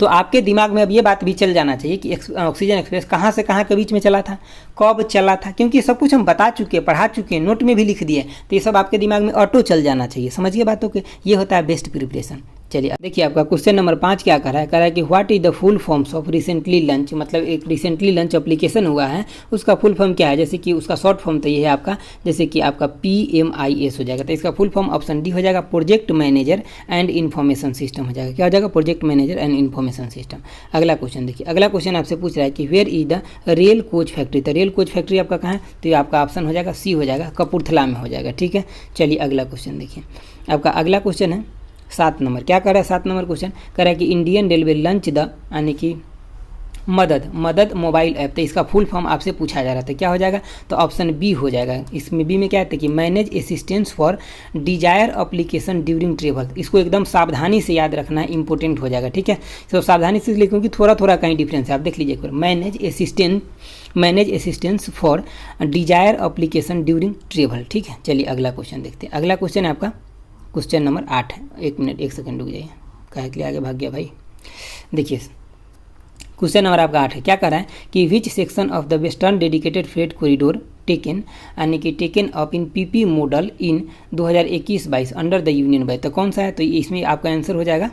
तो आपके दिमाग में अब ये बात भी चल जाना चाहिए कि ऑक्सीजन एक्सप्रेस कहाँ से कहाँ के बीच में चला था, कब चला था, क्योंकि सब कुछ हम बता चुके हैं, पढ़ा चुके हैं, नोट में भी लिख दिए, तो ये सब आपके दिमाग में ऑटो चल जाना चाहिए। समझिए बातों के, ये होता है बेस्ट प्रिपरेशन। चलिए देखिए आपका क्वेश्चन नंबर 5 क्या कर रहा है कि what is the full forms of recently lunch. मतलब एक रिसेंटली लंच एप्लीकेशन हुआ है, उसका फुल फॉर्म क्या है, जैसे कि उसका शॉर्ट फॉर्म तो ये है आपका, जैसे कि आपका PMIS हो जाएगा। तो इसका फुल फॉर्म ऑप्शन डी हो जाएगा, project manager and information system हो जाएगा। क्या हो जाएगा, project manager and information system. अगला क्वेश्चन देखिए। अगला क्वेश्चन आपसे पूछ रहा है कि where is the rail coach factory. तो रेल कोच फैक्ट्री आपका कहाँ है, तो ये आपका ऑप्शन हो जाएगा सी हो जाएगा, कपूरथला में हो जाएगा। ठीक है, चलिए अगला क्वेश्चन देखिए। आपका अगला क्वेश्चन है 7 नंबर, क्या कर रहा है 7 नंबर क्वेश्चन कर रहा है कि इंडियन रेलवे लंच द यानी कि मदद मोबाइल ऐप। तो इसका फुल फॉर्म आपसे पूछा जा रहा था, क्या हो जाएगा, तो ऑप्शन बी हो जाएगा। इसमें बी में क्या है कि manage assistance for desire application during travel. इसको एकदम सावधानी से याद रखना है, इंपॉर्टेंट हो जाएगा। ठीक है, तो सावधानी से इसलिए क्योंकि थोड़ा कहीं डिफरेंस है, आप देख लीजिए एक बार। Manage assistance for desire application during travel. ठीक है, चलिए अगला क्वेश्चन देखते हैं। अगला क्वेश्चन है आपका क्वेश्चन नंबर 8 है। 1 मिनट 1 सेकंड रुक जाइए, काहे के लिए आगे भाग गया भाई। देखिए क्वेश्चन नंबर आपका 8 है, क्या कर रहा है कि which section of the western dedicated freight corridor taken यानी कि taken up in PP model in 2021-22 under the union by. तो कौन सा है, तो इसमें आपका आंसर हो जाएगा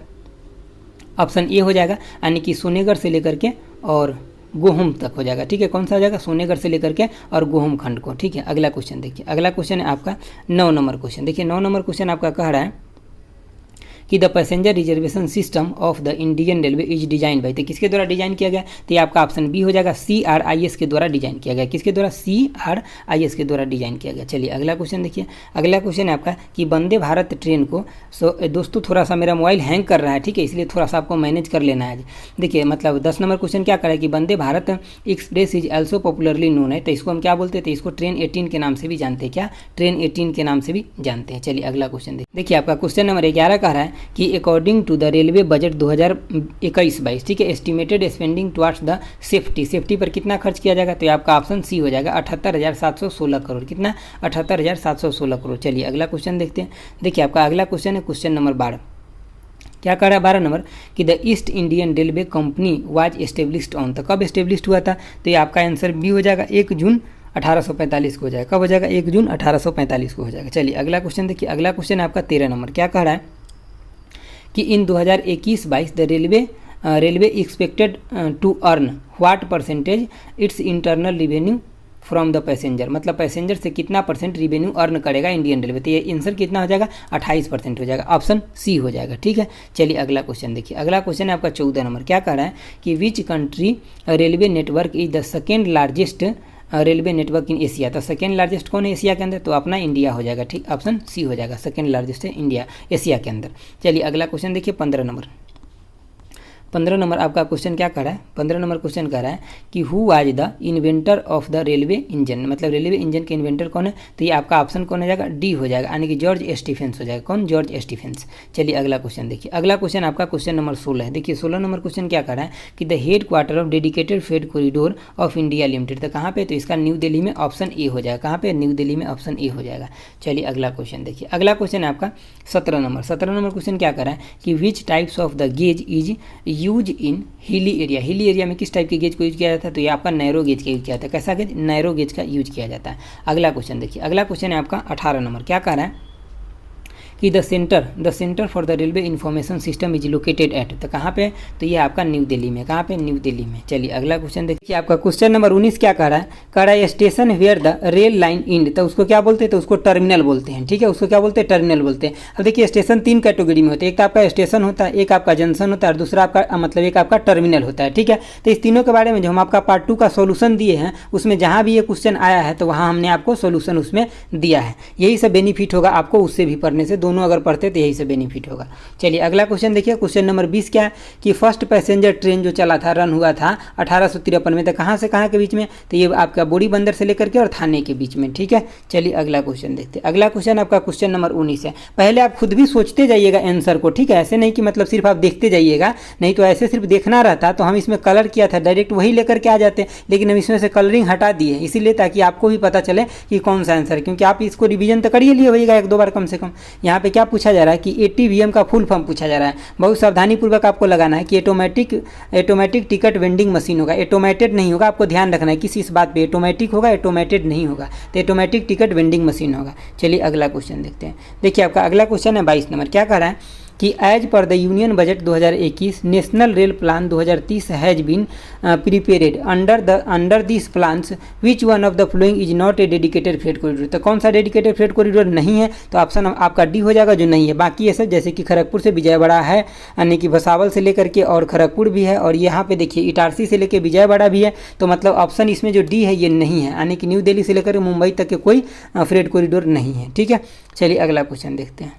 ऑप्शन ए हो जाएगा, यानी कि सोनेगर से लेकर के और गोहुम तक हो जाएगा। ठीक है, कौन सा हो जाएगा, सोनेगर से लेकर के और गोहुम खंड को। ठीक है, अगला क्वेश्चन देखिए। अगला क्वेश्चन है आपका 9 नंबर क्वेश्चन। देखिए 9 नंबर क्वेश्चन आपका कह रहा है कि the passenger reservation system of the Indian railway is design by. तो किसके द्वारा डिजाइन किया गया, तो ये आपका ऑप्शन बी हो जाएगा, CRIS के द्वारा डिजाइन किया गया। किसके द्वारा, CRIS के द्वारा डिजाइन किया गया। चलिए अगला क्वेश्चन देखिए। अगला क्वेश्चन है आपका कि वंदे भारत ट्रेन को दोस्तों थोड़ा सा मेरा मोबाइल हैंग कर रहा है, ठीक है, इसलिए थोड़ा सा आपको मैनेज कर लेना है। देखिए मतलब 10 नंबर क्वेश्चन क्या कर रहा है कि Vande Bharat express is also popularly known है। तो इसको हम क्या बोलते हैं, तो इसको ट्रेन 18 के नाम से भी जानते हैं। क्या, ट्रेन 18 के नाम से भी जानते हैं। चलिए अगला क्वेश्चन देखिए। आपका क्वेश्चन नंबर 11 कह रहा है कि according to the railway budget 2021-22, ठीक है, estimated spending towards the safety पर कितना खर्च किया जाएगा, तो ये आपका ऑप्शन सी हो जाएगा 78,716 करोड़। कितना? 78,716 करोड़। चलिए अगला क्वेश्चन देखते हैं। देखिए आपका अगला क्वेश्चन है क्वेश्चन नंबर 12। क्या कह रहा है 12 नंबर कि the east Indian railway company was established on, तो कब एस्टेब्लिश्ड हुआ था, तो ये आपका आंसर बी हो जाएगा 1 जून 1845 को हो जाएगा। कब हो जाएगा? 1 जून 1845 को हो जाएगा। चलिए अगला क्वेश्चन देखिए। अगला क्वेश्चन है आपका 13 नंबर। क्या कह रहा है कि in 2021-22 the railway expected to earn what percentage its internal revenue from the passenger, मतलब पैसेंजर से कितना परसेंट रिवेन्यू अर्न करेगा इंडियन रेलवे, तो ये आंसर कितना हो जाएगा? 28% हो जाएगा। ऑप्शन सी हो जाएगा। ठीक है, चलिए अगला क्वेश्चन देखिए। अगला क्वेश्चन है आपका 14 नंबर। क्या कह रहा है कि which country railway network is the second largest railway network in Asia, तो सेकेंड लार्जेस्ट कौन है एशिया के अंदर, तो अपना इंडिया हो जाएगा। ठीक, ऑप्शन सी हो जाएगा, सेकेंड लार्जेस्ट है इंडिया एशिया के अंदर। चलिए अगला क्वेश्चन देखिए 15 नंबर। 15 नंबर आपका क्वेश्चन क्या कर रहा है? 15 नंबर क्वेश्चन कह रहा है कि who was the inventor of the railway engine, मतलब रेलवे इंजन के इन्वेंटर कौन है, तो ये आपका ऑप्शन कौन हो जाएगा? डी हो जाएगा, यानी कि जॉर्ज स्टीफेंस हो जाएगा। कौन? George Stephens. चलिए अगला क्वेश्चन देखिए। अगला क्वेश्चन आपका क्वेश्चन नंबर 16 है। देखिए 16 नंबर क्वेश्चन क्या कर रहा है कि the head quarter of dedicated freight corridor of India limited, तो कहाँ पे, तो इसका न्यू दिल्ली में, ऑप्शन ए हो जाएगा। कहाँ पे? न्यू दिल्ली में, ऑप्शन ए हो जाएगा। चलिए अगला क्वेश्चन देखिए। अगला क्वेश्चन है आपका 17 नंबर। 17 नंबर क्वेश्चन क्या कर रहा है कि which types of the gauge is use in hilly area, hilly area में किस टाइप के गेज को यूज किया जाता है, तो ये आपका नैरो गेज का यूज किया जाता है। कैसा गेज? नैरो गेज का यूज किया जाता है। अगला क्वेश्चन देखिए। अगला क्वेश्चन है आपका 18 नंबर। क्या कह रहा है कि the centre for the railway information system is located at, तो कहाँ पे, तो ये आपका न्यू दिल्ली में। कहाँ पे? न्यू दिल्ली में। चलिए अगला क्वेश्चन देखिए। आपका क्वेश्चन नंबर 19 क्या कह रहा है? कह रहा है station where the rail line end, तो उसको क्या बोलते हैं, तो उसको टर्मिनल बोलते हैं। ठीक है, उसको क्या बोलते हैं? टर्मिनल बोलते हैं। अब देखिए स्टेशन 3 कैटेगरी में होते हैं, एक तो आपका स्टेशन होता है, एक आपका जंक्शन होता है, और दूसरा आपका मतलब एक आपका टर्मिनल होता है। ठीक है, तो इस तीनों के बारे में जो हम आपका पार्ट 2 का सोल्यूशन दिए हैं, उसमें जहाँ भी ये क्वेश्चन आया है तो वहाँ हमने आपको सोल्यूशन उसमें दिया है। यही सब बेनिफिट होगा आपको उससे भी पढ़ने से, दोनों अगर पढ़ते तो यही से बेनिफिट होगा। चलिए अगला क्वेश्चन देखिए। क्वेश्चन नंबर 20 क्या है कि फर्स्ट पैसेंजर ट्रेन जो चला था, रन हुआ था 1853 में, तो कहाँ से कहाँ के बीच में, तो ये आपका बोरी बंदर से लेकर के और थाने के बीच में। ठीक है, चलिए अगला क्वेश्चन देखते हैं। अगला क्वेश्चन आपका क्वेश्चन नंबर 19 है। पहले आप खुद भी सोचते जाइएगा आंसर को, ठीक है, ऐसे नहीं कि मतलब सिर्फ आप देखते जाइएगा, नहीं तो ऐसे सिर्फ देखना रहता तो हम इसमें कलर किया था, डायरेक्ट वही लेकर के आ जाते, लेकिन हम इसमें से कलरिंग हटा दिए, इसीलिए ताकि आपको भी पता चले कि कौन सा आंसर, क्योंकि आप इसको रिवीजन तो करिए लिए होइएगा 1-2 बार कम से कम। यहाँ पे क्या पूछा जा रहा है कि ATVM का फुल फॉर्म पूछा जा रहा है। बहुत सावधानी पूर्वक आपको लगाना है कि ऑटोमेटिक टिकट वेंडिंग मशीन होगा, ऑटोमेटेड नहीं होगा। आपको ध्यान रखना है किसी इस बात पे, ऑटोमेटिक होगा, ऑटोमेटेड नहीं होगा, तो ऑटोमेटिक टिकट वेंडिंग मशीन होगा। चलिए अगला क्वेश्चन देखते हैं। देखिए आपका अगला क्वेश्चन है 22 नंबर। क्या कह रहा है कि as per the union budget 2021 national rail plan 2030 has been prepared under this plans which one of the following is not a dedicated freight corridor, तो कौन सा डेडिकेटेड फ्रेट कॉरिडोर नहीं है, तो ऑप्शन आपका डी हो जाएगा, जो नहीं है। बाकी ये सब जैसे कि खड़गपुर से विजयवाड़ा है, यानी कि भसावल से लेकर के और खड़गपुर भी है, और यहाँ पे देखिए इटारसी से लेकर विजयवाड़ा भी है, तो मतलब ऑप्शन इसमें जो डी है ये नहीं है, यानी कि न्यू दिल्ली से लेकर मुंबई तक के कोई फ्रेट कॉरिडोर नहीं है। ठीक है, चलिए अगला क्वेश्चन देखते हैं।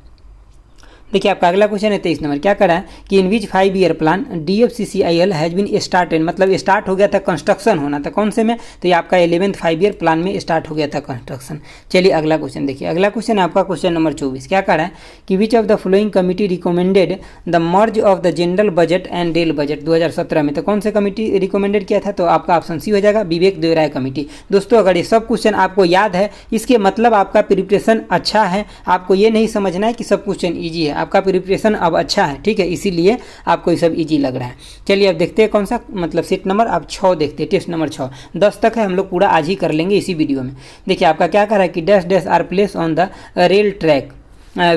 देखिए आपका अगला क्वेश्चन है 23 नंबर। क्या करा है कि in which 5 year plan DFCCIL has been started, मतलब स्टार्ट हो गया था कंस्ट्रक्शन होना था, कौन से में, तो ये आपका 11th 5 ईयर प्लान में स्टार्ट हो गया था कंस्ट्रक्शन। चलिए अगला क्वेश्चन देखिए। अगला क्वेश्चन है आपका क्वेश्चन नंबर 24। क्या करा है कि which of the following committee recommended the merge of the general budget and rail budget 2017 में, तो कौन से कमिटी रिकमेंडेड किया था, तो आपका ऑप्शन सी हो जाएगा, विवेक देवराय कमेटी। दोस्तों अगर ये सब क्वेश्चन आपको याद है, इसके मतलब आपका प्रिपरेशन अच्छा है, आपको ये नहीं समझना है कि सब क्वेश्चन ईजी है, आपका प्रिपरेशन अब अच्छा है। ठीक है, इसीलिए आपको ये सब इजी लग रहा है। चलिए अब देखते हैं कौन सा, मतलब सीट नंबर अब 6 देखते हैं, टेस्ट नंबर 6। 10 तक है, हम लोग पूरा आज ही कर लेंगे इसी वीडियो में। देखिए आपका क्या कर रहा है कि dash dash are place on the rail track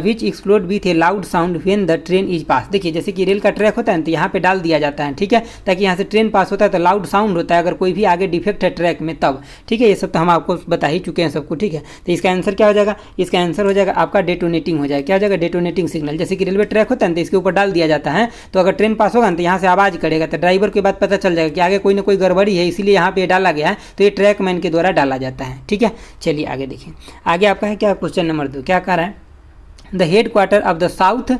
which explode with a loud sound when the train is pass. देखिए जैसे कि रेल का ट्रैक होता है ना, तो यहाँ पे डाल दिया जाता है, ठीक है, ताकि यहाँ से ट्रेन पास होता है तो लाउड साउंड होता है, अगर कोई भी आगे डिफेक्ट है ट्रैक में तब। ठीक है, ये सब तो हम आपको बता ही चुके हैं सबको। ठीक है, तो इसका आंसर क्या हो जाएगा, इसका आंसर हो जाएगा आपका डेटोनेटिंग हो जाएगा। क्या हो जाएगा, डेटोनेटिंग सिग्नल। जैसे कि रेलवे ट्रैक होता है ना, तो इसके ऊपर डाल दिया जाता है, तो अगर ट्रेन पास होगा ना तो यहाँ से आवाज़ करेगा, तो ड्राइवर के बाद पता चल जाएगा कि आगे कोई ना कोई गड़बड़ी है, इसीलिए यहाँ पे डाला गया है, तो ये ट्रैक मैन के द्वारा डाला जाता है। ठीक है, चलिए आगे देखिए। आगे आपका है क्या क्वेश्चन नंबर 2। क्या कह रहा है the head quarter of the south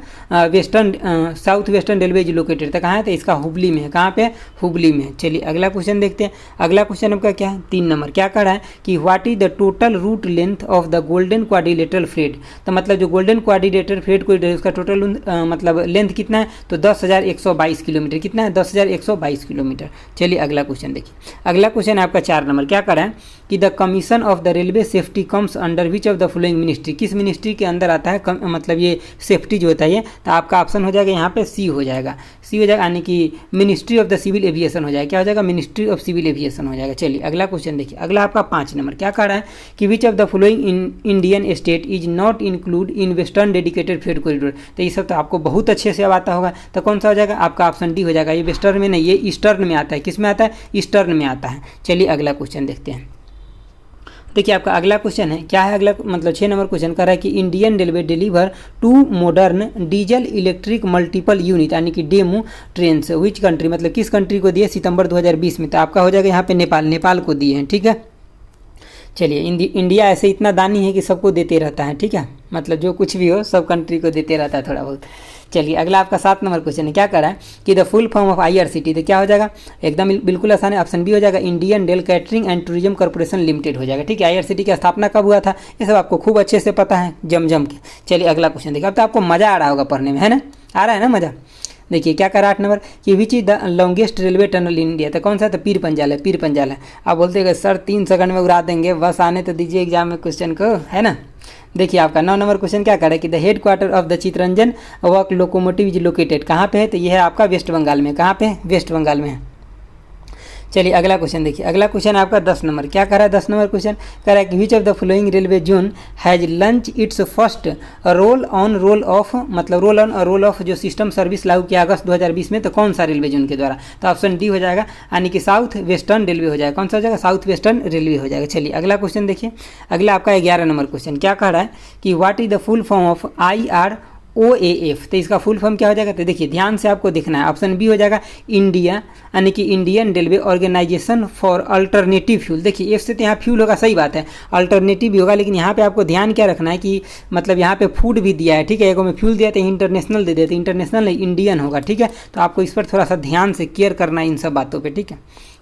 western railway is located. तो कहाँ है? तो इसका हुबली में है। कहाँ पे? हुबली में। चलिए अगला क्वेश्चन देखते हैं। अगला क्वेश्चन आपका क्या है? 3 नंबर। क्या कर रहा है कि what is the total route length of the golden quadrilateral freight. तो मतलब जो गोल्डन क्वाड्रिलेटरल फ्रेट को उसका टोटल मतलब लेंथ कितना है? तो 10,122 किलोमीटर। कितना है? 10,122 किलोमीटर। चलिए अगला क्वेश्चन देखिए। अगला क्वेश्चन है आपका 4 नंबर। क्या कर रहा है कि the commission of the railway safety comes under which of the following ministry. किस मिनिस्ट्री के अंदर आता है मतलब ये सेफ्टी जो होता है ये? तो आपका ऑप्शन हो जाएगा यहाँ पे सी हो जाएगा। सी हो जाएगा, यानी कि ministry of the civil aviation हो जाएगा। क्या हो जाएगा? मिनिस्ट्री ऑफ सिविल एविएशन हो जाएगा। चलिए अगला क्वेश्चन देखिए। अगला आपका 5 नंबर। क्या कह रहा है कि which of the following Indian state is not include in western dedicated freight corridor. तो ये सब तो आपको बहुत अच्छे से अब आता होगा। तो कौन सा हो जाएगा? आपका ऑप्शन डी हो जाएगा। ये वेस्टर्न में नहीं, ये ईस्टर्न में आता है। किस में आता है? ईस्टर्न में आता है। चलिए अगला क्वेश्चन देखते हैं। देखिए आपका अगला क्वेश्चन है, क्या है अगला मतलब 6 नंबर क्वेश्चन कर रहा है कि Indian railway deliver 2 modern diesel electric multiple unit यानी कि डेमू ट्रेन से विच कंट्री, मतलब किस कंट्री को दिए? सितंबर 2020 में। तो आपका हो जाएगा यहाँ पे नेपाल को दिए हैं। ठीक है। चलिए इंडिया ऐसे इतना दानी है कि सबको देते रहता है। ठीक है, मतलब जो कुछ भी हो सब कंट्री को देते रहता है थोड़ा बहुत। चलिए अगला आपका 7 नंबर क्वेश्चन है। क्या करा है कि the full form of IRCT। तो क्या हो जाएगा? एकदम बिल्कुल आसान है। ऑप्शन बी हो जाएगा Indian rail catering and tourism corporation limited हो जाएगा। ठीक है। IRCT की स्थापना कब हुआ था? ये सब आपको खूब अच्छे से पता है, जम के। चलिए अगला क्वेश्चन देखिए। अब तो आपको मज़ा आ रहा होगा पढ़ने में, है ना? आ रहा है ना मज़ा? देखिए क्या करा 8 नंबर कि which is the longest railway tunnel in India. तो कौन सा? तो पीर पंजाल है। पीर पंजाल है। आप बोलते हैं सर 3 सेकंड में उड़ा देंगे, बस आने तो दीजिए एग्जाम में क्वेश्चन को, है ना? देखिए आपका 9 नंबर क्वेश्चन क्या करे कि the head quarter of the Chittaranjan work locomotive is located. कहाँ पे है? तो ये है आपका वेस्ट बंगाल में। कहाँ पे है? वेस्ट बंगाल में है। चलिए अगला क्वेश्चन देखिए। अगला क्वेश्चन है आपका 10 नंबर। क्या कर रहा है? 10 नंबर क्वेश्चन कह रहा है कि which of the following railway zone has launch its first roll on roll of, मतलब रोल ऑन और रोल ऑफ जो सिस्टम सर्विस लागू किया अगस्त 2020 में। तो कौन सा रेलवे जोन के द्वारा? तो ऑप्शन डी हो जाएगा, यानी कि साउथ वेस्टर्न रेलवे हो जाएगा। कौन सा हो जाएगा? साउथ वेस्टर्न रेलवे हो जाएगा। चलिए अगला क्वेश्चन देखिए। अगला आपका 11 नंबर क्वेश्चन क्या कह रहा है कि what is the full form of IROAF। तो इसका फुल फॉर्म क्या हो जाएगा? तो देखिए ध्यान से आपको देखना है। ऑप्शन बी हो जाएगा इंडिया, यानी कि Indian railway organisation for alternative fuel. देखिए एफ से तो यहाँ फ्यूल होगा, सही बात है, अल्टरनेटिव भी होगा, लेकिन यहाँ पे आपको ध्यान क्या रखना है कि मतलब यहाँ पे फूड भी दिया है। ठीक है, एक में फ्यूल दिया तो इंटरनेशनल दे देते, इंटरनेशनल नहीं इंडियन होगा। ठीक है, तो आपको इस पर थोड़ा सा ध्यान से केयर करना है इन सब बातों पर। ठीक है।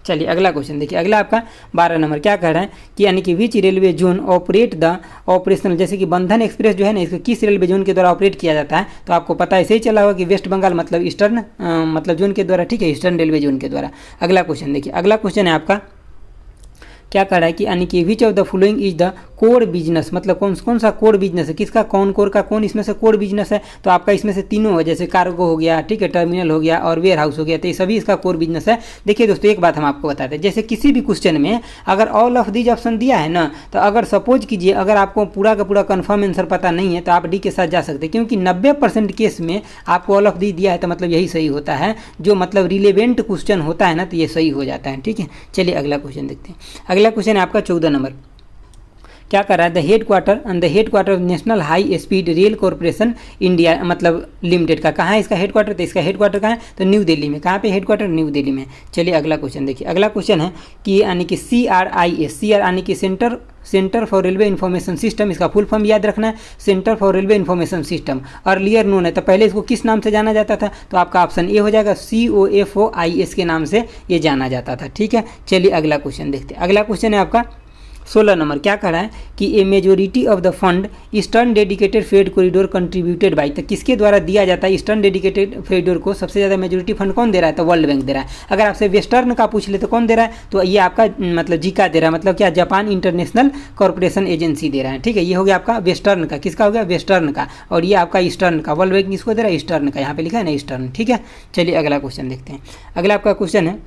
चलिए अगला क्वेश्चन देखिए। अगला आपका 12 नंबर क्या कह रहा है कि यानी कि which railway zone operate the operational, जैसे कि बंधन एक्सप्रेस जो है ना, इसको किस रेलवे जोन के द्वारा ऑपरेट किया जाता है? तो आपको पता ऐसे ही चला होगा कि वेस्ट बंगाल मतलब ईस्टर्न मतलब जोन के द्वारा। ठीक है, ईस्टर्न रेलवे जोन के द्वारा। अगला क्वेश्चन देखिए। अगला क्वेश्चन है आपका क्या कर रहा है कि यानी कि which of the following is the core business, मतलब कौन सा कोर बिजनेस है, किसका कौन कोर का कौन इसमें से कोर बिजनेस है? तो आपका इसमें से तीनों है, जैसे कार्गो हो गया, ठीक है, टर्मिनल हो गया और वेयर हाउस हो गया। तो ये सभी इसका कोर बिजनेस है। देखिए दोस्तों एक बात हम आपको बताते हैं, जैसे किसी भी क्वेश्चन में अगर ऑल ऑफ दीज ऑप्शन दिया है ना, तो अगर सपोज कीजिए अगर आपको पूरा का पूरा कन्फर्म आंसर पता नहीं है तो आप डी के साथ जा सकते हैं, क्योंकि 90% केस में आपको ऑल ऑफ दीज दिया है तो मतलब यही सही होता है, जो मतलब रिलेवेंट क्वेश्चन होता है ना तो ये सही हो जाता है। ठीक है, चलिए अगला क्वेश्चन देखते हैं। अगला क्वेश्चन है आपका 14 नंबर। क्या कर रहा है? The head quarter of national high speed rail corporation India मतलब लिमिटेड का कहाँ है इसका हेड क्वार्टर? तो इसका हेड क्वार्टर कहाँ है? तो न्यू दिल्ली में। कहाँ पे हेड क्वार्टर? न्यू दिल्ली में। चलिए अगला क्वेश्चन देखिए। अगला क्वेश्चन है कि यानी कि CRIS यानी कि centre for railway information system, इसका फुल फॉर्म याद रखना है, centre for railway information system. Earlier known है, तो पहले इसको किस नाम से जाना जाता था? तो आपका ऑप्शन ए हो जाएगा, COFOIS के नाम से ये जाना जाता था। ठीक है, चलिए अगला क्वेश्चन देखते हैं। अगला क्वेश्चन है आपका 16 नंबर। क्या कह रहा है कि ए majority of the fund eastern dedicated freight corridor contributed by, तो किसके द्वारा दिया जाता है ईस्टर्न डेडिकेटेड फ्रेट कॉरिडोर को? सबसे ज़्यादा मेजोरिटी फंड कौन दे रहा है? तो वर्ल्ड बैंक दे रहा है। अगर आपसे वेस्टर्न का पूछ ले तो कौन दे रहा है? तो ये आपका मतलब जीका दे रहा है, मतलब क्या, जापान इंटरनेशनल कॉर्पोरेशन एजेंसी दे रहा है। ठीक है, ये हो गया आपका वेस्टर्न का। किसका हो गया? वेस्टर्न का। और ये आपका ईस्टर्न का, वर्ल्ड बैंक किसको दे रहा है? ईस्टर्न का। यहाँ पे लिखा है ना ईस्टर्न। ठीक है, चलिए अगला क्वेश्चन देखते हैं। अगला आपका क्वेश्चन है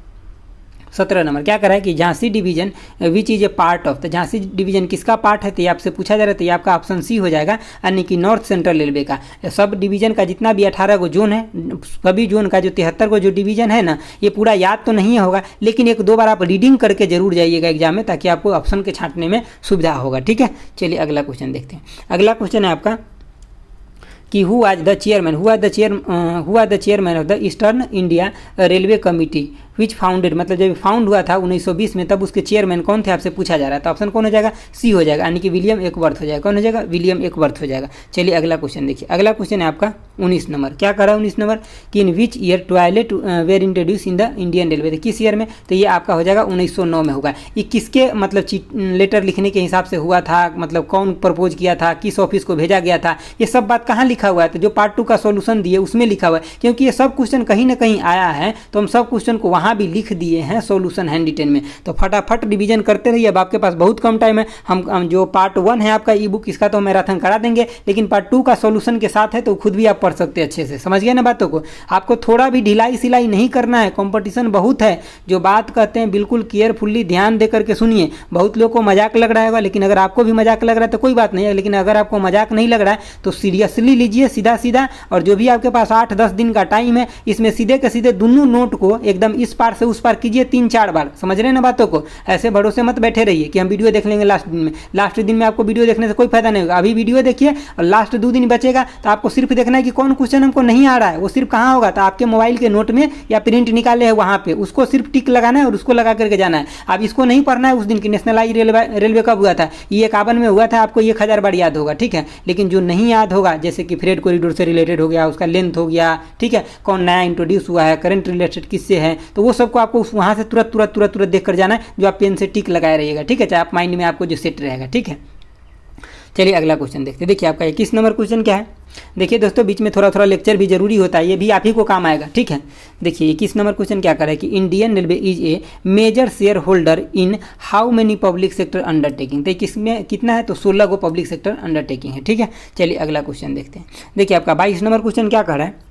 17 नंबर। क्या करा है कि Jhansi division which is a part of, तो झांसी डिवीजन किसका पार्ट है? तो ये आपसे पूछा जा रहा है, तो ये आपका ऑप्शन सी हो जाएगा, यानी कि नॉर्थ सेंट्रल रेलवे का। सब डिवीजन का जितना भी 18 को जोन है, सभी जोन का जो 73 को जो डिवीजन है ना, ये पूरा याद तो नहीं होगा, लेकिन 1-2 बार आप रीडिंग करके जरूर जाइएगा एग्जाम में, ताकि आपको ऑप्शन के छांटने में सुविधा होगा। ठीक है, चलिए अगला क्वेश्चन देखते हैं। अगला क्वेश्चन है आपका कि हु आज the chairman of the eastern India railway committee which founded, मतलब जब फाउंड हुआ था 1920 में, तब उसके चेयरमैन कौन थे आपसे पूछा जा रहा है। तो ऑप्शन कौन हो जाएगा, सी हो जाएगा, यानी कि विलियम एकवर्थ हो जाएगा। कौन हो जाएगा, विलियम एकवर्थ हो जाएगा। चलिए अगला क्वेश्चन देखिए, अगला क्वेश्चन है आपका 19 नंबर। क्या कर रहा है 19 नंबर कि in which year toilet were introduce in the Indian railway, किस ईयर में, तो ये आपका हो जाएगा 1909 में होगा। ये किसके मतलब लेटर लिखने के हिसाब से हुआ था, मतलब कौन प्रपोज किया था, किस ऑफिस को भेजा गया था, ये सब बात कहाँ लिखा हुआ है, तो जो पार्ट 2 का सॉल्यूशन दिए उसमें लिखा हुआ है, क्योंकि ये सब क्वेश्चन कहीं ना कहीं आया है, तो हम सब क्वेश्चन को वहाँ भी लिख दिए हैं सॉल्यूशन हैंड रिटन में। तो फटाफट रिवीजन करते रहिए, अब आपके पास बहुत कम टाइम है। हम जो पार्ट 1 है आपका ई बुक, इसका तो मैराथन करा देंगे, लेकिन पार्ट 2 का सॉल्यूशन के साथ है, तो खुद भी आप पढ़ सकते हैं अच्छे से। समझ गए ना बातों को, आपको थोड़ा भी ढिलाई सिलाई नहीं करना है, कंपटीशन बहुत है। जो बात कहते हैं बिल्कुल केयरफुल्ली ध्यान दे करके सुनिए। बहुत लोगों को मजाक लग रहा है, लेकिन अगर आपको भी मजाक लग रहा है तो कोई बात नहीं है, लेकिन अगर आपको मजाक नहीं लग रहा है तो सीरियसली लीजिए, सीधा सीधा। और जो भी आपके पास 8-10 दिन का टाइम है, इसमें सीधे के सीधे दोनों नोट को एकदम इस पार से उस पार कीजिए 3-4 बार। समझ रहे हैं ना बातों को, ऐसे भरोसे मत बैठे रहिए कि हम वीडियो देख लेंगे लास्ट दिन में। लास्ट दिन में आपको वीडियो देखने से कोई फायदा नहीं होगा। अभी वीडियो देखिए और लास्ट 2 दिन बचेगा तो आपको सिर्फ देखना है कि कौन क्वेश्चन हमको नहीं आ रहा है। वो सिर्फ कहाँ होगा, तो आपके मोबाइल के नोट में या प्रिंट निकाले हैं वहाँ पे, उसको सिर्फ टिक लगाना है और उसको लगा करके जाना है। अब इसको नहीं पढ़ना है उस दिन की नेशनलाइज रेलवे कब हुआ था, ये 51 में हुआ था, आपको 1000 बार याद होगा, ठीक है। लेकिन जो नहीं याद होगा, जैसे कि फ्रेट कॉरिडोर से रिलेटेड हो गया, उसका लेंथ हो गया, ठीक है, कौन नया इंट्रोड्यूस हुआ है, करंट रिलेटेड किससे है, तो वो सबको आपको वहाँ से तुरंत देख कर जाना है, जो आप पेन से टिक लगाए रहिएगा, ठीक है, चाहे आप माइंड में आपको जो सेट रहेगा, ठीक है। चलिए अगला क्वेश्चन देखते हैं। देखिए आपका 21 नंबर क्वेश्चन क्या है। देखिए दोस्तों, बीच में थोड़ा लेक्चर भी जरूरी होता है, ये भी आप ही को काम आएगा, ठीक है। देखिए 21 नंबर क्वेश्चन क्या कर रहा है कि Indian railway is a major share holder in how many public sector undertaking, तो किसमें कितना है, तो 16 को पब्लिक सेक्टर अंडरटेकिंग है, ठीक है। चलिए अगला क्वेश्चन देखते हैं। देखिए आपका 22 नंबर क्वेश्चन क्या कर रहा है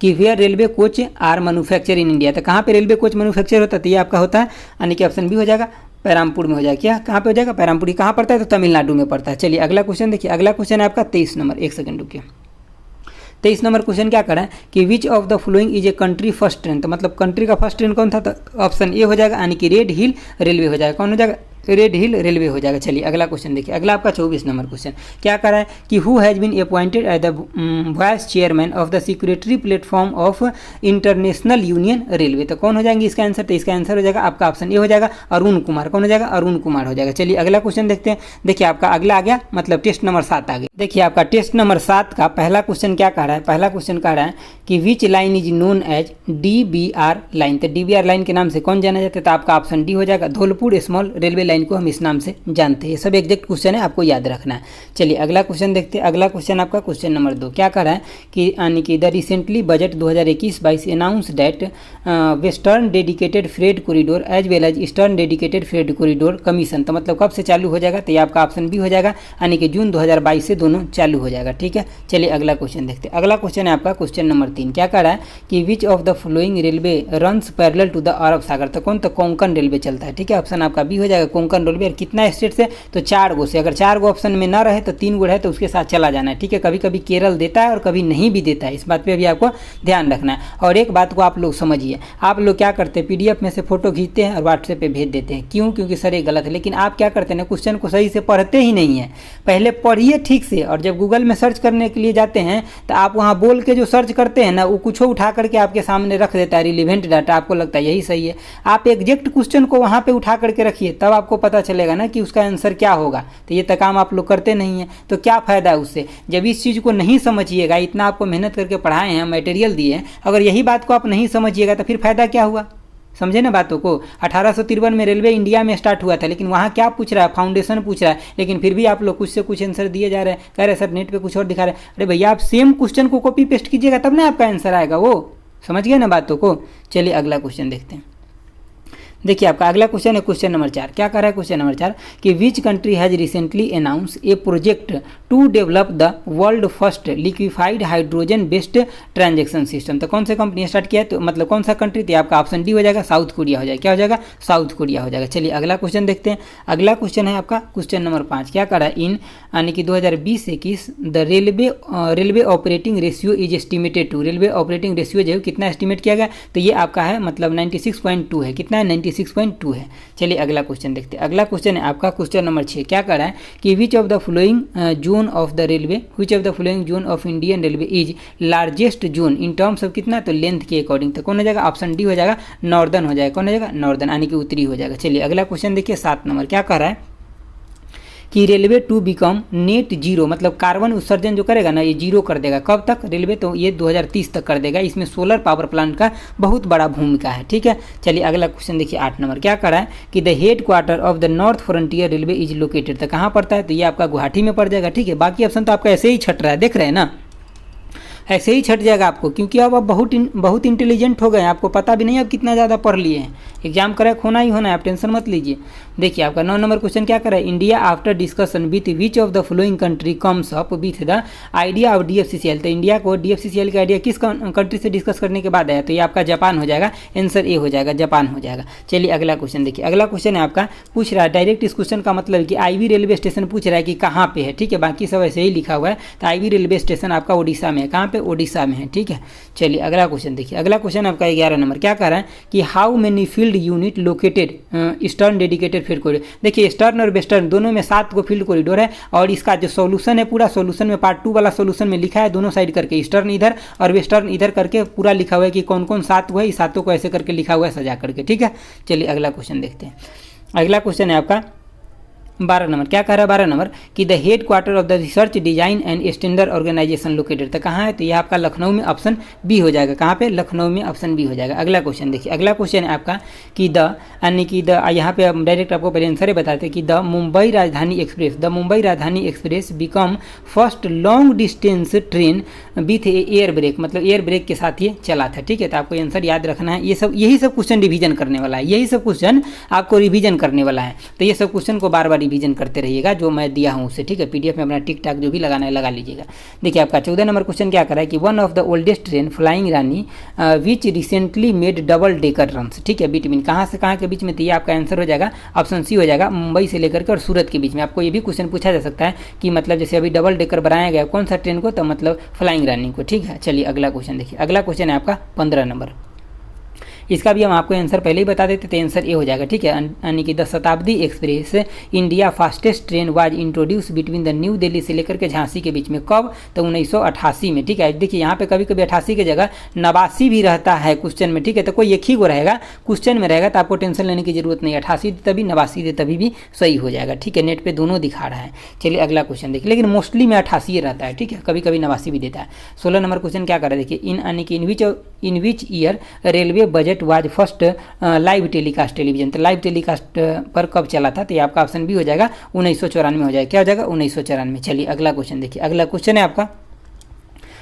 कि where railway coach are manufacture in India, तो कहाँ पे रेलवे कोच मैन्युफैक्चर होता है, तो ये आपका होता है, यानी कि ऑप्शन बी हो जाएगा, पैरामपुर में हो जाएगा। क्या कहाँ पे हो जाएगा, पैरामपुर। कहाँ पड़ता है, तो तमिलनाडु में पड़ता है। चलिए अगला क्वेश्चन देखिए, अगला क्वेश्चन है आपका 23 नंबर, 1 सेकंड रुकिए। 23 नंबर क्वेश्चन क्या करें कि which of the following is a country first train, तो मतलब कंट्री का फर्स्ट ट्रेन कौन था, तो ऑप्शन ए हो जाएगा, यानी कि रेड हिल रेलवे हो जाएगा। कौन हो जाएगा, रेड हिल रेलवे हो जाएगा। चलिए अगला क्वेश्चन देखिए, अगला आपका 24 नंबर क्वेश्चन क्या कर रहा है कि who has been appointed as the vice chairman of the security platform of international union railway, तो कौन हो जाएंगे इसका आंसर, तो इसका आंसर हो जाएगा आपका ऑप्शन ए हो जाएगा, अरुण कुमार। कौन हो जाएगा, अरुण कुमार हो जाएगा। चलिए अगला क्वेश्चन देखते हैं। देखिए आपका अगला आ गया, मतलब टेस्ट नंबर 7 आ गया। देखिए आपका टेस्ट नंबर 7 का पहला क्वेश्चन क्या कह रहा है, पहला क्वेश्चन कह रहा है कि which line is known as DBR line, तो DBR लाइन के नाम से कौन जाना जाता है, तो आपका ऑप्शन डी हो जाएगा, धौलपुर स्मॉल रेलवे लाइन को हम इस नाम से जानते हैं। ये सब एग्जैक्ट क्वेश्चन है, आपको याद रखना है। चलिए अगला क्वेश्चन देखते हैं। अगला क्वेश्चन आपका क्वेश्चन नंबर 2 क्या कर रहा है कि यानी कि the recently budget 2021-22 announce that western dedicated freight corridor as well as eastern dedicated freight corridor commission, तो मतलब कब से चालू हो जाएगा, तो ये आपका ऑप्शन बी हो जाएगा, यानी कि जून 2022 से दोनों चालू हो जाएगा, ठीक है। चलिए अगला क्वेश्चन देखते हैं। अगला क्वेश्चन है आपका क्वेश्चन नंबर 3 क्या कर रहा है कि which of the following railway runs parallel to the Arab Sagar, तो कौन, तो कोंकण रेलवे चलता है, ठीक है। ऑप्शन आपका बी हो जाएगा, कोंकण रेलवे। और कितना स्टेट से, तो 4 गो से, अगर 4 गो ऑप्शन में ना रहे तो 3 गो है तो उसके साथ चला जाना है, ठीक है। कभी कभी केरल देता है और कभी नहीं भी देता है, इस बात पे भी आपको ध्यान रखना है। और एक बात को आप लोग समझिए, आप लोग क्या करते हैं, PDF में से फोटो खींचते हैं और व्हाट्सएप पे भेज देते हैं, क्यों, क्योंकि सर ये गलत है। लेकिन आप क्या करते हैं ना, क्वेश्चन को सही से पढ़ते ही नहीं है। पहले पढ़िए ठीक से, और जब गूगल में सर्च करने के लिए जाते हैं तो आप वहाँ बोल के जो सर्च करते हैं ना, वो कुछ उठा करके आपके सामने रख देता है रिलेवेंट डाटा, आपको लगता है यही सही है। आप एग्जैक्ट क्वेश्चन को वहाँ पे उठा करके रखिए, तब आपको पता चलेगा ना कि उसका आंसर क्या होगा। तो ये तक काम आप लोग करते नहीं है, तो क्या फ़ायदा है उससे। जब इस चीज़ को नहीं समझिएगा, इतना आपको मेहनत करके पढ़ाए हैं, मटेरियल दिए हैं, अगर यही बात को आप नहीं समझिएगा तो फिर फ़ायदा क्या हुआ। समझे ना बातों को। 1853 में रेलवे इंडिया में स्टार्ट हुआ था, लेकिन वहाँ क्या पूछ रहा है, फाउंडेशन पूछ रहा है, लेकिन फिर भी आप लोग कुछ से कुछ आंसर दिए जा रहे हैं, कह रहे हैं सर नेट पे कुछ और दिखा रहे हैं। अरे भैया, आप सेम क्वेश्चन को कॉपी पेस्ट कीजिएगा तब ना आपका आंसर आएगा, वो समझ गए ना बातों को। चलिए अगला क्वेश्चन देखते हैं। देखिए आपका अगला क्वेश्चन है क्वेश्चन नंबर 4 क्या कर रहा है क्वेश्चन नंबर 4 कि which country has recently announce a project to develop the world first liquefied hydrogen based transaction system. तो कौन सा कंपनी स्टार्ट किया है, तो मतलब कौन सा कंट्री, तो आपका ऑप्शन डी हो जाएगा, साउथ कोरिया हो जाएगा। क्या हो जाएगा, साउथ कोरिया हो जाएगा। चलिए अगला क्वेश्चन देखते हैं। अगला क्वेश्चन है आपका क्वेश्चन नंबर 5 क्या कर रहा है इन यानी कि 2020-21 the railway operating ratio is estimated to, railway operating ratio जो है कितना एस्टिमेट किया गया, तो ये आपका है मतलब 96.2 है। कितना है, 96.2 है। चलिए अगला क्वेश्चन देखते हैं। अगला क्वेश्चन है आपका क्वेश्चन नंबर 6। क्या कर रहा है कि which of the following zone of the railway, which of the following zone of Indian railway is largest zone in terms of कितना, तो लेंथ के अकॉर्डिंग। तो कौन हो जाएगा, ऑप्शन डी हो जाएगा, नॉर्दर्न हो जाएगा। कौन हो जाएगा, नॉर्दर्न, यानी कि उत्तरी हो जाएगा। चलिए अगला क्वेश्चन देखिए 7 नंबर। क्या कर रहा है कि railway to become net zero, मतलब कार्बन उत्सर्जन जो करेगा ना ये जीरो कर देगा। कब तक रेलवे, तो ये 2030 तक कर देगा। इसमें सोलर पावर प्लांट का बहुत बड़ा भूमिका है। ठीक है, चलिए अगला क्वेश्चन देखिए 8 नंबर। क्या कर रहा है कि the head quarter of the north frontier railway is located. तो कहाँ पड़ता है, तो ये आपका गुवाहाटी में पड़ जाएगा। ठीक है, बाकी ऑप्शन तो आपका ऐसे ही छट रहा है, देख रहे हैं ना, ऐसे ही छट जाएगा आपको, क्योंकि अब आप बहुत इंटेलिजेंट हो गए हैं, आपको पता भी नहीं आप कितना ज़्यादा पढ़ लिए हैं। एग्जाम क्रैक होना ही होना है, आप टेंशन मत लीजिए। देखिए आपका 9 नंबर क्वेश्चन क्या कर रहा है, India after discussion with which of the following country comes up with the idea of DFCCL। तो इंडिया को DFCCL का आइडिया किस कंट्री से डिस्कस करने के बाद आया, तो ये आपका जापान हो जाएगा। आंसर ए हो जाएगा, जापान हो जाएगा। चलिए अगला क्वेश्चन देखिए। अगला क्वेश्चन है आपका पूछ रहा है डायरेक्ट, इस क्वेश्चन का मतलब कि आईवी रेलवे स्टेशन पूछ रहा है कि कहाँ पे है। ठीक है, बाकी सब ऐसे ही लिखा हुआ है। तो आईवी रेलवे स्टेशन आपका उड़ीसा में है। कहाँ पे, उड़ीसा में है। ठीक है, चलिए अगला क्वेश्चन देखिए। अगला क्वेश्चन आपका 11 नंबर। क्या कर रहा है कि how many field unit located eastern dedicated field corridor. देखिए ईस्टर्न और वेस्टर्न दोनों में 7 को फील्ड कॉरिडोर है, और इसका जो सॉल्यूशन है पूरा सॉल्यूशन में पार्ट 2 वाला सॉल्यूशन में लिखा है दोनों साइड करके, ईस्टर्न इधर और वेस्टर्न इधर करके पूरा लिखा हुआ है कि कौन कौन 7 हुआ है, इस 7 को ऐसे करके लिखा हुआ है सजा करके। ठीक है, चलिए अगला क्वेश्चन देखते हैं। अगला क्वेश्चन है आपका 12 नंबर। क्या कह रहा है 12 नंबर कि the head quarter of the research design and standard organisation located. तो कहाँ है, तो यह आपका लखनऊ में, ऑप्शन बी हो जाएगा। कहाँ पे, लखनऊ में, ऑप्शन बी हो जाएगा। अगला क्वेश्चन देखिए। अगला क्वेश्चन है आपका कि द, यानी कि द, यहाँ पे हम डायरेक्ट आपको पहले आंसर बताते हैं कि the Mumbai Rajdhani express, the Mumbai Rajdhani express become first long distance train with air brake, मतलब एयर ब्रेक के साथ ये चला था। ठीक है, तो आपको आंसर याद रखना है। ये सब, यही सब क्वेश्चन रिवीजन करने वाला है, यही सब क्वेश्चन आपको रिवीजन करने वाला है। तो ये सब क्वेश्चन को बार बार रिवीजन करते रहिएगा जो मैं दिया हूं उसे। ठीक है, पीडीएफ में अपना टिक टाक जो भी लगाना है लगा लीजिएगा। देखिए आपका 14 नंबर क्वेश्चन क्या कर रहा है कि one of the oldest train flying Rani which recently made double decker runs. ठीक है, बिटवीन, कहाँ से कहाँ के बीच में, तो ये आपका आंसर हो जाएगा, ऑप्शन सी हो जाएगा, मुंबई से लेकर के और सूरत के बीच में। आपको ये भी क्वेश्चन पूछा जा सकता है कि मतलब जैसे अभी डबल डेकर बनाया गया कौन सा ट्रेन को, तो मतलब फ्लाइंग रानी को। ठीक है, चलिए अगला क्वेश्चन देखिए। अगला क्वेश्चन है आपका 15 नंबर। इसका भी हम आपको आंसर पहले ही बता देते थे, आंसर ए हो जाएगा। ठीक है, यानी कि द शताब्दी express India fastest train was introduce between the new Delhi से लेकर के झांसी के बीच में। कब, तो 1988 में। ठीक है, देखिए यहाँ पे कभी कभी 88 की जगह 89 भी रहता है क्वेश्चन में। ठीक है, तो कोई एक ही को रहेगा क्वेश्चन में रहेगा, तो आपको टेंशन लेने की जरूरत नहीं है। 88 दे तभी, 89 दे तभी भी सही हो जाएगा। ठीक है, नेट पे दोनों दिखा रहा है। चलिए अगला क्वेश्चन देखिए, लेकिन मोस्टली में 88 रहता है। ठीक है, कभी कभी 89 भी देता है। 16 नंबर क्वेश्चन क्या कर रहा है देखिए, इन यानी कि in which year railway budget was first live telecast television. तो लाइव टेलीकास्ट पर कब चला था, तो ये आपका ऑप्शन बी हो जाएगा, 1994 हो जाएगा। क्या हो जाएगा, 1994। चलिए अगला क्वेश्चन देखिए। अगला क्वेश्चन है आपका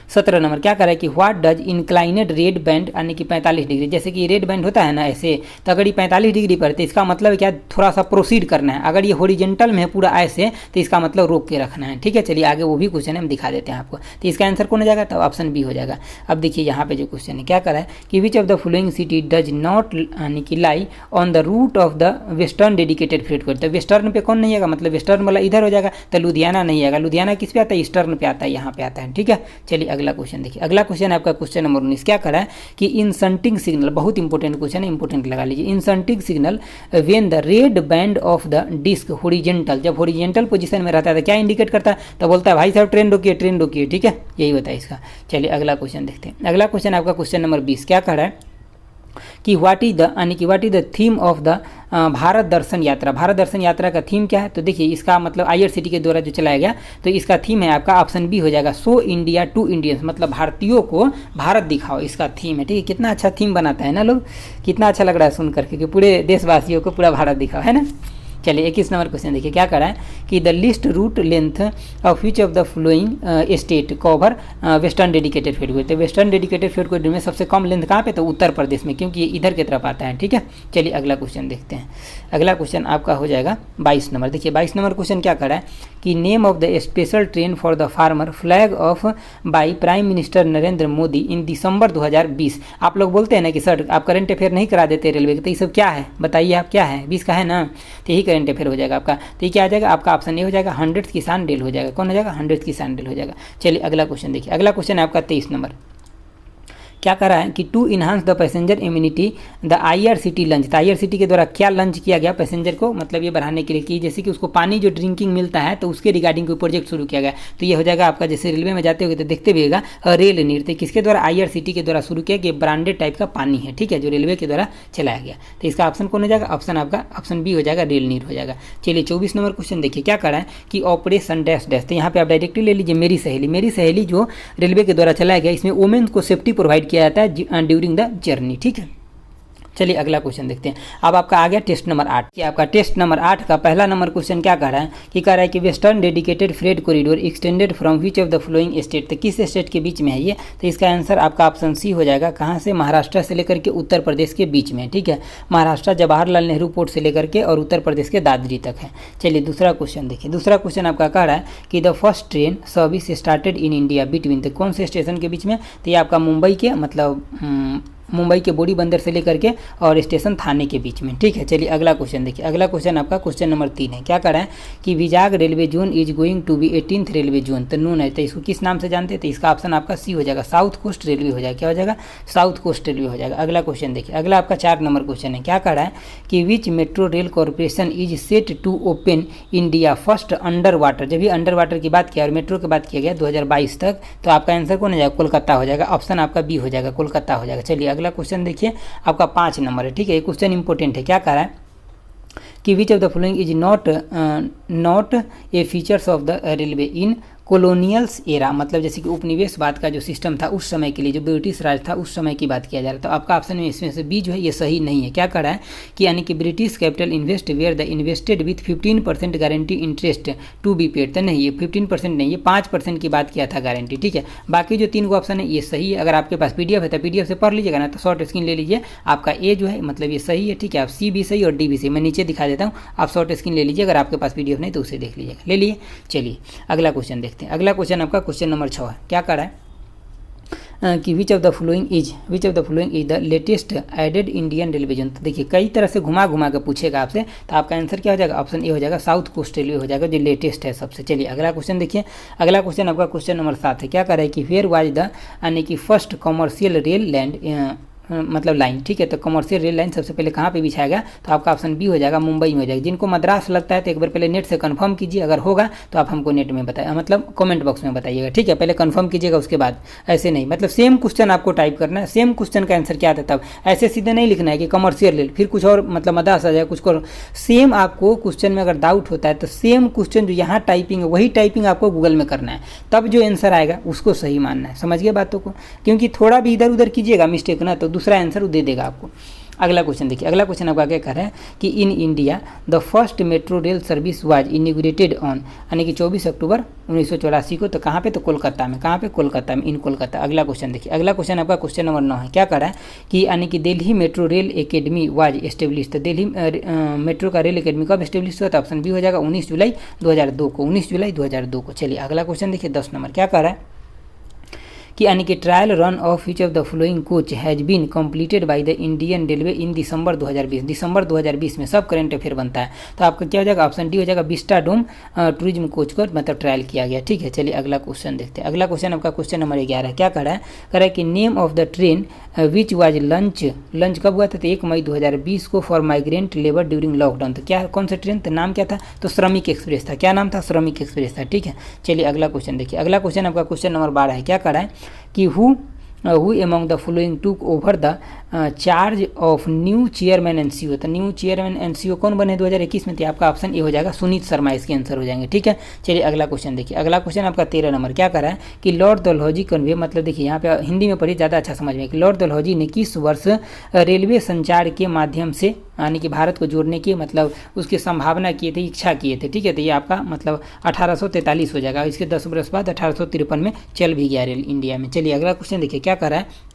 17 नंबर। क्या कर रहा है कि व्हाट डज इंक्लाइनेड रेड बैंड, यानी कि 45 डिग्री, जैसे कि रेड बैंड होता है ना ऐसे, तो अगर ये 45 डिग्री पर, तो इसका मतलब क्या, थोड़ा सा प्रोसीड करना है। अगर ये हॉरिजॉन्टल में है पूरा ऐसे, तो इसका मतलब रोक के रखना है। ठीक है, चलिए आगे वो भी क्वेश्चन हम दिखा देते हैं आपको। तो इसका आंसर कौन हो जाएगा, तो ऑप्शन बी हो जाएगा। अब देखिए यहाँ पे जो क्वेश्चन है क्या कर रहा है कि which of the following city does not, यानी कि lie on the route of the western dedicated freight corridor. तो वेस्टर्न पे कौन नहीं आएगा, मतलब वेस्टर्न वाला इधर हो जाएगा, तो लुधियाना नहीं आएगा। लुधियाना किस पे आता है, ईस्टर्न पे आता है, यहाँ पे आता है। ठीक है, चलिए अगला क्वेश्चन देखिए। अगला क्वेश्चन है आपका क्वेश्चन नंबर 19। क्या करा है कि इंसल्टिंग सिग्नल, बहुत इंपॉर्टेंट क्वेश्चन है, इंपॉर्टेंट लगा लीजिए। Insulting signal when the red band of the disc horizontal, जब हॉरिजॉन्टल पोजीशन में रहता है तो क्या इंडिकेट करता है, तो बोलता है भाई साहब ट्रेन रोकिए, ट्रेन रोकिए। ठीक है, यही होता है इसका। चलिए अगला क्वेश्चन देखते हैं। अगला क्वेश्चन आपका क्वेश्चन नंबर 20। क्या कर रहा है कि व्हाट इज द, यानी कि what is the theme of the Bharat Darshan Yatra. Bharat Darshan यात्रा का थीम क्या है, तो देखिए इसका मतलब IRCTC के द्वारा जो चलाया गया, तो इसका थीम है आपका, ऑप्शन बी हो जाएगा, शो इंडिया टू इंडियंस, मतलब भारतीयों को भारत दिखाओ, इसका थीम है। ठीक है, कितना अच्छा थीम बनाता है ना लोग, कितना अच्छा लग रहा है सुन करके कि पूरे देशवासियों को पूरा भारत दिखाओ, है ना। चलिए 21 नंबर क्वेश्चन देखिए। क्या करा है कि the least route length of which of the following state cover western dedicated freight corridor. तो वेस्टर्न डेडिकेटेड फ्रेट कॉरिडोर में सबसे कम लेंथ कहाँ पे, तो उत्तर प्रदेश में, क्योंकि ये इधर की तरफ आता है। ठीक है, चलिए अगला क्वेश्चन देखते हैं। अगला क्वेश्चन आपका हो जाएगा 22 नंबर। देखिए 22 नंबर क्वेश्चन क्या करा है कि name of the special train for the farmer flag off by prime minister Narendra Modi in December 2020। आप लोग बोलते हैं ना कि सर आप करंट अफेयर नहीं करा देते रेलवे के, तो ये सब क्या है बताइए आप, क्या है, 20 का है ना, तो यही करंट अफेयर हो जाएगा आपका। तो ये क्या आ जाएगा आपका, ऑप्शन ए हो जाएगा, 100th किसान रेल हो जाएगा। कौन हो जाएगा, 100th किसान रेल हो जाएगा। चलिए अगला क्वेश्चन देखिए। अगला क्वेश्चन है आपका 23 नंबर। क्या करा है कि to enhance the passenger immunity the IRCT launch, तो IRCT के द्वारा क्या लंच किया गया पैसेंजर को, मतलब ये बढ़ाने के लिए कि जैसे कि उसको पानी जो ड्रिंकिंग मिलता है तो उसके रिगार्डिंग कोई प्रोजेक्ट शुरू किया गया। तो ये हो जाएगा आपका, जैसे रेलवे में जाते होगे तो देखते भी होगा रेल नीर, तो किसके द्वारा IRCT के द्वारा शुरू किया कि ब्रांडेड टाइप का पानी है, ठीक है, जो रेलवे के द्वारा चलाया गया। तो इसका ऑप्शन कौन हो जाएगा, ऑप्शन आपका ऑप्शन बी हो जाएगा, रेल नीर हो जाएगा। चलिए 24 नंबर क्वेश्चन देखिए क्या करा है कि ऑपरेशन डैश डैश, तो यहाँ पे आप डायरेक्टली ले लीजिए मेरी सहेली जो रेलवे के द्वारा चलाया गया, इसमें वुमेन्स को सेफ्टी प्रोवाइड किया जाता है ड्यूरिंग द जर्नी, ठीक है। चलिए अगला क्वेश्चन देखते हैं। अब आपका आ गया टेस्ट नंबर 8 कि आपका टेस्ट नंबर 8 का पहला नंबर क्वेश्चन क्या कह रहा है कि कह रहा है कि western dedicated freight corridor extended from which of the following state, तो किस स्टेट के बीच में है ये, तो इसका आंसर आपका ऑप्शन सी हो जाएगा, कहाँ से, महाराष्ट्र से लेकर के उत्तर प्रदेश के बीच में, ठीक है, महाराष्ट्र जवाहरलाल नेहरू पोर्ट से लेकर के और उत्तर प्रदेश के दादरी तक है। चलिए दूसरा क्वेश्चन देखिए, दूसरा क्वेश्चन आपका कह रहा है कि the first train service started in India between, तो कौन से स्टेशन के बीच में, तो ये आपका मुंबई के, मतलब मुंबई के बोरी बंदर से लेकर के और स्टेशन थाने के बीच में, ठीक है। चलिए अगला क्वेश्चन देखिए, अगला क्वेश्चन आपका क्वेश्चन नंबर 3 है, क्या कर रहा है कि Vizag railway zone is going to be 18th railway zone, तो नून है, तो इसको किस नाम से जानते हैं, तो इसका ऑप्शन आपका सी हो जाएगा, साउथ कोस्ट रेलवे हो जाएगा, क्या हो जाएगा, साउथ कोस्ट रेलवे हो जाएगा। अगला क्वेश्चन देखिए, अगला आपका 4 नंबर क्वेश्चन है, क्या कर रहा है कि which metro rail corporation is set to open India first under water, जब भी अंडर वाटर की बात किया और मेट्रो की बात किया गया 2022 तक, तो आपका आंसर कौन हो जाएगा, कोलकाता हो जाएगा, ऑप्शन आपका बी हो जाएगा, कोलकाता हो जाएगा। चलिए अगला क्वेश्चन देखिए, आपका 5 नंबर है, ठीक है, ये क्वेश्चन इंपॉर्टेंट है, क्या कह रहा है कि which of the following is not a features of the railway in colonials era, मतलब जैसे कि उपनिवेशवाद का जो सिस्टम था उस समय के लिए, जो ब्रिटिश राज था उस समय की बात किया जा रहा है, तो आपका ऑप्शन में इसमें से बी जो है ये सही नहीं है। क्या कर रहा है कि यानी कि British capital invest were the invested with 15% guarantee interest to be paid, तो नहीं ये 15% नहीं, ये 5% की बात किया था गारंटी, ठीक है। बाकी जो 3 ऑप्शन है ये सही है, अगर आपके पास PDF है तो PDF से पढ़ लीजिएगा ना, तो शॉर्ट स्क्रीन ले लीजिए, आपका ए जो है मतलब ये सही है, ठीक है, आप सी भी सही और डी भी सही, मैं नीचे दिखा देता हूँ, आप शॉर्ट स्क्रीन ले लीजिए, अगर आपके पास PDF नहीं तो उसे देख लीजिएगा, ले लिए। चलिए अगला क्वेश्चन देखते हैं, अगला क्वेश्चन आपका क्वेश्चन नंबर 6 है, क्या कर रहा है कि which of the following is the latest added Indian railway zone, तो देखिए कई तरह से घुमा के पूछेगा आपसे, तो आपका आंसर क्या हो जाएगा, ऑप्शन ए हो जाएगा, साउथ कोस्ट रेलवे हो जाएगा, जो लेटेस्ट है सबसे। चलिए अगला क्वेश्चन देखिए, अगला क्वेश्चन आपका क्वेश्चन नंबर 7 है, क्या कर रहा है कि वेयर वाज द यानी कि फर्स्ट कॉमर्शियल रेल लैंड मतलब लाइन, ठीक है, तो कमर्शियल रेल लाइन सबसे पहले कहाँ पे बिछाया गया, तो आपका ऑप्शन बी हो जाएगा, मुंबई में हो जाएगा। जिनको मद्रास लगता है तो एक बार पहले नेट से कंफर्म कीजिए, अगर होगा तो आप हमको नेट में बताइए, मतलब कमेंट बॉक्स में बताइएगा, ठीक है, पहले कंफर्म कीजिएगा उसके बाद, ऐसे नहीं, मतलब सेम क्वेश्चन आपको टाइप करना है, सेम क्वेश्चन का आंसर क्या था तब, ऐसे सीधे नहीं लिखना है कि कमर्शियल रेल फिर कुछ और मतलब मद्रास आ जाए कुछ और, सेम आपको क्वेश्चन में अगर डाउट होता है तो सेम क्वेश्चन जो यहाँ टाइपिंग है वही टाइपिंग आपको गूगल में करना है, तब जो आंसर आएगा उसको सही मानना है, समझ गए बातों को, क्योंकि थोड़ा भी इधर उधर कीजिएगा मिस्टेक ना तो दूसरा आंसर वो दे देगा आपको। अगला क्वेश्चन देखिए, अगला क्वेश्चन आपका क्या कर रहा है कि in India the first metro rail service was inaugurated on, यानी कि 24 अक्टूबर 1984 को, तो कहाँ पे, तो कोलकाता में, कहाँ पे, कोलकाता में, इन कोलकाता। अगला क्वेश्चन देखिए, अगला क्वेश्चन आपका क्वेश्चन नंबर 9 है, क्या कर रहा है कि यानी कि Delhi metro rail academy was establish, तो दिल्ली मेट्रो का रेल एकेडमी कब एस्टेब्लिश हुआ, तो ऑप्शन बी हो जाएगा 19 जुलाई 2002 को, 19 जुलाई 2002 को। चलिए अगला क्वेश्चन देखिए 10 नंबर, क्या कर रहा है कि यानी कि trial run of which of the following coach has been completed by the Indian railway in December 2020, December 2020 में सब करंट अफेयर बनता है, तो आपका क्या हो जाएगा, ऑप्शन डी हो जाएगा, विस्टा डोम टूरिज्म कोच को मतलब ट्रायल किया गया, ठीक है। चलिए अगला क्वेश्चन देखते हैं, अगला क्वेश्चन आपका क्वेश्चन नंबर 11 है, क्या कर रहा है कि name of the train which was lunch कब हुआ था, तो 1 मई 2020 को for migrant labour during lockdown, तो क्या कौन सा ट्रेन, तो नाम क्या था, तो श्रमिक एक्सप्रेस था, क्या नाम था, श्रमिक एक्सप्रेस था, ठीक है। चलिए अगला क्वेश्चन देखिए, अगला क्वेश्चन आपका क्वेश्चन नंबर 12 है, क्या कर रहा है कि who among the following took over the charge of new chairman NCO, तो न्यू चेयरमैन एनसीओ कौन बने 2021 में, तो आपका ऑप्शन ए हो जाएगा, सुनीत शर्मा इसके आंसर हो जाएंगे, ठीक है। चलिए अगला क्वेश्चन देखिए, अगला क्वेश्चन आपका 13 नंबर, क्या कर रहा है कि लॉर्ड डलहौजी कन्वे, मतलब देखिए यहाँ पे हिंदी में पढ़िए ज़्यादा अच्छा समझ में कि लॉर्ड डलहौजी ने किस वर्ष रेलवे संचार के माध्यम से यानी कि भारत को जोड़ने की मतलब उसकी संभावना किए थे, इच्छा किए थे, ठीक है, तो ये आपका मतलब 1843 हो जाएगा, इसके 10 वर्ष बाद 1853 में चल भी गया रेल इंडिया में। चलिए अगला क्वेश्चन देखिए, क्या कर रहा है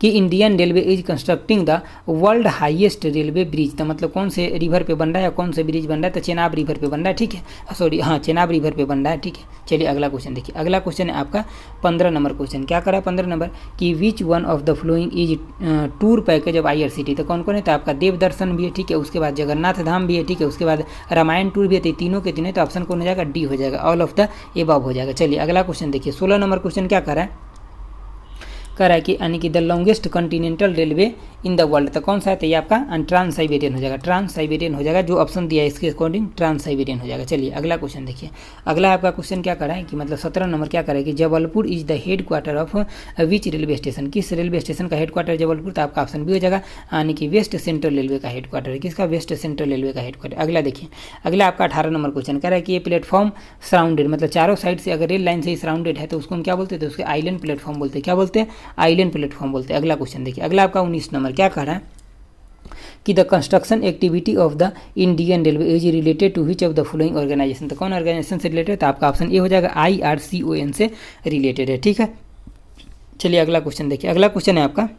कि Indian railway is constructing the world highest railway bridge, तो मतलब कौन से रिवर पे बन रहा है, कौन से ब्रिज बन रहा है, तो चेनाब रिवर पे बन रहा है, ठीक है, सॉरी हाँ चेनाब रिवर पे बन रहा है, ठीक है। चलिए अगला क्वेश्चन देखिए, अगला क्वेश्चन है आपका 15 नंबर क्वेश्चन, क्या करा है 15 नंबर कि which one of the following is tour package of IRCT, तो कौन कौन है, तो आपका देव दर्शन भी है, ठीक है, उसके बाद जगन्नाथ धाम भी है, ठीक है, उसके बाद रामायण टूर भी है, तो तीनों के तीनों, तो ऑप्शन कौन हो जाएगा, डी हो जाएगा, ऑल ऑफ द एबव हो जाएगा। चलिए अगला क्वेश्चन देखिए, 16 नंबर क्वेश्चन क्या कर रहा है कह रहा है कि यानी कि the longest continental railway in the world, तो कौन सा है, तो ये आपका ट्रांस साइबेरियन हो जाएगा, ट्रांस साइबेरियन हो जाएगा, जो ऑप्शन दिया है इसके अकॉर्डिंग ट्रांस साइबेरियन हो जाएगा। चलिए अगला क्वेश्चन देखिए, अगला आपका क्वेश्चन क्या कर रहा है कि मतलब 17 नंबर क्या कर रहा है कि Jabalpur is the head quarter of which railway station, किस रेलवे स्टेशन का हेड क्वार्टर जबलपुर, तो आपका ऑप्शन भी हो जाएगा यानी कि वेस्ट सेंट्रल रेलवे का हेड क्वार्टर है, किसका, वेस्ट सेंट्रल रेलवे का हेड क्वार्टर। अगला देखिए, अगला आपका 18 नंबर क्वेश्चन कह रहा है कि ये प्लेटफॉर्म सराउंडेड, मतलब चारों साइड से अगर रेल लाइन से ही सराउंडेड है तो उसको हम क्या बोलते हैं, तो उसके आइलैंड प्लेटफॉर्म बोलते हैं, क्या बोलते हैं, आइलैंड प्लेटफॉर्म बोलते हैं। अगला क्वेश्चन देखिए, अगला आपका 19 नंबर क्या कह रहा है कि the construction activity of the Indian railway is related to which of the following organisation, तो कौन ऑर्गेनाइजेशन से रिलेटेड, तो आपका ऑप्शन ए हो जाएगा IRCON से रिलेटेड है, ठीक है। चलिए अगला क्वेश्चन देखिए, अगला क्वेश्चन है आपका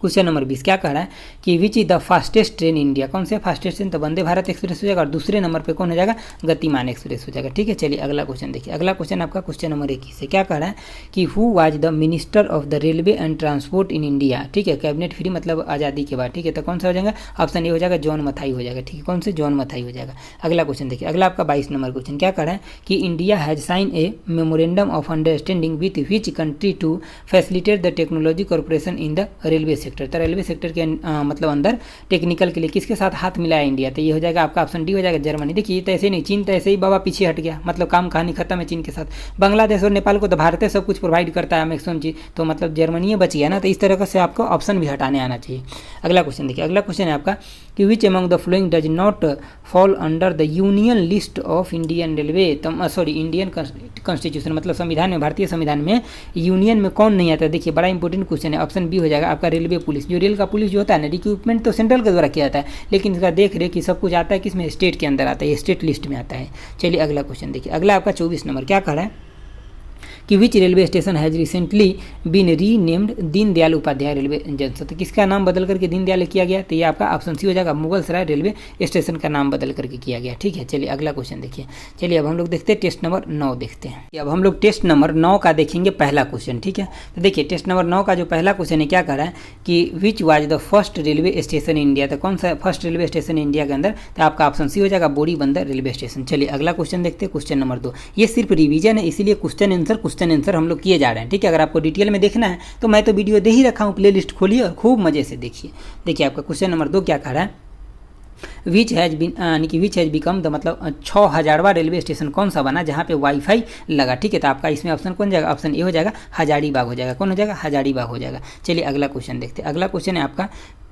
क्वेश्चन नंबर 20 क्या कह रहा है कि which is the fastest train India, कौन से फास्टेस्ट ट्रेन, तो वंदे भारत एक्सप्रेस हो जाएगा, और दूसरे नंबर पे कौन हो जाएगा, गतिमान एक्सप्रेस हो जाएगा, ठीक है। चलिए अगला क्वेश्चन देखिए, अगला क्वेश्चन आपका क्वेश्चन नंबर 21 से क्या कह रहा है कि who was the minister of the railway and transport in India, ठीक है, कैबिनेट फ्री मतलब आज़ादी के बाद, ठीक है, तो कौन सा हो जाएगा, ऑप्शन ए हो जाएगा जॉन मथाई हो जाएगा, ठीक है, कौन से, जॉन मथाई हो जाएगा। अगला क्वेश्चन देखिए, अगला आपका 22 नंबर क्वेश्चन क्या कह रहा है कि India has sign a memorandum of understanding with which country to facilitate the technology corporation in the railway sector, तो रेलवे सेक्टर के मतलब अंदर टेक्निकल के लिए किसके साथ हाथ मिलाया इंडिया, तो ये हो जाएगा आपका ऑप्शन डी हो जाएगा जर्मनी। देखिए तो ऐसे नहीं, चीन तो ऐसे ही बाबा पीछे हट गया, मतलब काम कहानी खत्म है चीन के साथ। बांग्लादेश और नेपाल को तो भारत सब कुछ प्रोवाइड करता है मैक्सिमम चीज, तो मतलब जर्मनी बच गया ना, तो इस तरह से आपको ऑप्शन भी हटाने आना चाहिए। अगला क्वेश्चन देखिए, अगला क्वेश्चन है आपका कि which among the flowing does not fall under the union list of Indian railway, sorry Indian constitution, मतलब संविधान में, भारतीय संविधान में यूनियन में कौन नहीं आता। देखिए बड़ा इंपॉर्टेंट क्वेश्चन है, ऑप्शन बी हो जाएगा आपका रेलवे पुलिस। जो रेल का पुलिस जो होता है ना, रिक्रूटमेंट तो सेंट्रल के द्वारा किया जाता है, लेकिन इसका देख रेख सब कुछ आता है किसमें, स्टेट के अंदर आता है, स्टेट लिस्ट में आता है। चलिए अगला क्वेश्चन देखिए, अगला आपका 24 नंबर क्या कह रहा है कि which railway station has recently been renamed Deendayal Upadhyaya railway junction, तो किसका नाम बदल करके दीनदयाल किया गया, तो ये आपका ऑप्शन सी हो जाएगा मुगलसराय रेलवे स्टेशन का नाम बदल करके किया गया, ठीक है। चलिए अगला क्वेश्चन देखिए, चलिए अब हम लोग देखते हैं टेस्ट नंबर 9 देखते हैं। अब हम लोग टेस्ट नंबर 9 का देखेंगे पहला क्वेश्चन, ठीक है। तो देखिए टेस्ट नंबर 9 का जो पहला क्वेश्चन है क्या कह रहा है कि which was the first railway station India, तो कौन सा फर्स्ट रेलवे स्टेशन इंडिया के अंदर, तो आपका ऑप्शन सी हो जाएगा बोरी बंदर रेलवे स्टेशन। चलिए अगला क्वेश्चन देखते हैं, क्वेश्चन नंबर 2। ये सिर्फ रिवीजन है, इसीलिए क्वेश्चन आंसर हम लोग किए जा रहे हैं, ठीक है। अगर आपको डिटेल में देखना है तो मैं तो वीडियो दे ही रखा हूँ, प्लेलिस्ट खोलिए और खूब मजे से देखिए। देखिए आपका क्वेश्चन नंबर 2 क्या कह रहा है, विच हैज बिकम द मतलब 6000वां रेलवे स्टेशन कौन सा बना जहाँ पे वाईफाई लगा, ठीक है। तो आपका इसमें ऑप्शन कौन जाएगा, ऑप्शन ए हो जाएगा हजारीबाग हो जाएगा, कौन हो जाएगा, हजारीबाग हो जाएगा। चलिए अगला क्वेश्चन देखते हैं, अगला क्वेश्चन है आपका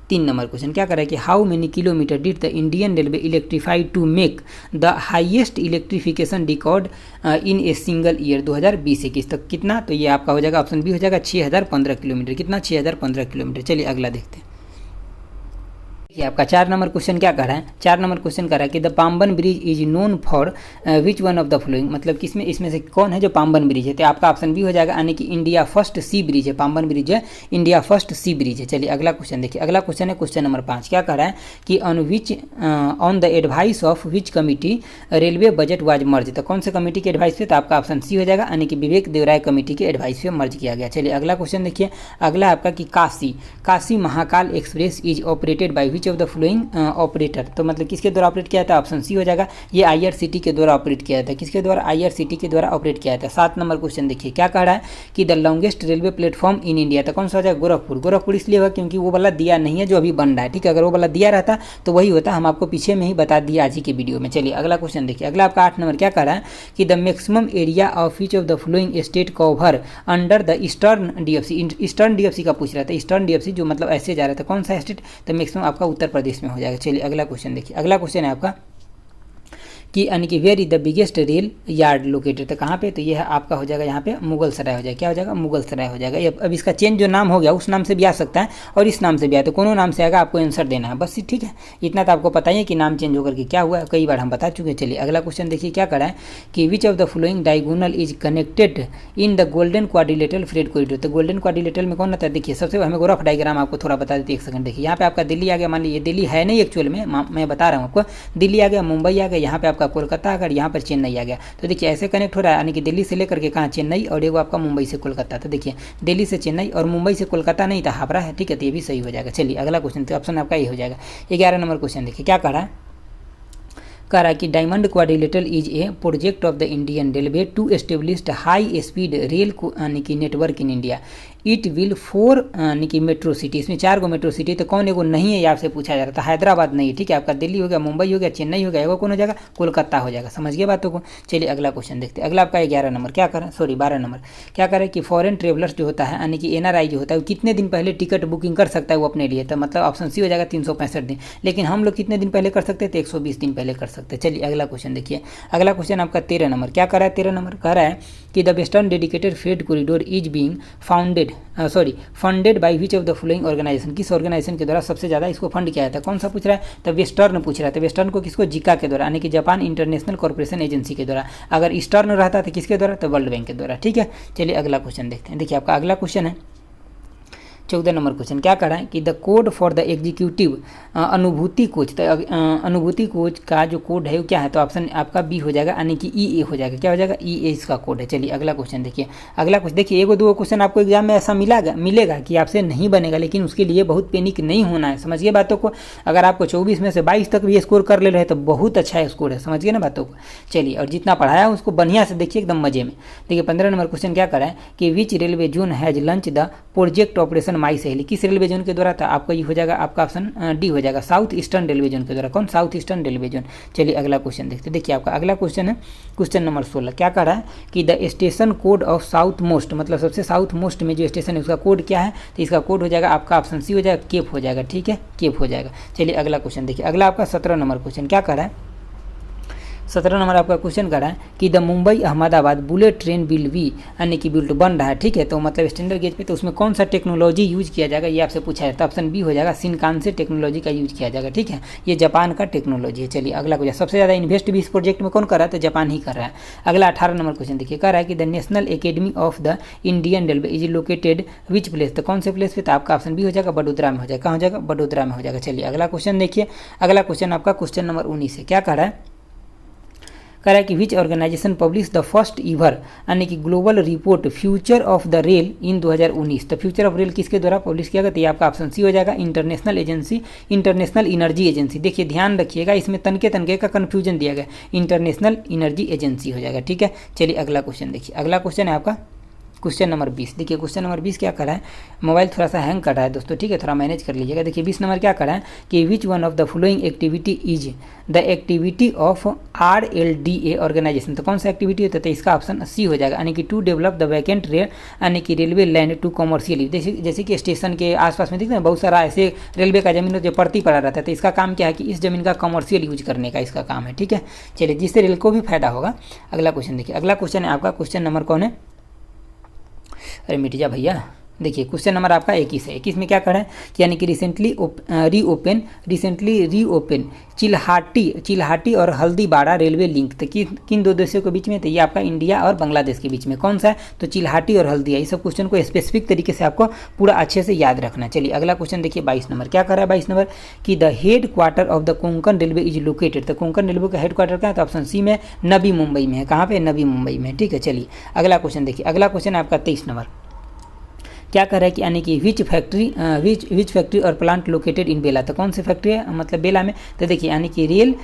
3 नंबर क्वेश्चन क्या कर रहा है कि how many kilometre did the Indian railway electrified to make the highest electrification record in a single year 2020-21 तक कितना, तो ये आपका हो जाएगा ऑप्शन बी हो जाएगा 6015 किलोमीटर, कितना 6015 किलोमीटर। चलिए अगला देखते हैं, ये आपका 4 नंबर क्वेश्चन क्या कर रहा है, 4 नंबर क्वेश्चन कर रहा है कि the Pamban bridge is known for which one of the following, मतलब किसमें इसमें से कौन है जो पाम्बन ब्रिज है, तो आपका ऑप्शन बी हो जाएगा यानी कि इंडिया फर्स्ट सी ब्रिज है, पाम्बन ब्रिज है इंडिया फर्स्ट सी ब्रिज है। चलिए अगला क्वेश्चन देखिए, अगला क्वेश्चन है क्वेश्चन नंबर 5 क्या कर रहा है कि on the advice of which committee railway budget was merge, तो कौन से कमेटी के एडवाइस पे, तो आपका ऑप्शन सी हो जाएगा यानी कि विवेक देवराय कमेटी के एडवाइस पे मर्ज किया गया। चलिए अगला क्वेश्चन देखिए, अगला आपका कि Kashi Mahakal express is operated by which of the flowing operator, तो मतलब किसके द्वारा ऑपरेट किया था, ऑप्शन सी हो जाएगा ये IRCT के द्वारा ऑपरेट किया था, किसके द्वारा, IRCT के द्वारा ऑपरेट किया था। 7 नंबर क्वेश्चन देखिए क्या कह रहा है कि the longest railway platform in India, तो कौन सा हो जाएगा, गोरखपुर इसलिए होगा क्योंकि वो वाला दिया नहीं है जो अभी बन रहा है, ठीक है। अगर वो वाला दिया रहता तो वही होता, हम आपको पीछे में ही बता दिया आज ही के वीडियो में। चलिए अगला क्वेश्चन देखिए, अगला आपका 8 नंबर क्या कह रहा है कि the maximum area of which of the following state cover under the eastern DFC, eastern DFC का पूछ रहा था, ईस्टर्न DFC जो मतलब ऐसे जा रहा था, कौन सा स्टेट, तो मैक्सिमम आपका उत्तर प्रदेश में हो जाएगा। चलिए अगला क्वेश्चन देखिए, अगला क्वेश्चन है आपका कि यानी कि where is the biggest rail yard located, तो कहाँ पे, तो ये आपका हो जाएगा यहाँ पे मुगल सराय हो जाएगा, क्या हो जाएगा, मुगल सराय हो जाएगा। अब इसका चेंज जो नाम हो गया उस नाम से भी आ सकता है और इस नाम से भी आया, तो कोनो नाम से आएगा, आपको आंसर देना है बस, ठीक है। इतना तो आपको पता ही है कि नाम चेंज होकर के क्या हुआ, कई बार हम बता चुके हैं। चलिए अगला क्वेश्चन देखिए क्या करा है कि which of the flowing diagonal is connected in the golden quadrilateral freight corridor, तो गोल्डन क्वाड्रिलेटरल में कौन आता है, देखिए सबसे हमें रफ डायग्राम आपको थोड़ा बता देते, 1 सेकंड देखिए। यहाँ पे आपका दिल्ली आ गया, मान लीजिए दिल्ली है नहीं एक्चुअल में, मैं बता रहा हूँ आपको, दिल्ली आ गया, मुंबई आ गया, यहाँ पे आपका कोलकाता आ गया, यहाँ पर चेन्नई आ गया, तो देखिए ऐसे कनेक्ट हो रहा है यानी कि दिल्ली से लेकर के कहाँ, चेन्नई, और एगो आपका मुंबई से कोलकाता, तो देखिए दिल्ली से चेन्नई और मुंबई से कोलकाता नहीं था, हावड़ा है, ठीक है, तो ये भी सही हो जाएगा। चलिए अगला क्वेश्चन, तो ऑप्शन आपका ये हो जाएगा। 11 नंबर क्वेश्चन देखिए क्या कह रहा है कि diamond quadrilateral is a project of the Indian railway to establish high speed rail यानी कि network in India, it will 4 यानी कि मेट्रो सिटी, इसमें 4 गो मेट्रो सिटी, तो कौन एगो नहीं है ये आपसे पूछा जा रहा था। हैदराबाद नहीं है, ठीक है, आपका दिल्ली हो गया, मुंबई हो गया, चेन्नई हो गया, एगो कौन हो जाएगा, कोलकाता हो जाएगा। समझ गए बातों को। चलिए अगला क्वेश्चन देखते हैं। अगला आपका 11 नंबर क्या करें, सॉरी 12 नंबर क्या करें कि फॉरेन ट्रेवलर्स जो होता है यानी कि एनआरआई जो होता है वो कितने दिन पहले टिकट बुकिंग कर सकता है वो अपने लिए, तो मतलब ऑप्शन सी हो जाएगा 365 दिन। लेकिन हम लोग कितने दिन पहले कर सकते हैं, तो 120 दिन पहले कर सकते हैं। चलिए अगला क्वेश्चन देखिए। अगला क्वेश्चन आपका 13 नंबर क्या कर रहा है, 13 नंबर कह रहा है कि the western dedicated freight corridor is being funded by which of the following organisation, किस ऑर्गेनाइजेशन के द्वारा सबसे ज्यादा इसको फंड किया जाता है। कौन सा पूछ रहा है, तो वेस्टर्न पूछ रहा है। तो वेस्टर्न को किसको, जिका के द्वारा, यानी कि जापान इंटरनेशनल कॉर्पोरेशन एजेंसी के द्वारा। अगर ईस्टर्न रहता तो किसके द्वारा, तो वर्ल्ड बैंक के द्वारा। ठीक है, चलिए अगला क्वेश्चन देखते हैं। देखिए आपका अगला क्वेश्चन है 14 नंबर क्वेश्चन क्या कर रहा है कि the code for the executive अनुभूति कोच, तो अनुभूति कोच का जो कोड है वो क्या है, तो ऑप्शन आपका बी हो जाएगा, यानी कि EA हो जाएगा। क्या हो जाएगा, EA इसका कोड है। चलिए अगला क्वेश्चन देखिए। अगला क्वेश्चन देखिए, एगो दो क्वेश्चन आपको एग्जाम में ऐसा मिलेगा कि आपसे नहीं बनेगा, लेकिन उसके लिए बहुत पैनिक नहीं होना है। समझिए बातों को। अगर आपको 24 में से 22 तक भी स्कोर कर ले रहे हैं तो बहुत अच्छा स्कोर है। समझिए ना बातों को। चलिए, और जितना पढ़ाया उसको बढ़िया से देखिए, एकदम मजे में। देखिए 15 नंबर क्वेश्चन क्या कर रहा है कि which railway zone has launch the project operation my Saheli, किस रेलवे जोन के द्वारा था, आपका ये हो जाएगा, आपका ऑप्शन डी हो जाएगा, साउथ ईस्टर्न रेलवे जोन के द्वारा। कौन, साउथ ईस्टर्न रेलवे जोन। चलिए अगला क्वेश्चन देखते हैं। देखिए आपका अगला क्वेश्चन है क्वेश्चन नंबर 16 क्या कर रहा है कि the station code of south most, मतलब सबसे साउथ मोस्ट में जो स्टेशन है उसका कोड क्या है, तो इसका कोड हो जाएगा आपका ऑप्शन सी हो जाएगा, केप हो जाएगा। ठीक है, केप हो जाएगा। चलिए अगला क्वेश्चन देखिए। अगला आपका 17 नंबर क्वेश्चन क्या कर रहा है, 17 नंबर आपका क्वेश्चन कर रहा है कि the Mumbai Ahmedabad bullet train will be, यानी कि बिल्ड बन रहा है। ठीक है, तो मतलब स्टैंडर्ड गेज पे, तो उसमें कौन सा टेक्नोलॉजी यूज किया जाएगा ये आपसे पूछा है, तो ऑप्शन बी हो जाएगा, शिनकानसेन टेक्नोलॉजी का यूज किया जाएगा। ठीक है, ये जापान का टेक्नोलॉजी है। चलिए अगला क्वेश्चन, सबसे ज़्यादा इन्वेस्ट भी इस प्रोजेक्ट में कौन कर रहा है, तो जापान ही कर रहा है। अगला 18 नंबर क्वेश्चन देखिए, कह रहा है कि the national academy of the Indian railway is located which place, तो कौन से प्लेस पे, तो आपका ऑप्शन बी हो जाएगा, बड़ोदरा में हो जाएगा। कहाँ हो जाएगा, बड़ोदरा में हो जाएगा। चलिए अगला क्वेश्चन देखिए। अगला क्वेश्चन आपका क्वेश्चन नंबर 19 है। क्या कह रहा है, कह रहा है कि विच ऑर्गेनाइजेशन पब्लिश द फर्स्ट ईवर, यानी कि global report future of the rail इन 2019, तो फ्यूचर ऑफ रेल किसके द्वारा पब्लिश किया गया, तो ये आपका ऑप्शन सी हो जाएगा, इंटरनेशनल एनर्जी एजेंसी। देखिए ध्यान रखिएगा, इसमें तनके का कन्फ्यूजन दिया गया, इंटरनेशनल एनर्जी एजेंसी हो जाएगा। ठीक है, चलिए अगला क्वेश्चन देखिए। अगला क्वेश्चन है आपका क्वेश्चन नंबर 20। देखिए क्वेश्चन नंबर 20 क्या कर रहा है, मोबाइल थोड़ा सा हैंग कर रहा है दोस्तों, ठीक है, थोड़ा मैनेज कर लीजिएगा। देखिए 20 नंबर क्या कर रहा है कि which one of the following activity is the activity of RLDA organisation, तो कौन सा एक्टिविटी होता है, तो इसका ऑप्शन सी हो जाएगा, यानी कि to develop the vacant rail, यानी कि रेलवे लैंड टू कॉमर्शियल। जैसे कि स्टेशन के आसपास में देखते हैं बहुत सारा ऐसे रेलवे का जमीन जो पड़ती पड़ा रहता है, तो इसका काम क्या है कि इस जमीन का कॉमर्शियल यूज करने का इसका काम है। ठीक है, चलिए, जिससे रेल को भी फायदा होगा। अगला क्वेश्चन देखिए। अगला क्वेश्चन है आपका क्वेश्चन नंबर कौन है, अरे मिट जा भैया। देखिए क्वेश्चन नंबर आपका 21 है। 21 में क्या कर रहा है कि यानी कि रिसेंटली रीओपन चिल्हाटी और हल्दीबाड़ा रेलवे लिंक, तो किन दो देशों के बीच में, तो ये आपका इंडिया और बांग्लादेश के बीच में। कौन सा है, तो चिल्हाटी और हल्दिया। ये सब क्वेश्चन को स्पेसिफिक तरीके से आपको पूरा अच्छे से याद रखना। चलिए अगला क्वेश्चन देखिए 22 नंबर क्या कर रहा है। 22 नंबर कि the head quarter of the Konkan railway is located, तो कोंकण रेलवे का हेड क्वार्टर क्या है, तो ऑप्शन सी में नवी मुंबई में है। कहाँ पे, नवी मुंबई में। ठीक है, चलिए अगला क्वेश्चन देखिए। अगला क्वेश्चन है आपका 23 नंबर क्या कर रहा है कि यानी कि विच फैक्ट्री और प्लांट लोकेटेड इन बेला, तो कौन सी फैक्ट्री है, मतलब बेला में, तो देखिए यानी कि रेल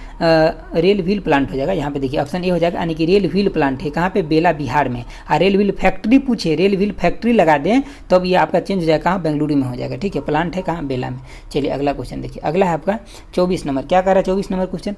व्हील प्लांट हो जाएगा। यहाँ पे देखिए ऑप्शन ए हो जाएगा, यानी कि रेल व्हील प्लांट है कहाँ पे, बेला बिहार में। और रेल व्हील फैक्ट्री पूछे, रेल व्हील फैक्ट्री लगा दें तो अब ये आपका चेंज हो जाएगा कहाँ, बेंगलुरु में हो जाएगा। ठीक है, प्लांट है कहाँ, बेला में। चलिए अगला क्वेश्चन देखिए। अगला है आपका 24 नंबर क्या कर रहा है, 24 नंबर क्वेश्चन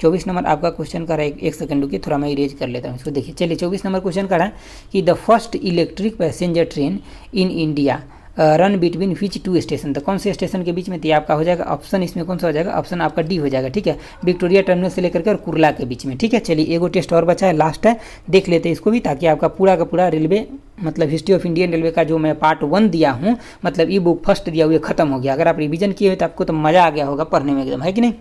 24 नंबर आपका क्वेश्चन कर रहा है, एक सेकंड रुकिए, थोड़ा मैं इरेज कर लेता हूँ इसको। देखिए चलिए 24 नंबर क्वेश्चन कर रहा है कि the first electric passenger train in India run between which two station, तो कौन से स्टेशन के बीच में, तो आपका हो जाएगा ऑप्शन, इसमें कौन सा हो जाएगा, ऑप्शन आपका डी हो जाएगा। ठीक है, विक्टोरिया टर्मिनल से लेकर के और कुर्ला के बीच में। ठीक है, चलिए एगो टेस्ट और बचा है, लास्ट है, देख लेते हैं इसको भी, ताकि आपका पूरा का पूरा रेलवे मतलब हिस्ट्री ऑफ इंडियन रेलवे का जो मैं पार्ट 1 दिया हूँ, मतलब ई बुक फर्स्ट दिया हुआ ये खत्म हो गया। अगर आप रिवीजन किए हुए तो आपको तो मजा आ गया होगा पढ़ने में एकदम, है कि नहीं।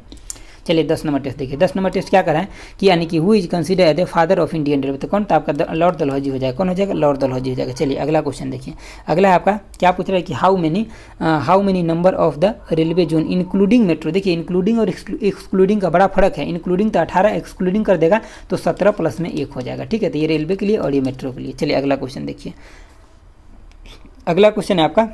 चलिए 10 नंबर टेस्ट देखिए। 10 नंबर टेस्ट क्या कर रहा है कि यानी कि who is consider as the father of Indian railway, तो कौन, तो आपका लॉर्ड डलहौजी हो जाएगा। कौन हो जाएगा, लॉर्ड डलहौजी हो जाएगा। चलिए अगला क्वेश्चन देखिए। अगला है आपका क्या पूछ रहा है कि how many number of the railway zone including metro. देखिए इंक्लूडिंग और एक्सक्लूडिंग का बड़ा फर्क है। इंक्लूडिंग तो 18, एक्सक्लूडिंग कर देगा तो 17 प्लस में 1 हो जाएगा। ठीक है, तो ये रेलवे के लिए और ये मेट्रो के लिए। चलिए अगला क्वेश्चन देखिए। अगला क्वेश्चन है आपका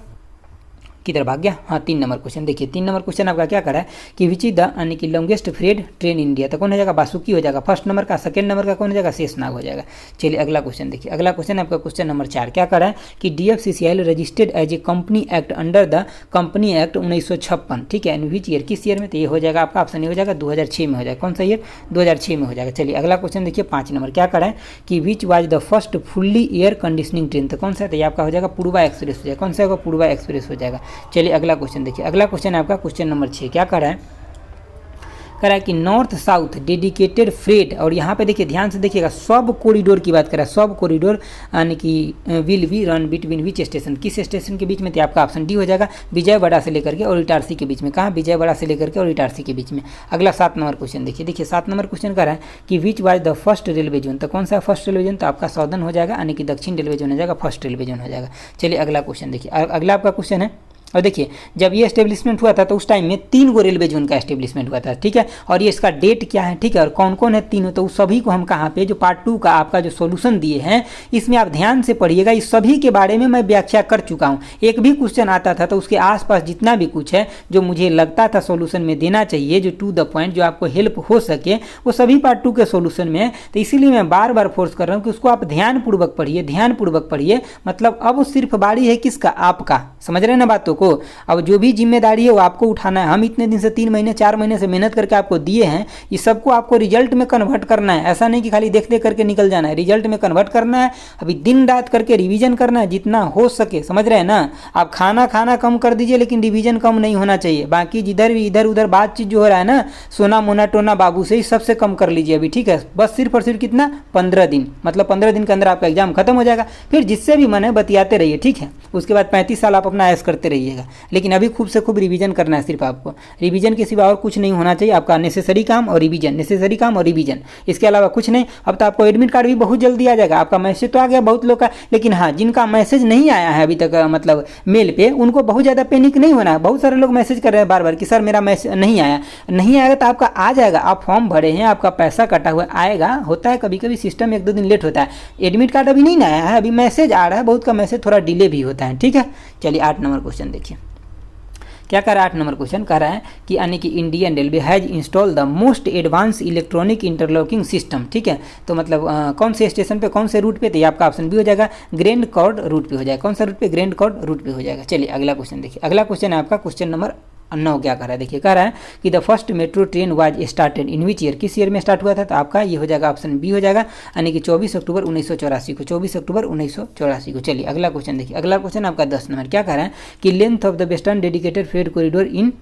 किधर भाग गया, हाँ 3 नंबर क्वेश्चन। देखिए 3 नंबर क्वेश्चन आपका क्या करा है कि विच इज द यानी कि लॉन्गेस्ट फ्रेड ट्रेन इंडिया, तो कौन हो जाएगा, बासुकी हो जाएगा फर्स्ट नंबर का। सेकंड नंबर का कौन हो जाएगा, शेषनाग हो जाएगा। चलिए अगला क्वेश्चन देखिए, अगला क्वेश्चन आपका क्वेश्चन नंबर 4 क्या करा है कि DFCCIL registered as a company act under the company act 1956, ठीक है, इन विच ईयर, किस ईयर में, तो ये हो जाएगा आपका ऑप्शन ए हो जाएगा 2006 में हो जाएगा। कौन सा ईयर, 2006 में हो जाएगा। चलिए अगला क्वेश्चन देखिए 5 नंबर क्या करा है कि which was the first fully air conditioning train, तो कौन सा है, तो ये आपका हो जाएगा पूर्वा एक्सप्रेस हो जाएगा। कौन सा होगा, पूर्वा एक्सप्रेस हो जाएगा। चलिए अगला क्वेश्चन देखिए, अगला क्वेश्चन आपका क्वेश्चन नंबर 6 क्या कर रहा है, कह रहा है कि नॉर्थ साउथ डेडिकेटेड फ्रेट, और यहाँ पे देखिए ध्यान से देखिएगा, सब कॉरिडोर की बात कर रहा है, सब कॉरिडोर यानी कि will be run between which station, किस स्टेशन के बीच में, तो आपका ऑप्शन डी हो जाएगा, विजयवाड़ा से लेकर के और इटारसी के बीच में। कहाँ, विजयवाड़ा से लेकर के और इटारसी के बीच में। अगला 7 नंबर क्वेश्चन देखिए 7 नंबर क्वेश्चन कह रहा है कि which was the first railway zone, तो कौन सा फर्स्ट रेलवे जोन, तो आपका साउदर्न हो जाएगा, यानी कि दक्षिण रेलवे जोन हो जाएगा, फर्स्ट रेलवे जोन हो जाएगा। चलिए अगला क्वेश्चन देखिए, अगला आपका क्वेश्चन है, और देखिए जब ये एस्टेब्लिशमेंट हुआ था तो उस टाइम में 3 गो रेलवे जोन का एस्टेब्लिशमेंट हुआ था, ठीक है, और ये इसका डेट क्या है, ठीक है, और कौन कौन है तीनों, तो उस सभी को हम कहाँ पे जो पार्ट 2 का आपका जो सॉल्यूशन दिए हैं इसमें आप ध्यान से पढ़िएगा, इस सभी के बारे में मैं व्याख्या कर चुका हूँ। एक भी क्वेश्चन आता था तो उसके आसपास जितना भी कुछ है जो मुझे लगता था सॉल्यूशन में देना चाहिए, जो टू द पॉइंट, जो आपको हेल्प हो सके, वो सभी पार्ट 2 के सॉल्यूशन में है। तो इसीलिए मैं बार बार फोर्स कर रहा हूँ कि उसको आप ध्यानपूर्वक पढ़िए, ध्यानपूर्वक पढ़िए। मतलब अब सिर्फ बारी है किसका, आपका, समझ रहे हैं ना बातों को। अब जो भी जिम्मेदारी है वो आपको उठाना है। हम इतने दिन से 3 महीने 4 महीने से मेहनत करके आपको दिए हैं, ये सबको आपको रिजल्ट में कन्वर्ट करना है। ऐसा नहीं कि खाली देख देख करके निकल जाना है, रिजल्ट में कन्वर्ट करना है। अभी दिन रात करके रिवीजन करना है जितना हो सके, समझ रहे हैं ना। आप खाना कम कर दीजिए लेकिन रिवीजन कम नहीं होना चाहिए। बाकी जिधर भी इधर उधर बातचीत जो हो रहा है ना, सोना मोना टोना बाबू से ही सबसे कम कर लीजिए अभी, ठीक है। बस सिर्फ और सिर्फ कितना, 15 दिन, मतलब 15 दिन के अंदर आपका एग्जाम खत्म हो जाएगा। फिर जिससे भी मन है बतियाते रहिए, ठीक है। उसके बाद 35 साल आप अपना ऐश करते रहिएगा, लेकिन अभी खूब से खूब रिवीजन करना है। सिर्फ आपको रिवीजन के सिवा और कुछ नहीं होना चाहिए। आपका नेसेसरी काम और रिवीजन, नेसेसरी काम और रिवीजन, इसके अलावा कुछ नहीं। अब तो आपको एडमिट कार्ड भी बहुत जल्दी आ जाएगा। आपका मैसेज तो आ गया बहुत लोग का, लेकिन हाँ, जिनका मैसेज नहीं आया है अभी तक, मतलब मेल पे, उनको बहुत ज़्यादा पैनिक नहीं होना है। बहुत सारे लोग मैसेज कर रहे हैं बार बार कि सर मेरा मैसेज नहीं आया। नहीं आएगा तो आपका आ जाएगा। आप फॉर्म भरे हैं, आपका पैसा कटा हुआ आएगा। होता है कभी कभी सिस्टम 1-2 दिन लेट होता है। एडमिट कार्ड अभी नहीं आया है, अभी मैसेज आ रहा है। बहुत का मैसेज थोड़ा डिले भी होता है, ठीक है। चलिए 8 नंबर क्वेश्चन देखिए क्या कर रहा है। 8 नंबर क्वेश्चन कह रहा है कि यानी कि Indian railway has install the most advance electronic interlocking system, ठीक है। तो मतलब कौन से स्टेशन पे, कौन से रूट पे, तो ये आपका ऑप्शन भी हो जाएगा, ग्रैंड कॉर्ड रूट पे हो जाएगा। कौन सा रूट पे, ग्रैंड कॉर्ड रूट पे हो जाएगा। चलिए अगला क्वेश्चन देखिए, अगला क्वेश्चन है आपका क्वेश्चन नंबर 9 क्या कर रहा है। देखिए कह रहा है कि the first metro train was started in which year, किस ईयर में स्टार्ट हुआ था, तो आपका ये हो जाएगा ऑप्शन बी हो जाएगा, यानी कि 24 अक्टूबर 1984 को, 24 अक्टूबर 1984 को। चलिए अगला क्वेश्चन देखिए, अगला क्वेश्चन आपका 10 नंबर क्या कह रहा है कि length of the western dedicated freight corridor in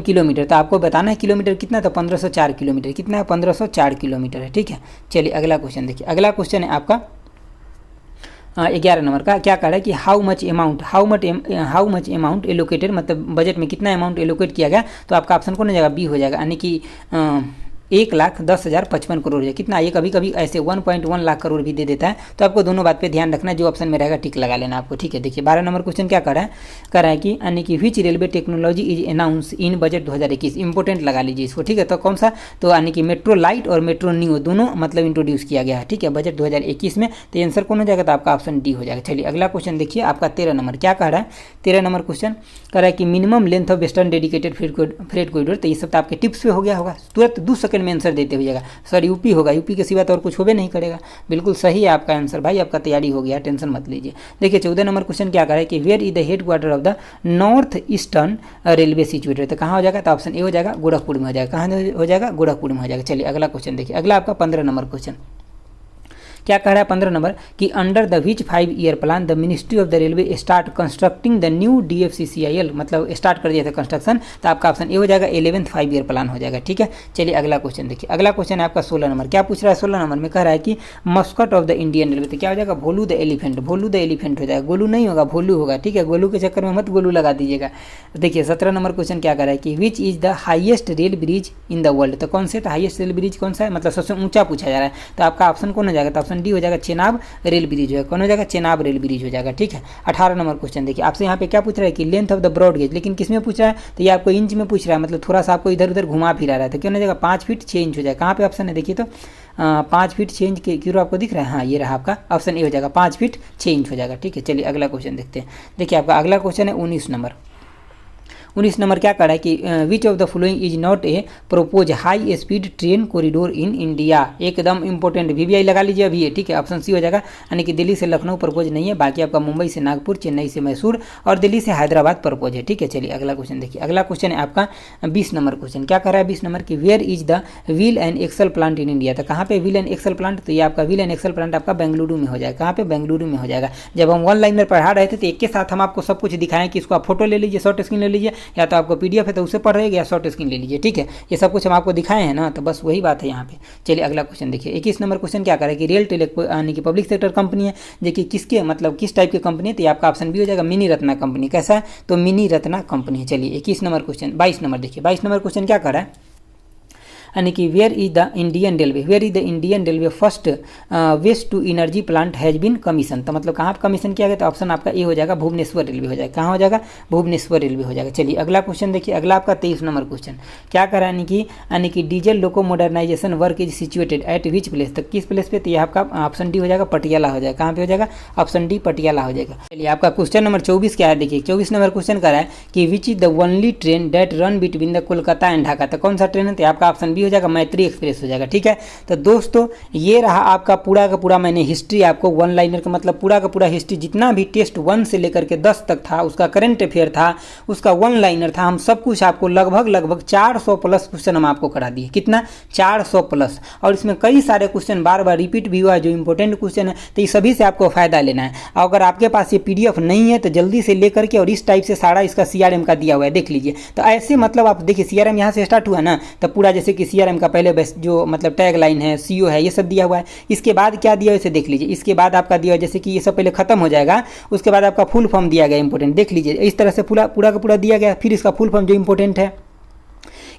kilometre, तो आपको बताना है किलोमीटर कितना, तो 1504 किलोमीटर। कितना है, 1504 किलोमीटर है, ठीक है। चलिए अगला क्वेश्चन देखिए, अगला क्वेश्चन है आपका 11 नंबर का। क्या कह रहा है कि हाउ मच अमाउंट एलोकेटेड, मतलब बजट में कितना अमाउंट एलोकेट किया गया, तो आपका ऑप्शन कौन हो जाएगा, बी हो जाएगा, यानी कि 1,10,055 करोड़ है। कितना, ये कभी कभी ऐसे 1.1 लाख करोड़ भी दे देता है। तो आपको दोनों बात पे ध्यान रखना है, जो ऑप्शन में रहेगा टिक लगा लेना आपको, ठीक है। देखिए 12 नंबर क्वेश्चन क्या कर रहा है कि यानी कि which railway technology is announce in budget 2021, important लगा लीजिए इसको, ठीक है। तो कौन सा, तो यानी कि मेट्रो लाइट और मेट्रो न्यू दोनों मतलब इंट्रोड्यूस किया गया है, ठीक है, बजट 2021 में। तो आंसर कौन हो जाएगा, तो आपका ऑप्शन डी हो जाएगा। चलिए अगला क्वेश्चन देखिए आपका 13 नंबर क्या कह रहा है। 13 नंबर क्वेश्चन कह रहा है कि minimum length of western dedicated freight corridor, तो ये सब तो आपके टिप्स पे हो गया होगा, तुरंत 2 सेकंड में आंसर देते हुए सर यूपी होगा, यूपी के सिवा तो और कुछ होबे नहीं करेगा। बिल्कुल सही है आपका आंसर भाई, आपका तैयारी हो गया, टेंशन मत लीजिए। देखिए 14 नंबर क्वेश्चन क्या कर रहा है कि where is the head quarter of the north eastern railway situated, तो कहाँ हो जाएगा, तो ऑप्शन ए हो जाएगा, गोरखपुर में हो जाएगा। कहाँ हो जाएगा, गोरखपुर में हो जाएगा। चलिए अगला क्वेश्चन देखिए, अगला आपका 15 नंबर क्वेश्चन क्या कह रहा है 15 नंबर कि under the which 5 year plan the ministry of the railway start constructing the new DFCCIL, मतलब स्टार्ट कर दिया था कंस्ट्रक्शन। तो आपका ऑप्शन ए हो जाएगा, 11th 5 ईयर प्लान हो जाएगा, ठीक है। चलिए अगला क्वेश्चन देखिए, अगला क्वेश्चन है आपका 16 नंबर। क्या पूछ रहा है 16 नंबर में, कह रहा है कि mascot of the Indian railway, तो क्या हो जाएगा, Bholu the elephant, Bholu the elephant हो जाएगा, गोलू नहीं होगा, भोलू होगा, ठीक है। गोलू के चक्कर में मत गोलू लगा दीजिएगा। देखिए 17 नंबर क्वेश्चन क्या कर रहा है कि which is the highest rail bridge in the world, तो कौन से, तो हाईएस्ट रेल ब्रिज कौन सा है, मतलब सबसे ऊंचा पूछा जा रहा है। तो आपका ऑप्शन कौन हो जाएगा, तो ऑप्शन डी हो जाएगा, चेनाब रेल ब्रिज हो, कौन हो जाएगा, चेनाब रेल ब्रिज हो जाएगा, ठीक है। 18 नंबर क्वेश्चन देखिए, आपसे यहाँ पे क्या पूछ रहा है कि length of the broad gauge, लेकिन किस में पूछ रहा है, तो ये आपको इंच में पूछ रहा है, मतलब थोड़ा सा आपको इधर उधर घुमा फिरा रहा है। तो क्या हो जाएगा, 5 फीट 6 इंच हो जाएगा। कहाँ पे ऑप्शन है देखिए, तो 5 फीट 6 इंच की क्यों आपको दिख रहा है, हाँ ये रहा आपका ऑप्शन ए हो जाएगा, 5 फीट 6 इंच हो जाएगा। ठीक है, चलिए अगला क्वेश्चन देखते हैं। देखिए आपका अगला क्वेश्चन है 19 नंबर। 19 नंबर क्या कर रहा है कि which of the following is not A propose high speed train corridor in India. एकदम इंपॉर्टेंट, वीवीआई लगा लीजिए अभी ये। ठीक है, ऑप्शन सी हो जाएगा, यानी कि दिल्ली से लखनऊ प्रपोज नहीं है, बाकी आपका मुंबई से नागपुर, चेन्नई से मैसूर और दिल्ली से हैदराबाद प्रपोज है। ठीक है, चलिए अगला क्वेश्चन देखिए। अगला क्वेश्चन है आपका 20 नंबर क्वेश्चन। क्या कर रहा है 20 नंबर की where is the wheel and axle plant in India. तो कहाँ पे व्हील एंड एक्सल प्लांट, तो ये आपका व्हील एंड एक्सल प्लांट आपका बेंगलुरु में हो जाएगा। कहाँ पे, बेंगलुरु में हो जाएगा। जब हम वन लाइनर पढ़ा रहे थे तो एक के साथ हम आपको सब कुछ दिखाएं कि इसको आप फोटो ले लीजिए, शॉर्ट स्क्रीन ले लीजिए, या तो आपको पीडीएफ है तो उसे पढ़ रहे या शॉर्ट स्क्रीन ले लीजिए। ठीक है, ये सब कुछ हम आपको दिखाए हैं ना, तो बस वही बात है यहाँ पे। चलिए अगला क्वेश्चन देखिए। 21 नंबर क्वेश्चन क्या करे कि रेल टेलेको यानी कि पब्लिक सेक्टर कंपनी है, देखिए किसके मतलब किस टाइप की कंपनी है, तो ये आपका ऑप्शन बी हो जाएगा, मिनी रत्ना कंपनी। कैसा है, तो मिनी रत्ना कंपनी है। चलिए 21 नंबर क्वेश्चन। 22 नंबर देखिए। 22 नंबर क्वेश्चन क्या कर रहा है, यानी कि where is the Indian railway, where is the Indian railway first waste to energy plant has been commission. तो मतलब कहाँ कमीशन किया गया, तो ऑप्शन आपका ए हो जाएगा, भुवनेश्वर रेलवे हो जाएगा। कहाँ हो जाएगा, भुवनेश्वर रेलवे हो जाएगा। चलिए अगला क्वेश्चन देखिए। अगला आपका 23 नंबर क्वेश्चन क्या करा, यानी कि diesel loco modernisation work is situated at which place. तो किस प्लेस पे, तो ये आपका ऑप्शन डी हो जाएगा, पटियाला हो जाएगा। कहाँ पे हो जाएगा, ऑप्शन डी पटियाला हो जाएगा। चलिए आपका क्वेश्चन नंबर 24 क्या है, देखिए 24 नंबर क्वेश्चन कर रहा है कि which is the only train that run between the Kolkata and Dhaka. तो कौन सा ट्रेन है, तो आपका ऑप्शन बी हो जाएगा, मैत्री एक्सप्रेस हो जाएगा। ठीक है, तो दोस्तों ये रहा आपका पूरा का पूरा मैंने हिस्ट्री आपको वन लाइनर का मतलब पूरा का पूरा हिस्ट्री जितना भी टेस्ट 1 से लेकर के 10 तक था, उसका करंट अफेयर था, उसका वन लाइनर था, हम सब कुछ आपको लगभग 400 प्लस क्वेश्चन हम आपको करा दिए। कितना, 400 प्लस। और इसमें कई सारे क्वेश्चन बार बार रिपीट भी हुआ है जो इंपॉर्टेंट क्वेश्चन है, तो ये सभी से आपको फायदा लेना है। अगर आपके पास ये पीडीएफ नहीं है तो जल्दी से लेकर के, और इस टाइप से सारा इसका सीआरएम का दिया हुआ है, देख लीजिए। तो ऐसे मतलब आप देखिए सीआरएम यहाँ से स्टार्ट हुआ ना, तो पूरा जैसे कि सीआरएम का पहले जो मतलब टैग लाइन है, सीओ है, ये सब दिया हुआ है। इसके बाद क्या दिया है इसे देख लीजिए। इसके बाद आपका दिया है जैसे कि ये सब पहले खत्म हो जाएगा, उसके बाद आपका फुल फॉर्म दिया गया इंपॉर्टेंट, देख लीजिए इस तरह से पूरा का पूरा दिया गया, फिर इसका फुल फॉर्म जो इंपॉर्टेंट है।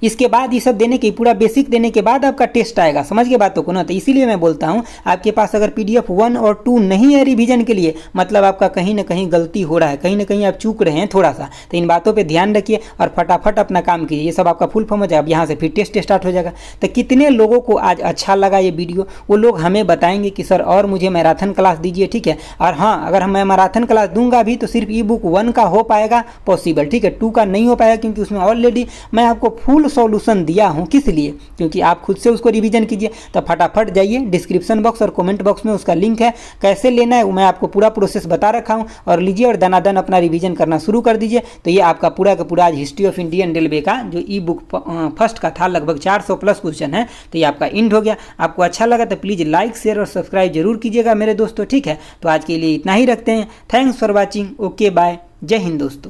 इसके बाद ये सब देने के पूरा बेसिक देने के बाद आपका टेस्ट आएगा, समझ के बातों को ना। तो इसीलिए मैं बोलता हूँ आपके पास अगर पीडीएफ 1 और 2 नहीं है रिवीजन के लिए, मतलब आपका कहीं ना कहीं गलती हो रहा है, कहीं ना कहीं आप चूक रहे हैं थोड़ा सा। तो इन बातों पे ध्यान रखिए और फटाफट अपना काम कीजिए। ये सब आपका फुल फॉर्म हो जाएगा, अब यहाँ से फिर टेस्ट स्टार्ट हो जाएगा। तो कितने लोगों को आज अच्छा लगा ये वीडियो, वो लोग हमें बताएंगे कि सर और मुझे मैराथन क्लास दीजिए। ठीक है, और हाँ अगर मैं मैराथन क्लास दूंगा भी तो सिर्फ ई बुक 1 का हो पाएगा पॉसिबल। ठीक है, 2 का नहीं हो पाएगा, क्योंकि उसमें ऑलरेडी मैं आपको फुल सॉल्यूशन दिया हूं। किस लिए, क्योंकि आप खुद से उसको रिवीजन कीजिए। तो फटाफट जाइए, डिस्क्रिप्शन बॉक्स और कमेंट बॉक्स में उसका लिंक है, कैसे लेना है मैं आपको पूरा प्रोसेस बता रखा हूं, और लीजिए और दनादन अपना रिवीजन करना शुरू कर दीजिए। तो ये आपका पूरा का पूरा आज हिस्ट्री ऑफ इंडियन रेलवे का जो ई बुक फर्स्ट का था, लगभग 400 प्लस क्वेश्चन है, तो ये आपका इंड हो गया। आपको अच्छा लगा तो प्लीज़ लाइक शेयर और सब्सक्राइब जरूर कीजिएगा मेरे दोस्तों। ठीक है, तो आज के लिए इतना ही रखते हैं। Thanks for watching, okay bye, जय हिंद दोस्तों।